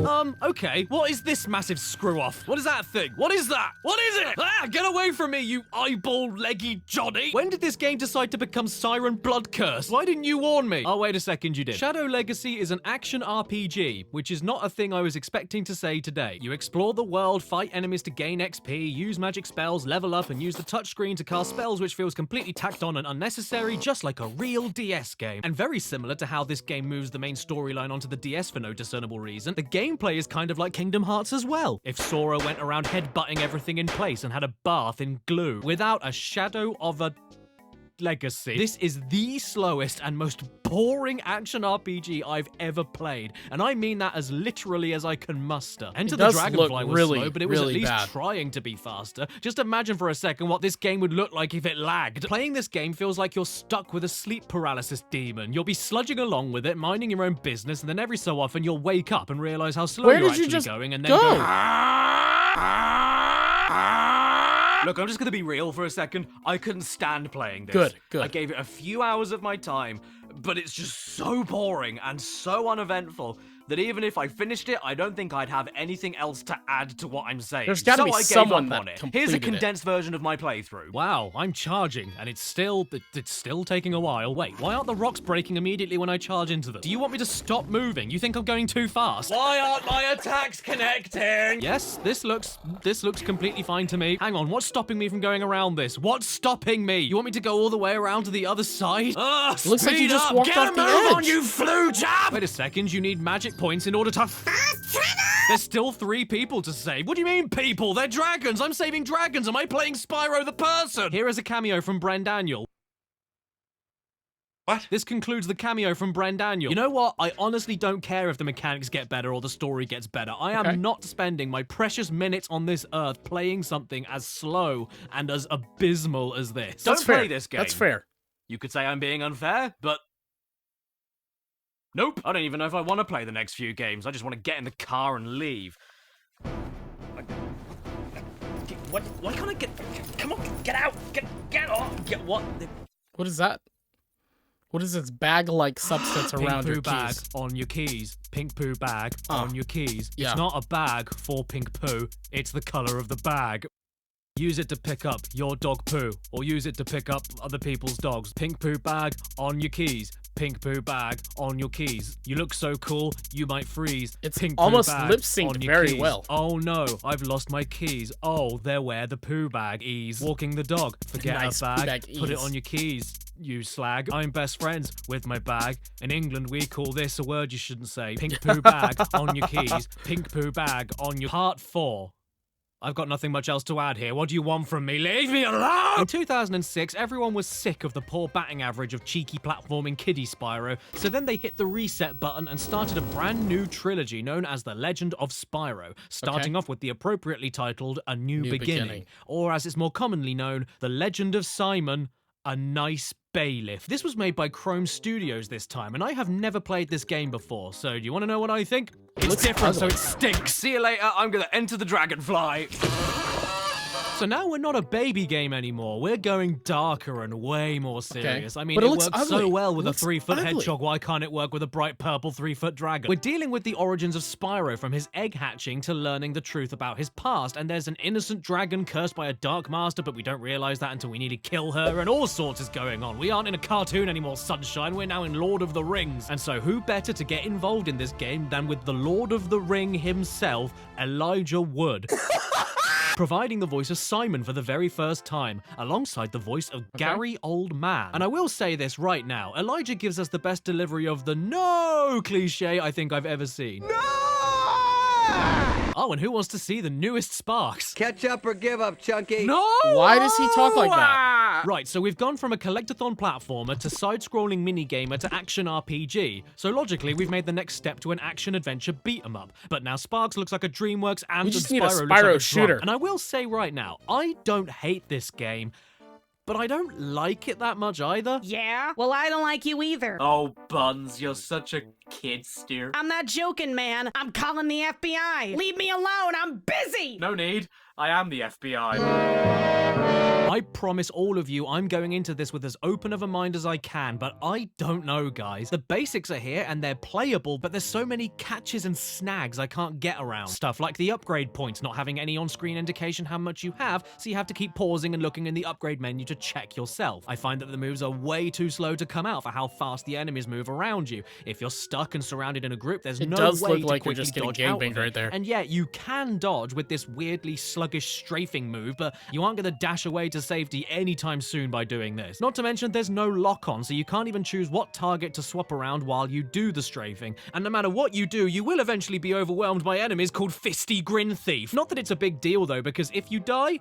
Okay, what is this massive screw-off? What is that thing? What is that? What is it? Ah, get away from me, you eyeball-leggy Johnny! When did this game decide to become Siren Blood Curse? Why didn't you warn me? Oh, wait a second, you did. Shadow Legacy is an action RPG, which is not a thing I was expecting to say today. You explore the world, fight enemies to gain XP, use magic spells, level up, and use the touchscreen to cast spells, which feels completely tacked on and unnecessary, just like a real DS game. And very similar to how this game moves the main storyline onto the DS for no discernible reason, the gameplay is kind of like Kingdom Hearts as well. If Sora went around headbutting everything in place and had a bath in glue, without a shadow of a legacy. This is the slowest and most boring action RPG I've ever played, and I mean that as literally as I can muster. Enter the Dragonfly was slow, but it was at least trying to be faster. Just imagine for a second what this game would look like if it lagged. Playing this game feels like you're stuck with a sleep paralysis demon. You'll be sludging along with it, minding your own business, and then every so often you'll wake up and realize how slow you're actually going, and then Look, I'm just gonna be real for a second. I couldn't stand playing this. Good. I gave it a few hours of my time, but it's just so boring and so uneventful that even if I finished it, I don't think I'd have anything else to add to what I'm saying. There's gotta be I gave someone up that on it. completed Here's a it. condensed version of my playthrough. Wow, I'm charging, and it's still taking a while. Wait, why aren't the rocks breaking immediately when I charge into them? Do you want me to stop moving? You think I'm going too fast? Why aren't my attacks connecting? Yes, this looks completely fine to me. Hang on, what's stopping me from going around this? What's stopping me? You want me to go all the way around to the other side? Looks like you just walked off the Move on, edge. you flu jab! Wait a second, you need magic points in order to There's still 3 people to save. What do you mean, people? They're dragons. I'm saving dragons. Am I playing Spyro the person? Here is a cameo from Brandaniel. What? This concludes the cameo from Brandaniel. You know what? I honestly don't care if the mechanics get better or the story gets better. I am not spending my precious minutes on this earth playing something as slow and as abysmal as this. Don't play this game. That's fair. You could say I'm being unfair, but nope. I don't even know if I want to play the next few games. I just want to get in the car and leave. Why can't I get... Come on, get out! Get off! Get what? What is that? What is this bag-like substance around your Pink poo bag keys? on your keys. Pink poo bag on your keys. Yeah. It's not a bag for pink poo. It's the color of the bag. Use it to pick up your dog poo, or use it to pick up other people's dogs. Pink poo bag on your keys. Pink poo bag on your keys. You look so cool, you might freeze. It's Pink poo almost bag lip-synced on your very keys. well. Oh no, I've lost my keys. Oh, they're where the poo bag is. Walking the dog. Forget Nice a bag. poo bag Put it ease. on your keys. You slag. I'm best friends with my bag. In England, we call this a word you shouldn't say. Pink poo bag on your keys. Pink poo bag on your... Part 4. I've got nothing much else to add here. What do you want from me? Leave me alone! In 2006, everyone was sick of the poor batting average of cheeky platforming kiddie Spyro, so then they hit the reset button and started a brand new trilogy known as The Legend of Spyro, starting off with the appropriately titled A New Beginning, or as it's more commonly known, The Legend of Simon, A Nice Bailiff. This was made by Chrome Studios this time, and I have never played this game before, so do you want to know what I think? It's different, so it stinks. See you later. I'm gonna enter the dragonfly. So now we're not a baby game anymore. We're going darker and way more serious. I mean, But it it looks works so ugly. well with It a looks 3-foot ugly. hedgehog. Why can't it work with a bright purple 3-foot dragon? We're dealing with the origins of Spyro, from his egg hatching to learning the truth about his past. And there's an innocent dragon cursed by a dark master, but we don't realize that until we need to kill her, and all sorts is going on. We aren't in a cartoon anymore, sunshine. We're now in Lord of the Rings. And so who better to get involved in this game than with the Lord of the Ring himself, Elijah Wood. Providing the voice of Simon for the very first time, alongside the voice of Gary Oldman. And I will say this right now, Elijah gives us the best delivery of the no cliche I think I've ever seen. Oh, and who wants to see the newest Sparks? Catch up or give up, Chunky. No! Why does he talk like that? Right, so we've gone from a collectathon platformer to side-scrolling minigamer to action RPG. So logically, we've made the next step to an action-adventure beat-em-up. But now Sparks looks like a DreamWorks and We just Spyro need a looks Spyro like a shooter. drunk. And I will say right now, I don't hate this game, but I don't like it that much either. Yeah? Well, I don't like you either. Oh, Buns, you're such a kid steer. I'm not joking, man. I'm calling the FBI. Leave me alone. I'm busy. No need. I am the FBI. I promise all of you I'm going into this with as open of a mind as I can, but I don't know, guys. The basics are here and they're playable, but there's so many catches and snags I can't get around. Stuff like the upgrade points not having any on-screen indication how much you have, so you have to keep pausing and looking in the upgrade menu to check yourself. I find that the moves are way too slow to come out for how fast the enemies move around you. If you're stuck and surrounded in a group, there's no does way look to like you're quickly just getting dodge out gangbanged of it. right there. And yeah, you can dodge with this weirdly sluggish strafing move, but you aren't going to dash away to safety anytime soon by doing this. Not to mention there's no lock-on, so you can't even choose what target to swap around while you do the strafing. And no matter what you do, you will eventually be overwhelmed by enemies called Fisty Grin Thief. Not that it's a big deal though, because if you die,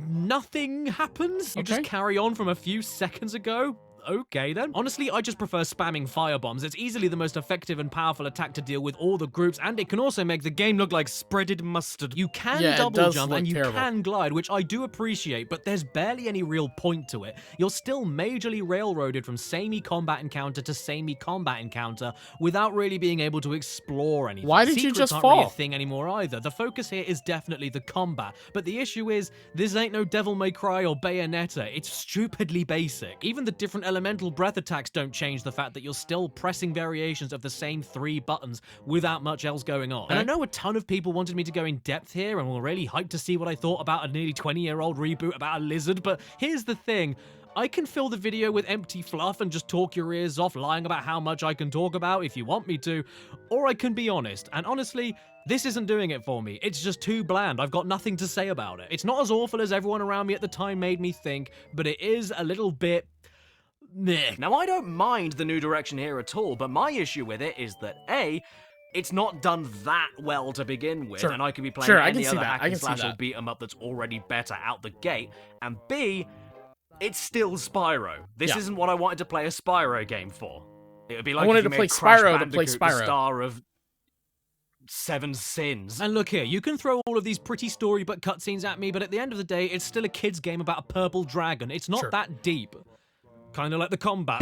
nothing happens. You just carry on from a few seconds ago. Okay then. Honestly, I just prefer spamming firebombs. It's easily the most effective and powerful attack to deal with all the groups, and it can also make the game look like spreaded mustard. You can double jump and you can glide, which I do appreciate, but there's barely any real point to it. You're still majorly railroaded from samey combat encounter to samey combat encounter without really being able to explore anything. Why did you Secrets just aren't fall? really a thing anymore either. The focus here is definitely the combat, but the issue is this ain't no Devil May Cry or Bayonetta. It's stupidly basic. Even the different elemental breath attacks don't change the fact that you're still pressing variations of the same 3 buttons without much else going on. And I know a ton of people wanted me to go in depth here and were really hyped to see what I thought about a nearly 20-year-old reboot about a lizard, but here's the thing. I can fill the video with empty fluff and just talk your ears off, lying about how much I can talk about if you want me to, or I can be honest. And honestly, this isn't doing it for me. It's just too bland. I've got nothing to say about it. It's not as awful as everyone around me at the time made me think, but it is a little bit... meh. Now, I don't mind the new direction here at all, but my issue with it is that A, it's not done that well to begin with, and I could be playing any other hack and slash or beat 'em up that's already better out the gate, and B, it's still Spyro. This isn't what I wanted to play a Spyro game for. It would be like I wanted if you to play made Crash Spyro to play Bandicoot Spyro. the star of 7 Sins. And look here, you can throw all of these pretty storybook cutscenes at me, but at the end of the day, it's still a kid's game about a purple dragon. It's not that deep. Kind of like the combat.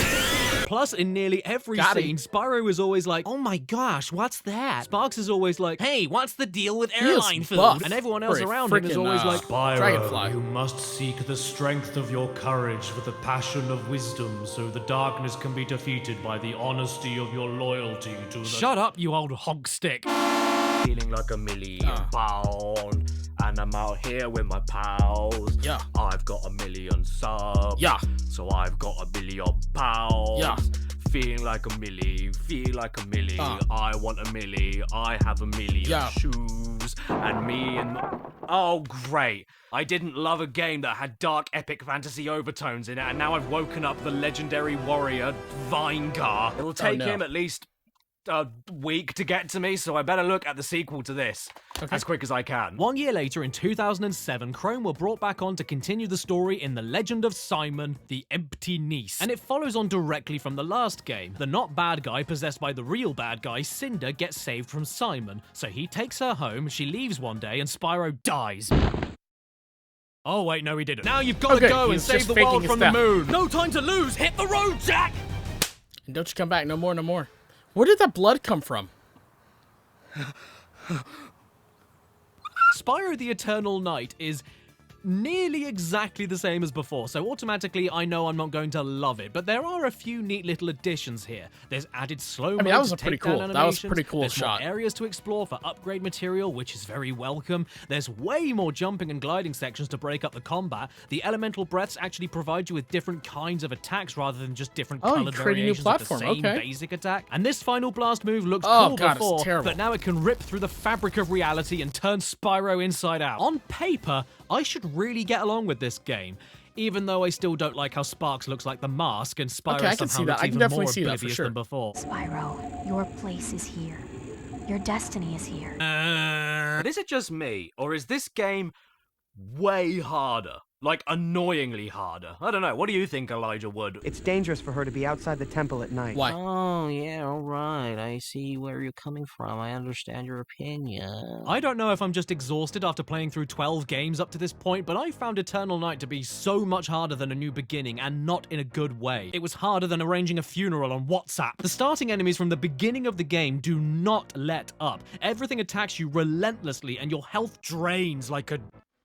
Plus, in nearly every scene, Spyro is always like, oh my gosh, what's that? Sparks is always like, hey, what's the deal with airline food? buff And everyone else for a around him is always like, Spyro, Dragonfly. you must seek the strength of your courage with the passion of wisdom, so the darkness can be defeated by the honesty of your loyalty to the... Shut up, you old hog stick. Feeling like a £1,000,000, and I'm out here with my pals. Yeah. I've got 1,000,000 subs. Yeah. So I've got £1,000,000. Yeah. Feeling like a milli, feel like a milli. I want a milli, I have 1,000,000 shoes. And me and... Oh, great. I didn't love a game that had dark epic fantasy overtones in it, and now I've woken up the legendary warrior, Vinegar. It'll take him at least a week to get to me, so I better look at the sequel to this as quick as I can. 1 year later, in 2007, Chrome were brought back on to continue the story in The Legend of Simon, the Empty Niece. And it follows on directly from the last game. The not bad guy possessed by the real bad guy, Cinder, gets saved from Simon. So he takes her home, she leaves one day, and Spyro dies. Oh wait, no he didn't. Now you've got to go and save the world from the moon. No time to lose, hit the road, Jack! And don't you come back, no more, no more. Where did that blood come from? Spyro the Eternal Knight is nearly exactly the same as before, so automatically I know I'm not going to love it, but there are a few neat little additions here. There's added slow-mo that was to a pretty take down cool. animations. That was a pretty cool There's shot. More areas to explore for upgrade material, which is very welcome. There's way more jumping and gliding sections to break up the combat. The elemental breaths actually provide you with different kinds of attacks rather than just different colored variations of the same basic attack. And this final blast move looks cool before, but now it can rip through the fabric of reality and turn Spyro inside out. On paper, I should really get along with this game, even though I still don't like how Sparks looks like the mask and Spyro somehow looks even more oblivious than before. Spyro, your place is here. Your destiny is here. But is it just me, or is this game way harder? Like, annoyingly harder. I don't know. What do you think, Elijah Wood? It's dangerous for her to be outside the temple at night. Why? Oh, yeah, all right. I see where you're coming from. I understand your opinion. I don't know if I'm just exhausted after playing through 12 games up to this point, but I found Eternal Night to be so much harder than A New Beginning, and not in a good way. It was harder than arranging a funeral on WhatsApp. The starting enemies from the beginning of the game do not let up. Everything attacks you relentlessly, and your health drains like a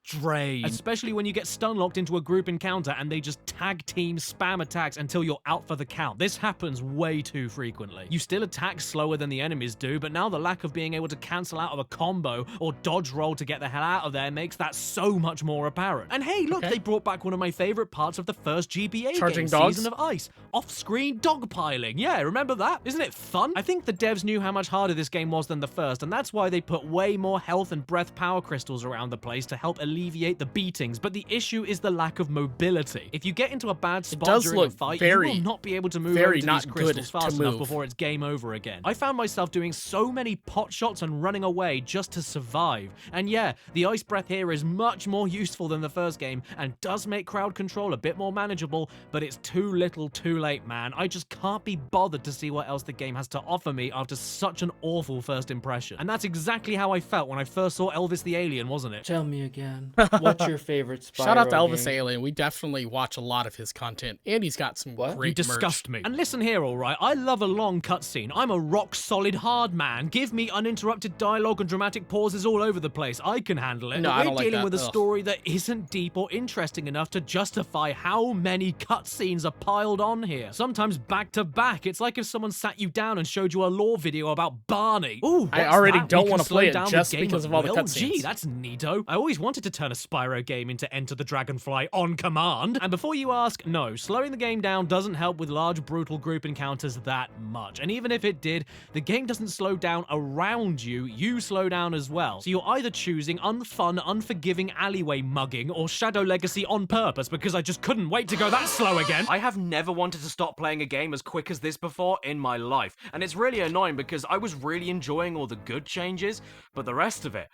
drain. Especially when you get stun locked into a group encounter and they just tag team spam attacks until you're out for the count. This happens way too frequently. You still attack slower than the enemies do, but now the lack of being able to cancel out of a combo or dodge roll to get the hell out of there makes that so much more apparent. And hey, look, they brought back one of my favorite parts of the first GBA game, Season of Ice. Off-screen dogpiling. Yeah, remember that? Isn't it fun? I think the devs knew how much harder this game was than the first, and that's why they put way more health and breath power crystals around the place to help alleviate the beatings, but the issue is the lack of mobility. If you get into a bad spot during a fight, you will not be able to move over to these crystals fast enough before it's game over again. I found myself doing so many pot shots and running away just to survive. And yeah, the ice breath here is much more useful than the first game and does make crowd control a bit more manageable, but it's too little too late, man. I just can't be bothered to see what else the game has to offer me after such an awful first impression. And that's exactly how I felt when I first saw Elvis the Alien, wasn't it? Tell me again. What's your favorite Spyro Shout out to Elvis game? Alien. We definitely watch a lot of his content, and he's got some great You disgust merch. me. And listen here, all right. I love a long cutscene. I'm a rock-solid hard man. Give me uninterrupted dialogue and dramatic pauses all over the place. I can handle it. No, but I we're don't like dealing that. with a story that isn't deep or interesting enough to justify how many cutscenes are piled on here. Sometimes back to back. It's like if someone sat you down and showed you a lore video about Barney. Ooh, I what's already that? don't We want can to play slow it down just the game because at of all the will? cutscenes. Gee, that's neato. I always wanted to turn a Spyro game into Enter the Dragonfly on command. And before you ask, no, slowing the game down doesn't help with large, brutal group encounters that much. And even if it did, the game doesn't slow down around you, you slow down as well. So you're either choosing unfun, unforgiving alleyway mugging or Shadow Legacy on purpose because I just couldn't wait to go that slow again. I have never wanted to stop playing a game as quick as this before in my life. And it's really annoying because I was really enjoying all the good changes, but the rest of it,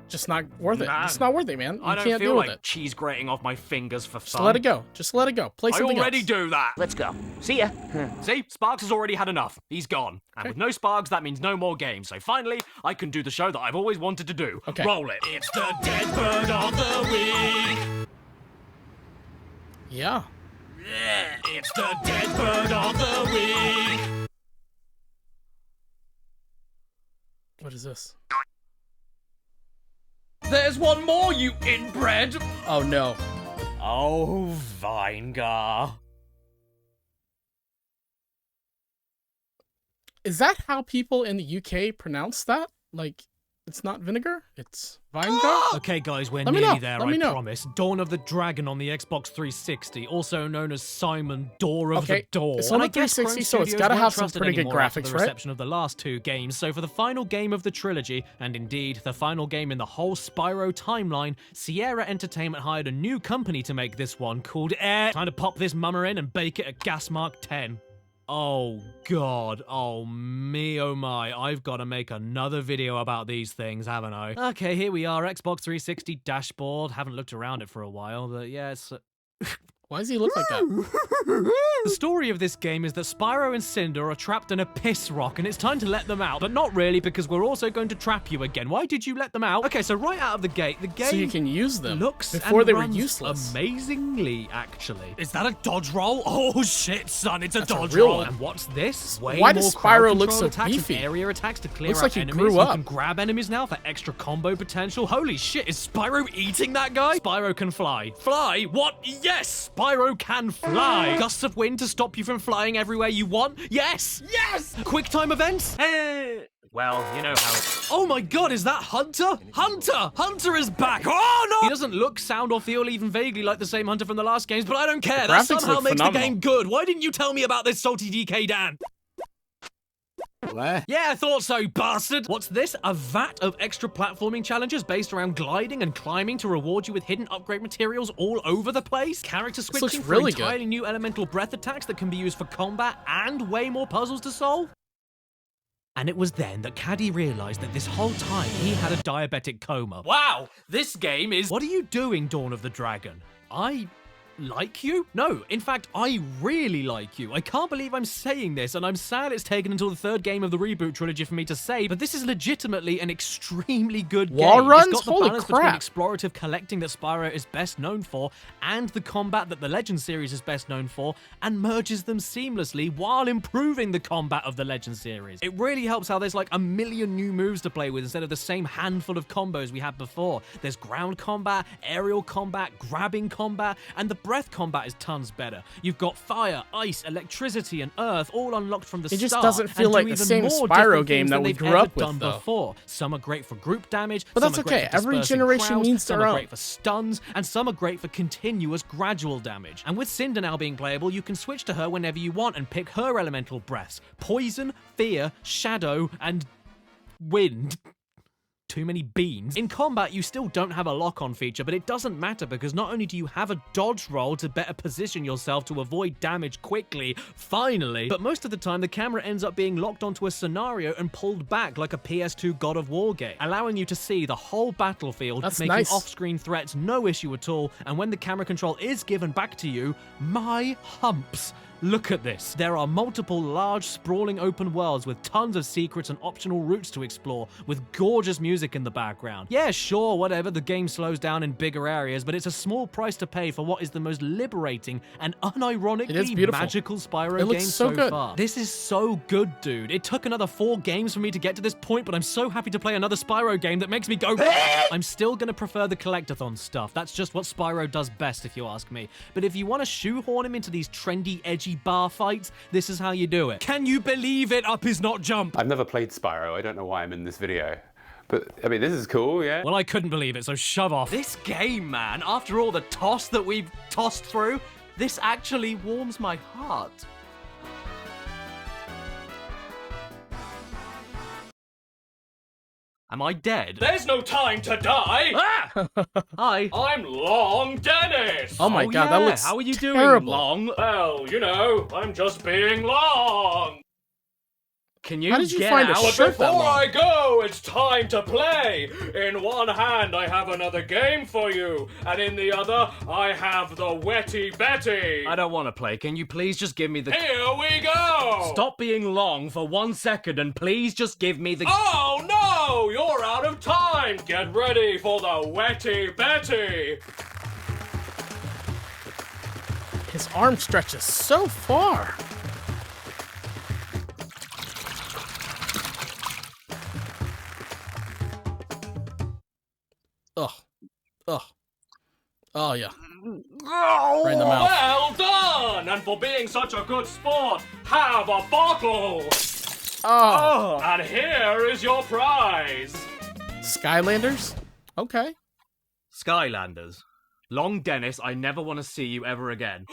just not worth it. Nah. It's not worth it, man. You I don't can't feel deal like with it. cheese grating off my fingers for fun. Just let it go. Just let it go. Play I something already else. do that. Let's go. See ya. See, Sparks has already had enough. He's gone. And with no Sparks, that means no more games. So finally, I can do the show that I've always wanted to do. Okay. Roll it. It's the Dead Bird of the Week. Yeah. It's the dead bird of the week. What is this? There's one more, you inbred. Oh no. Oh, Vinegar. Is that how people in the UK pronounce that? Like, it's not vinegar, it's Vinegar? Okay, guys, we're Let me nearly know. there, Let me I know. promise. Dawn of the Dragon on the Xbox 360, also known as Simon Door of Okay, the Door. it's on And the I guess 360, Chrome so it's Studios gotta weren't have some trusted pretty good anymore after graphics, the right? reception of the last two games. So for the final game of the trilogy, and indeed the final game in the whole Spyro timeline, Sierra Entertainment hired a new company to make this one called Air. Time to pop this mummer in and bake it at gas mark 10. Oh god, oh me, oh my, I've got to make another video about these things, haven't I? Okay, here we are, Xbox 360 dashboard. Haven't looked around it for a while, but yeah, it's... Why does he look like that? The story of this game is that Spyro and Cinder are trapped in a piss rock and it's time to let them out, but not really because we're also going to trap you again. Why did you let them out? Okay, so right out of the gate, the game So you can use them looks before and they were runs useless. amazingly, actually. Is that a dodge roll? Oh shit, son, it's a That's a dodge real roll. one. And what's this? Way Why more does crowd Spyro look control so attacks and beefy? area attacks to clear Looks out like he enemies. grew up. You can grab enemies now for extra combo potential. Holy shit, is Spyro eating that guy? Spyro can fly. Fly? What? Yes, Spyro can fly. Gusts of wind to stop you from flying everywhere you want? Yes! Yes! Quick time events? Well, you know how... Oh my god, is that Hunter? Hunter! Hunter is back! Oh no! He doesn't look, sound, or feel even vaguely like the same Hunter from the last games, but I don't care. That graphics somehow look makes phenomenal. the game good. Why didn't you tell me about this, Salty DK Dan? What? Yeah, I thought so, bastard! What's this? A vat of extra platforming challenges based around gliding and climbing to reward you with hidden upgrade materials all over the place? Character looks switching for really good. entirely new elemental breath attacks that can be used for combat and way more puzzles to solve? And it was then that Caddy realized that this whole time he had a diabetic coma. Wow, this game is... What are you doing, Dawn of the Dragon? I like you? No, in fact, I really like you. I can't believe I'm saying this, and I'm sad it's taken until the third game of the reboot trilogy for me to say, but this is legitimately an extremely good Wall game. runs? It's got the Holy balance crap. between explorative collecting that Spyro is best known for, and the combat that the Legend series is best known for, and merges them seamlessly while improving the combat of the Legend series. It really helps how there's like a million new moves to play with instead of the same handful of combos we had before. There's ground combat, aerial combat, grabbing combat, and the breath combat is tons better. You've got fire, ice, electricity, and earth all unlocked from the It start. just doesn't feel and like do the even same more Spyro different game things that than we they've grew ever up with, done though. before. Some are great for group damage, But some that's are great okay. for Every dispersing generation crowds, needs some their are own. great for stuns, and some are great for continuous gradual damage. And with Cinder now being playable, you can switch to her whenever you want and pick her elemental breaths. Poison, fear, shadow, and wind. Too many beans. In combat, you still don't have a lock-on feature, but it doesn't matter because not only do you have a dodge roll to better position yourself to avoid damage quickly, finally, but most of the time the camera ends up being locked onto a scenario and pulled back like a PS2 God of War game, allowing you to see the whole battlefield, That's making nice. off-screen threats no issue at all, and when the camera control is given back to you, my humps. Look at this. There are multiple large, sprawling open worlds with tons of secrets and optional routes to explore, with gorgeous music in the background. Yeah, sure, whatever, the game slows down in bigger areas, but it's a small price to pay for what is the most liberating and It is unironically beautiful. magical Spyro It looks game so good. far. This is so good, dude. It took another 4 games for me to get to this point, but I'm so happy to play another Spyro game that makes me go... I'm still gonna prefer the Collectathon stuff. That's just what Spyro does best, if you ask me. But if you want to shoehorn him into these trendy, edgy bar fights, this is how you do it. Can you believe it? Up is not jump. I've never played Spyro. I don't know why I'm in this video. But, I mean, this is cool, yeah? Well, I couldn't believe it, so shove off. This game, man, after all the toss that we've tossed through, this actually warms my heart. Am I dead? There's no time to die! Ah! Hi. I'm Long Dennis! Oh my god, that looks How are you doing, terrible. Long? Well, you know, I'm just being long! Can you How did you get find a out? But shirt that before long? I go, it's time to play! In one hand, I have another game for you, and in the other, I have the Wetty Betty! I don't want to play. Can you please just give me the... Here we go! Stop being long for 1 second and please just give me the... Oh no! You're out of time! Get ready for the Wetty Betty! His arm stretches so far. Ugh. Ugh. Oh, yeah. Right in the mouth. Well done! And for being such a good sport, have a bottle! Oh. And here is your prize! Skylanders? Okay. Skylanders. Long Dennis, I never want to see you ever again.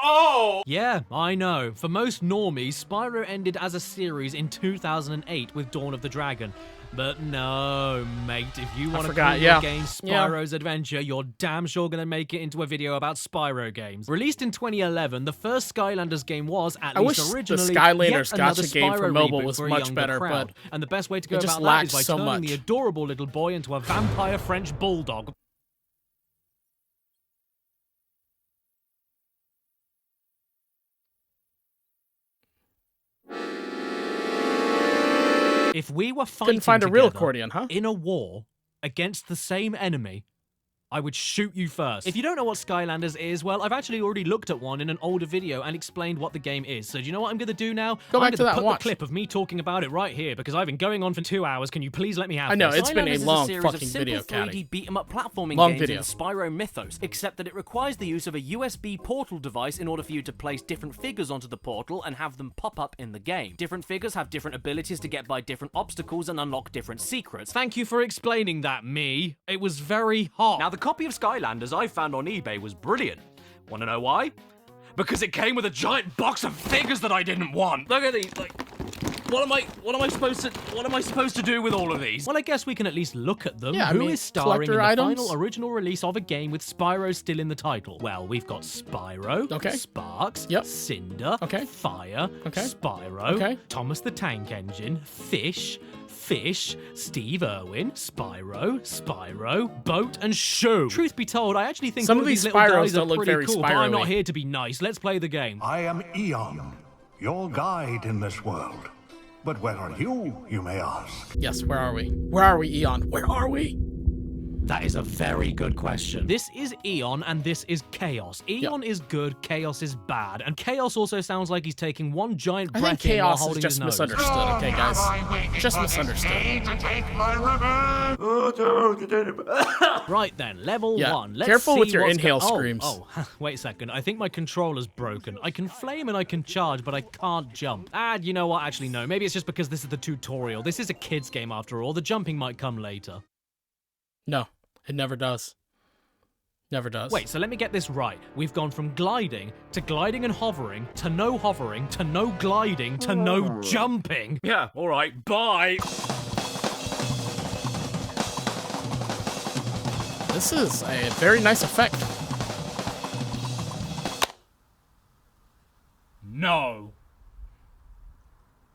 Oh! Yeah, I know. For most normies, Spyro ended as a series in 2008 with Dawn of the Dragon. But no, mate, if you want to call your game Spyro's Adventure, you're damn sure going to make it into a video about Spyro games. Released in 2011, the first Skylanders game was, at least originally, the Skylanders yet another Gotcha game for Spyro mobile reboot was for a much younger better, crowd. but and the best way to go it just about that is lacks by so turning much. the adorable little boy into a vampire French bulldog. If we were fighting Couldn't find a real together accordion, huh? in a war against the same enemy, I would shoot you first. If you don't know what Skylanders is, well, I've actually already looked at one in an older video and explained what the game is. So do you know what I'm going to do now? Go back I'm to going that to put watch. the clip of me talking about it right here because I've been going on for 2 hours. Can you please let me have I know, this? it's been a Skylanders long is a series fucking of simple video, 3D Caddy. beat-em-up platforming Long games video. in the Spyro mythos, except that it requires the use of a USB portal device in order for you to place different figures onto the portal and have them pop up in the game. Different figures have different abilities to get by different obstacles and unlock different secrets. Thank you for explaining that, me. It was very hot. Now, the copy of Skylanders I found on eBay was brilliant. Want to know why? Because it came with a giant box of figures that I didn't want. Look at these. Like, what am I supposed to do with all of these? Well, I guess we can at least look at them. Yeah, I Who mean, is starring in collector the items? final original release of a game with Spyro still in the title? Well, we've got Spyro, Sparks, Cinder, Fire, Spyro, Thomas the Tank Engine, Fish, Steve Irwin, Spyro, Boat, and Shoe. Truth be told, I actually think Some all of these little Spyros guys don't are look pretty very cool, but I'm not Spyro-y. here to be nice. Let's play the game. I am Eon, your guide in this world. But where are you, you may ask? Yes, where are we? Where are we, Eon? Where are we? That is a very good question. This is Eon and this is Chaos. Eon is good, Chaos is bad. And Chaos also sounds like he's taking one giant I breath think in while Chaos is holding just his nose. misunderstood, okay, guys? Just misunderstood. Right then, level 1. Let's careful see with your what's inhale oh, screams. Oh, wait a second. I think my controller's broken. I can flame and I can charge, but I can't jump. You know what? Actually, no. Maybe it's just because this is the tutorial. This is a kid's game after all. The jumping might come later. No, it never does. Never does. Wait, so let me get this right. We've gone from gliding to gliding and hovering to no hovering to no gliding to no jumping. Yeah, all right, bye. This is a very nice effect. No.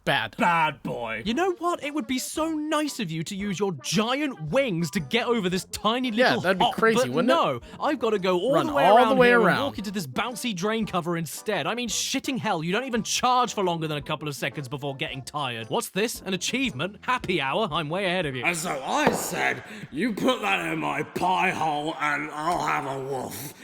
Bad. Bad boy. You know what? It would be so nice of you to use your giant wings to get over this tiny little that'd be hop, crazy, but wouldn't no, it? I've got to go all Run the way all around the way here around. and walk into this bouncy drain cover instead. I mean, shitting hell, you don't even charge for longer than a couple of seconds before getting tired. What's this? An achievement? Happy hour? I'm way ahead of you. And so I said, you put that in my pie hole and I'll have a wolf.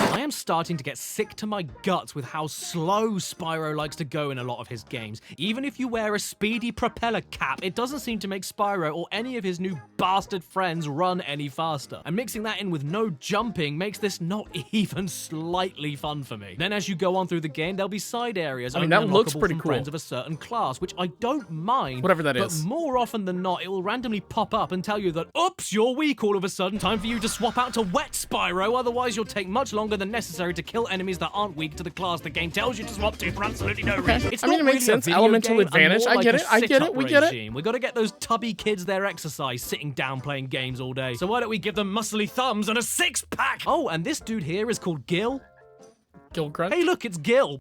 I am starting to get sick to my guts with how slow Spyro likes to go in a lot of his games. Even if you wear a speedy propeller cap, it doesn't seem to make Spyro or any of his new bastard friends run any faster. And mixing that in with no jumping makes this not even slightly fun for me. Then as you go on through the game, there'll be side areas I mean, only that looks unlockable pretty from cool. friends of a certain class, which I don't mind. Whatever that but is. more often than not, it will randomly pop up and tell you that, oops, you're weak all of a sudden. Time for you to swap out to Wet Spyro, otherwise you'll take much longer than necessary to kill enemies that aren't weak to the class the game tells you to swap to for absolutely no reason. It's I mean, not it makes really a sense. video Elemental game, and advantage. more I like get a it. I get it. sit-up We get it. regime. We got to get those tubby kids their exercise sitting down playing games all day. So why don't we give them muscly thumbs and a six-pack? Oh, and this dude here is called Gil. Gil Grunt? Hey, look, it's Gil.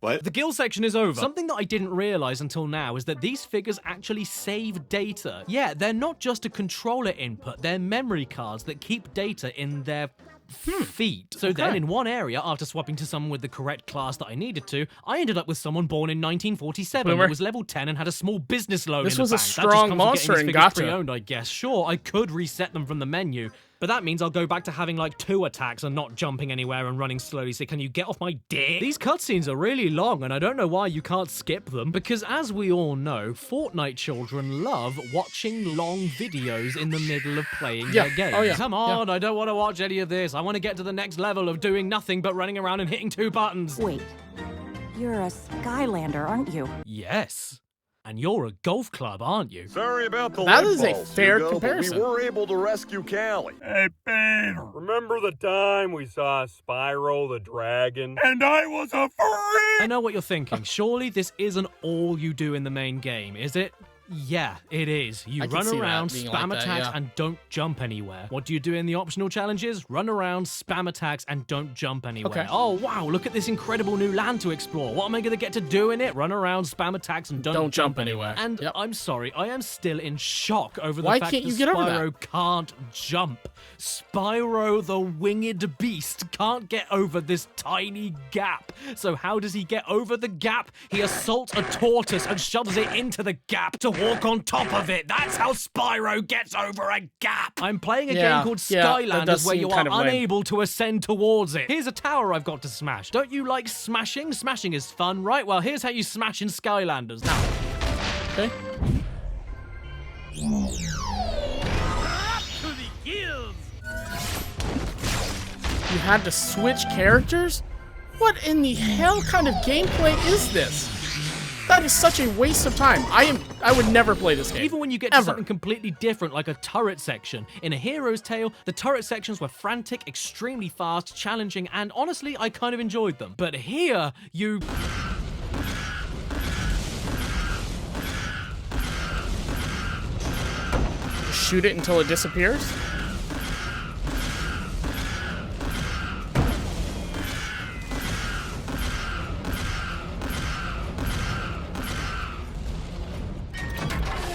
What? The Gil section is over. Something that I didn't realize until now is that these figures actually save data. Yeah, they're not just a controller input, they're memory cards that keep data in their feet. So then, in one area, after swapping to someone with the correct class that I needed to, I ended up with someone born in 1947 Boomer. that was level 10 and had a small business loan This in the was a bank. strong That just comes with monster getting in these figures Gacha. pre-owned, I guess. Sure, I could reset them from the menu, but that means I'll go back to having like 2 attacks and not jumping anywhere and running slowly. So can you get off my dick? These cutscenes are really long, and I don't know why you can't skip them, because as we all know, Fortnite children love watching long videos in the middle of playing their games. Oh, yeah. Come on, I don't want to watch any of this. I want to get to the next level of doing nothing but running around and hitting 2 buttons. Wait, you're a Skylander, aren't you? Yes. And you're a golf club, aren't you? Sorry about the That lead is a balls, fair Hugo, comparison. But we were able to rescue Callie. Hey, Peter, remember the time we saw Spyro the dragon? And I was a freak! I know what you're thinking. Surely this isn't all you do in the main game, is it? Yeah, it is. You I can run see that around, being spam like that, attacks, yeah. and don't jump anywhere. What do you do in the optional challenges? Run around, spam attacks, and don't jump anywhere. Okay. Oh, wow, look at this incredible new land to explore. What am I going to get to do in it? Run around, spam attacks, and don't jump anywhere. And Yep. I'm sorry, I am still in shock over the Why fact can't that you get over that? Spyro can't jump. Spyro the winged beast can't get over this tiny gap. So how does he get over the gap? He assaults a tortoise and shoves it into the gap to walk on top of it. That's how Spyro gets over a gap. I'm playing a game called that Skylanders does where seem you are kind of lame. unable to ascend towards it. Here's a tower I've got to smash. Don't you like smashing? Smashing is fun, right? Well, here's how you smash in Skylanders. Now, Okay. You had to switch characters? What in the hell kind of gameplay is this? That is such a waste of time. I would never play this game. even when you get to something completely different, like a turret section. In A Hero's Tale, the turret sections were frantic, extremely fast, challenging, and honestly, I kind of enjoyed them. But here, you... Shoot it until it disappears?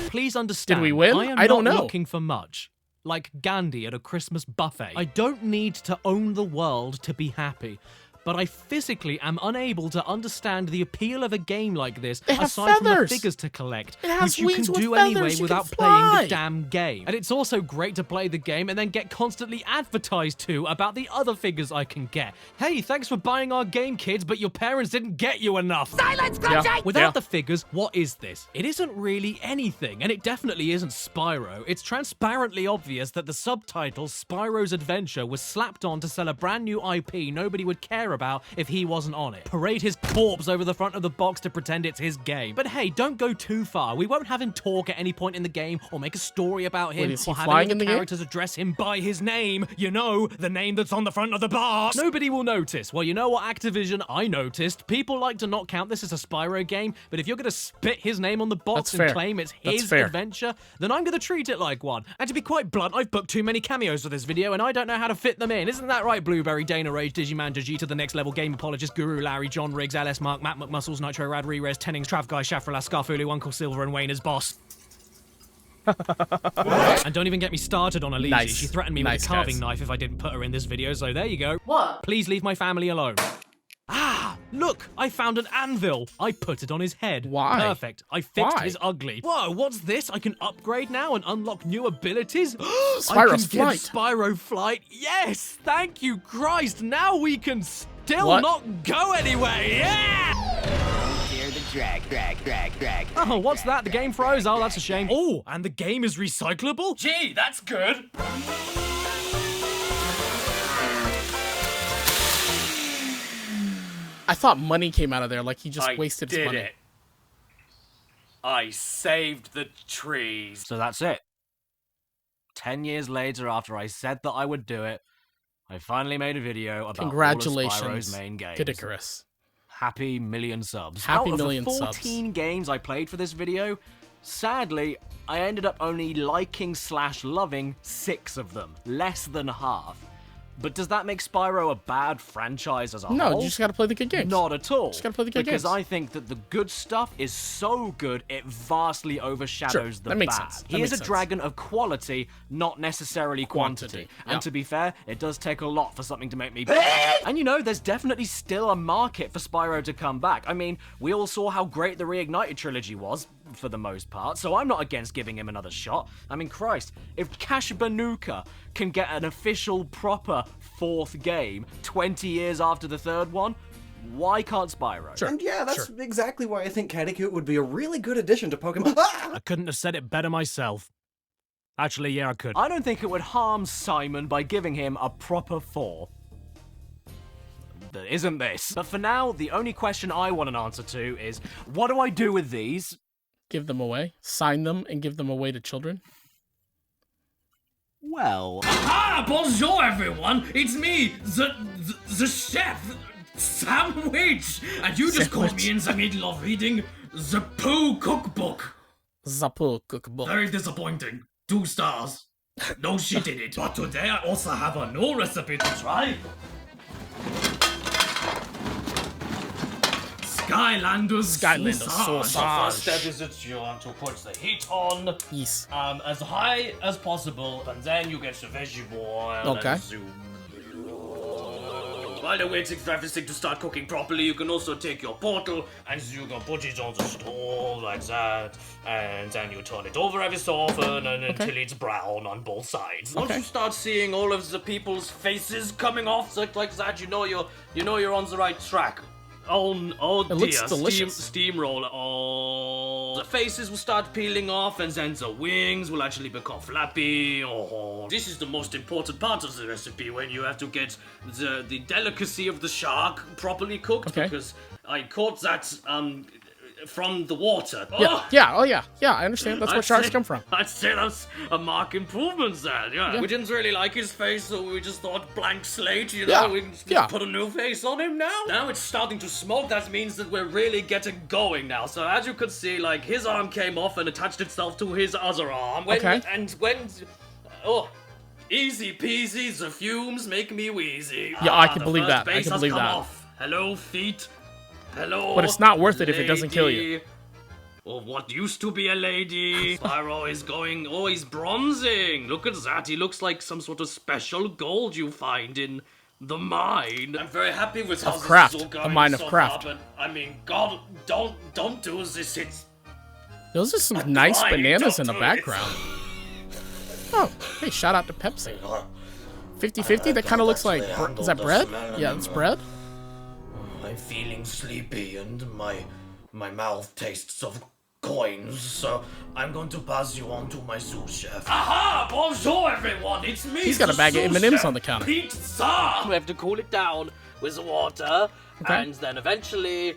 Please understand, Did we win? I am I don't not know. looking for much. Like Gandhi at a Christmas buffet. I don't need to own the world to be happy. But I physically am unable to understand the appeal of a game like this They have aside from the feathers. figures to collect, It has which you can wings with do feathers. anyway You can without playing fly. the damn game. And it's also great to play the game and then get constantly advertised to about the other figures I can get. Hey, thanks for buying our game, kids, but your parents didn't get you enough. Silence, Grunty! Without the figures, what is this? It isn't really anything, and it definitely isn't Spyro. It's transparently obvious that the subtitle, Spyro's Adventure, was slapped on to sell a brand new IP nobody would care about if he wasn't on it. Parade his corpse over the front of the box to pretend it's his game. But hey, don't go too far. We won't have him talk at any point in the game, or make a story about him, Wait, is he or have flying any in of the the game? characters address him by his name. You know, the name that's on the front of the box. Nobody will notice. Well, you know what, Activision? I noticed. People like to not count this as a Spyro game, but if you're gonna spit his name on the box That's and fair. claim it's That's his fair. adventure, then I'm gonna treat it like one. And to be quite blunt, I've booked too many cameos for this video, and I don't know how to fit them in. Isn't that right, Blueberry, Dana Rage, Digiman, Vegeta, the next level game apologist, Guru, Larry, John Riggs, LS Mark, Matt McMuscles, Nitro Rad, Rerez, Tennings, Trav Guy, Shafralas, Scarfulu, Uncle Silver, and Wayne as boss. And don't even get me started on Alicia. Nice. She threatened me Nice, with a carving guys. knife if I didn't put her in this video, so there you go. What? Please leave my family alone. Ah, look, I found an anvil. I put it on his head. Why? Perfect. I fixed Why? his ugly. Whoa, what's this? I can upgrade now and unlock new abilities? I Spyro's can flight. give Spyro flight. Yes, thank you, Christ. Now we can still What? not go anywhere. Yeah! Dare the drag. Oh, what's that? The game froze? Oh, that's a shame. Oh, and the game is recyclable? Gee, that's good. I thought money came out of there, like he just I wasted his did money. it. I saved the trees. So that's it. 10 years later, after I said that I would do it, I finally made a video about all of Congratulations, Spyro's main games. Caddicarus. Happy million subs. Happy Out million of the subs. 14 games I played for this video, sadly, I ended up only liking / loving 6 of them, less than half. But does that make Spyro a bad franchise as a whole? No, you just gotta play the good games. Not at all. Just gotta play the good because games. I think that the good stuff is so good, it vastly overshadows the that makes bad. sense. That He is makes a sense. dragon of quality, not necessarily quantity. And to be fair, it does take a lot for something to make me... And you know, there's definitely still a market for Spyro to come back. I mean, we all saw how great the Reignited trilogy was, for the most part, so I'm not against giving him another shot. I mean, Christ, if Cash Banuka can get an official, proper 4th game 20 years after the 3rd one, why can't Spyro? And yeah, that's exactly why I think Caddicarus would be a really good addition to Pokemon. I couldn't have said it better myself. Actually, yeah, I could. I don't think it would harm Simon by giving him a proper 4. That isn't this. But for now, the only question I want an answer to is, what do I do with these? Give them away. Sign them and give them away to children. Well... Ah, bonjour everyone! It's me, the chef, Sandwich! And you just caught me in the middle of reading the Pooh cookbook. The Pooh cookbook. Very disappointing. 2 stars. No shit in it. But today I also have a new recipe to try. Skylanders sausage. The first step is that you want to put the heat on as high as possible, and then you get the vegetable and zoom. While they're waiting for everything to start cooking properly, you can also take your portal and you can put it on the stove like that, and then you turn it over every so often and until it's brown on both sides. Once you start seeing all of the people's faces coming off like that, you know you're on the right track. Oh dear, looks delicious. steamroller. Oh, the faces will start peeling off, and then the wings will actually become flappy. Oh, this is the most important part of the recipe, when you have to get the delicacy of the shark properly cooked, because I caught that from the water. Yeah, I understand. That's where sharks come from. I'd say that's a marked improvement there, yeah. We didn't really like his face, so we just thought blank slate, you know, we can just put a new face on him now. Now it's starting to smoke, that means that we're really getting going now. So as you could see, like, his arm came off and attached itself to his other arm. Easy peasy, the fumes make me wheezy. Yeah, I can believe that. I can believe that. Off. Hello, feet. Hello, but it's not worth it if it doesn't kill you. Or what used to be a lady. Spyro is going... Oh, he's bronzing. Look at that. He looks like some sort of special gold you find in the mine. I'm very happy with how this is all going a mine of so craft. far, but, I mean, God, don't do this. It's... Those are some nice bananas in the background. Oh, hey, shout out to Pepsi. 50-50? That kind of looks like... Is that bread? Yeah, it's bread. I'm feeling sleepy and my mouth tastes of coins, so I'm going to pass you on to my sous chef. Aha! Bonjour, everyone! It's me. He's got a bag of M&Ms on the counter. Pizza! We have to cool it down with the water, and then eventually,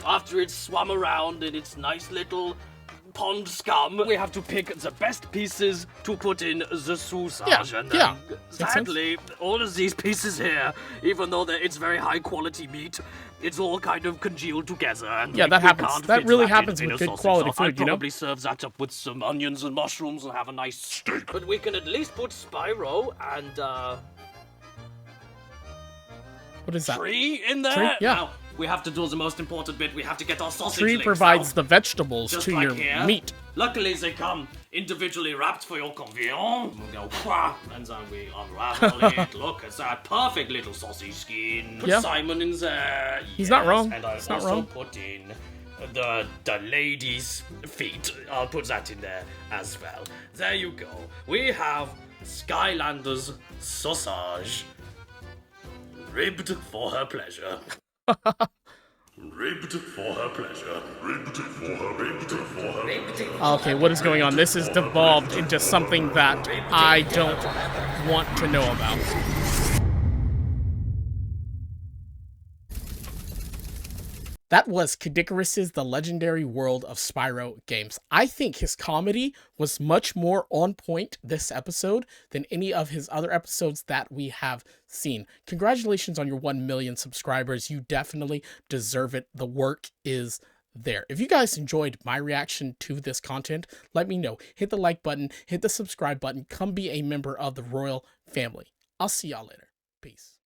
after it's swum around in its nice little pond scum, we have to pick the best pieces to put in the sausage. And then, sadly, all of these pieces here, even though it's very high quality meat, it's all kind of congealed together. And that happens. That really happens with good quality food, you know? I'd probably serve that up with some onions and mushrooms and have a nice steak. But we can at least put Spyro and, what is that? Tree in there? Tree? Yeah. Now, we have to do the most important bit. We have to get our sausage Tree links provides out. the vegetables Just to like your here. meat. Luckily, they come individually wrapped for your convenience. We go, wah, and then we unravel it. Look at that perfect little sausage skin. Put Simon in there. He's not wrong. And I'll He's not also wrong. put in the lady's feet. I'll put that in there as well. There you go. We have Skylanders sausage. Ribbed for her pleasure. Ribbed for her pleasure. Ribbed for her. Okay, what is going on? This is devolved into something that I don't want to know about. That was Caddicarus' The Legendary World of Spyro games. I think his comedy was much more on point this episode than any of his other episodes that we have seen. Congratulations on your 1 million subscribers. You definitely deserve it. The work is there. If you guys enjoyed my reaction to this content, let me know. Hit the like button, hit the subscribe button, come be a member of the royal family. I'll see y'all later. Peace.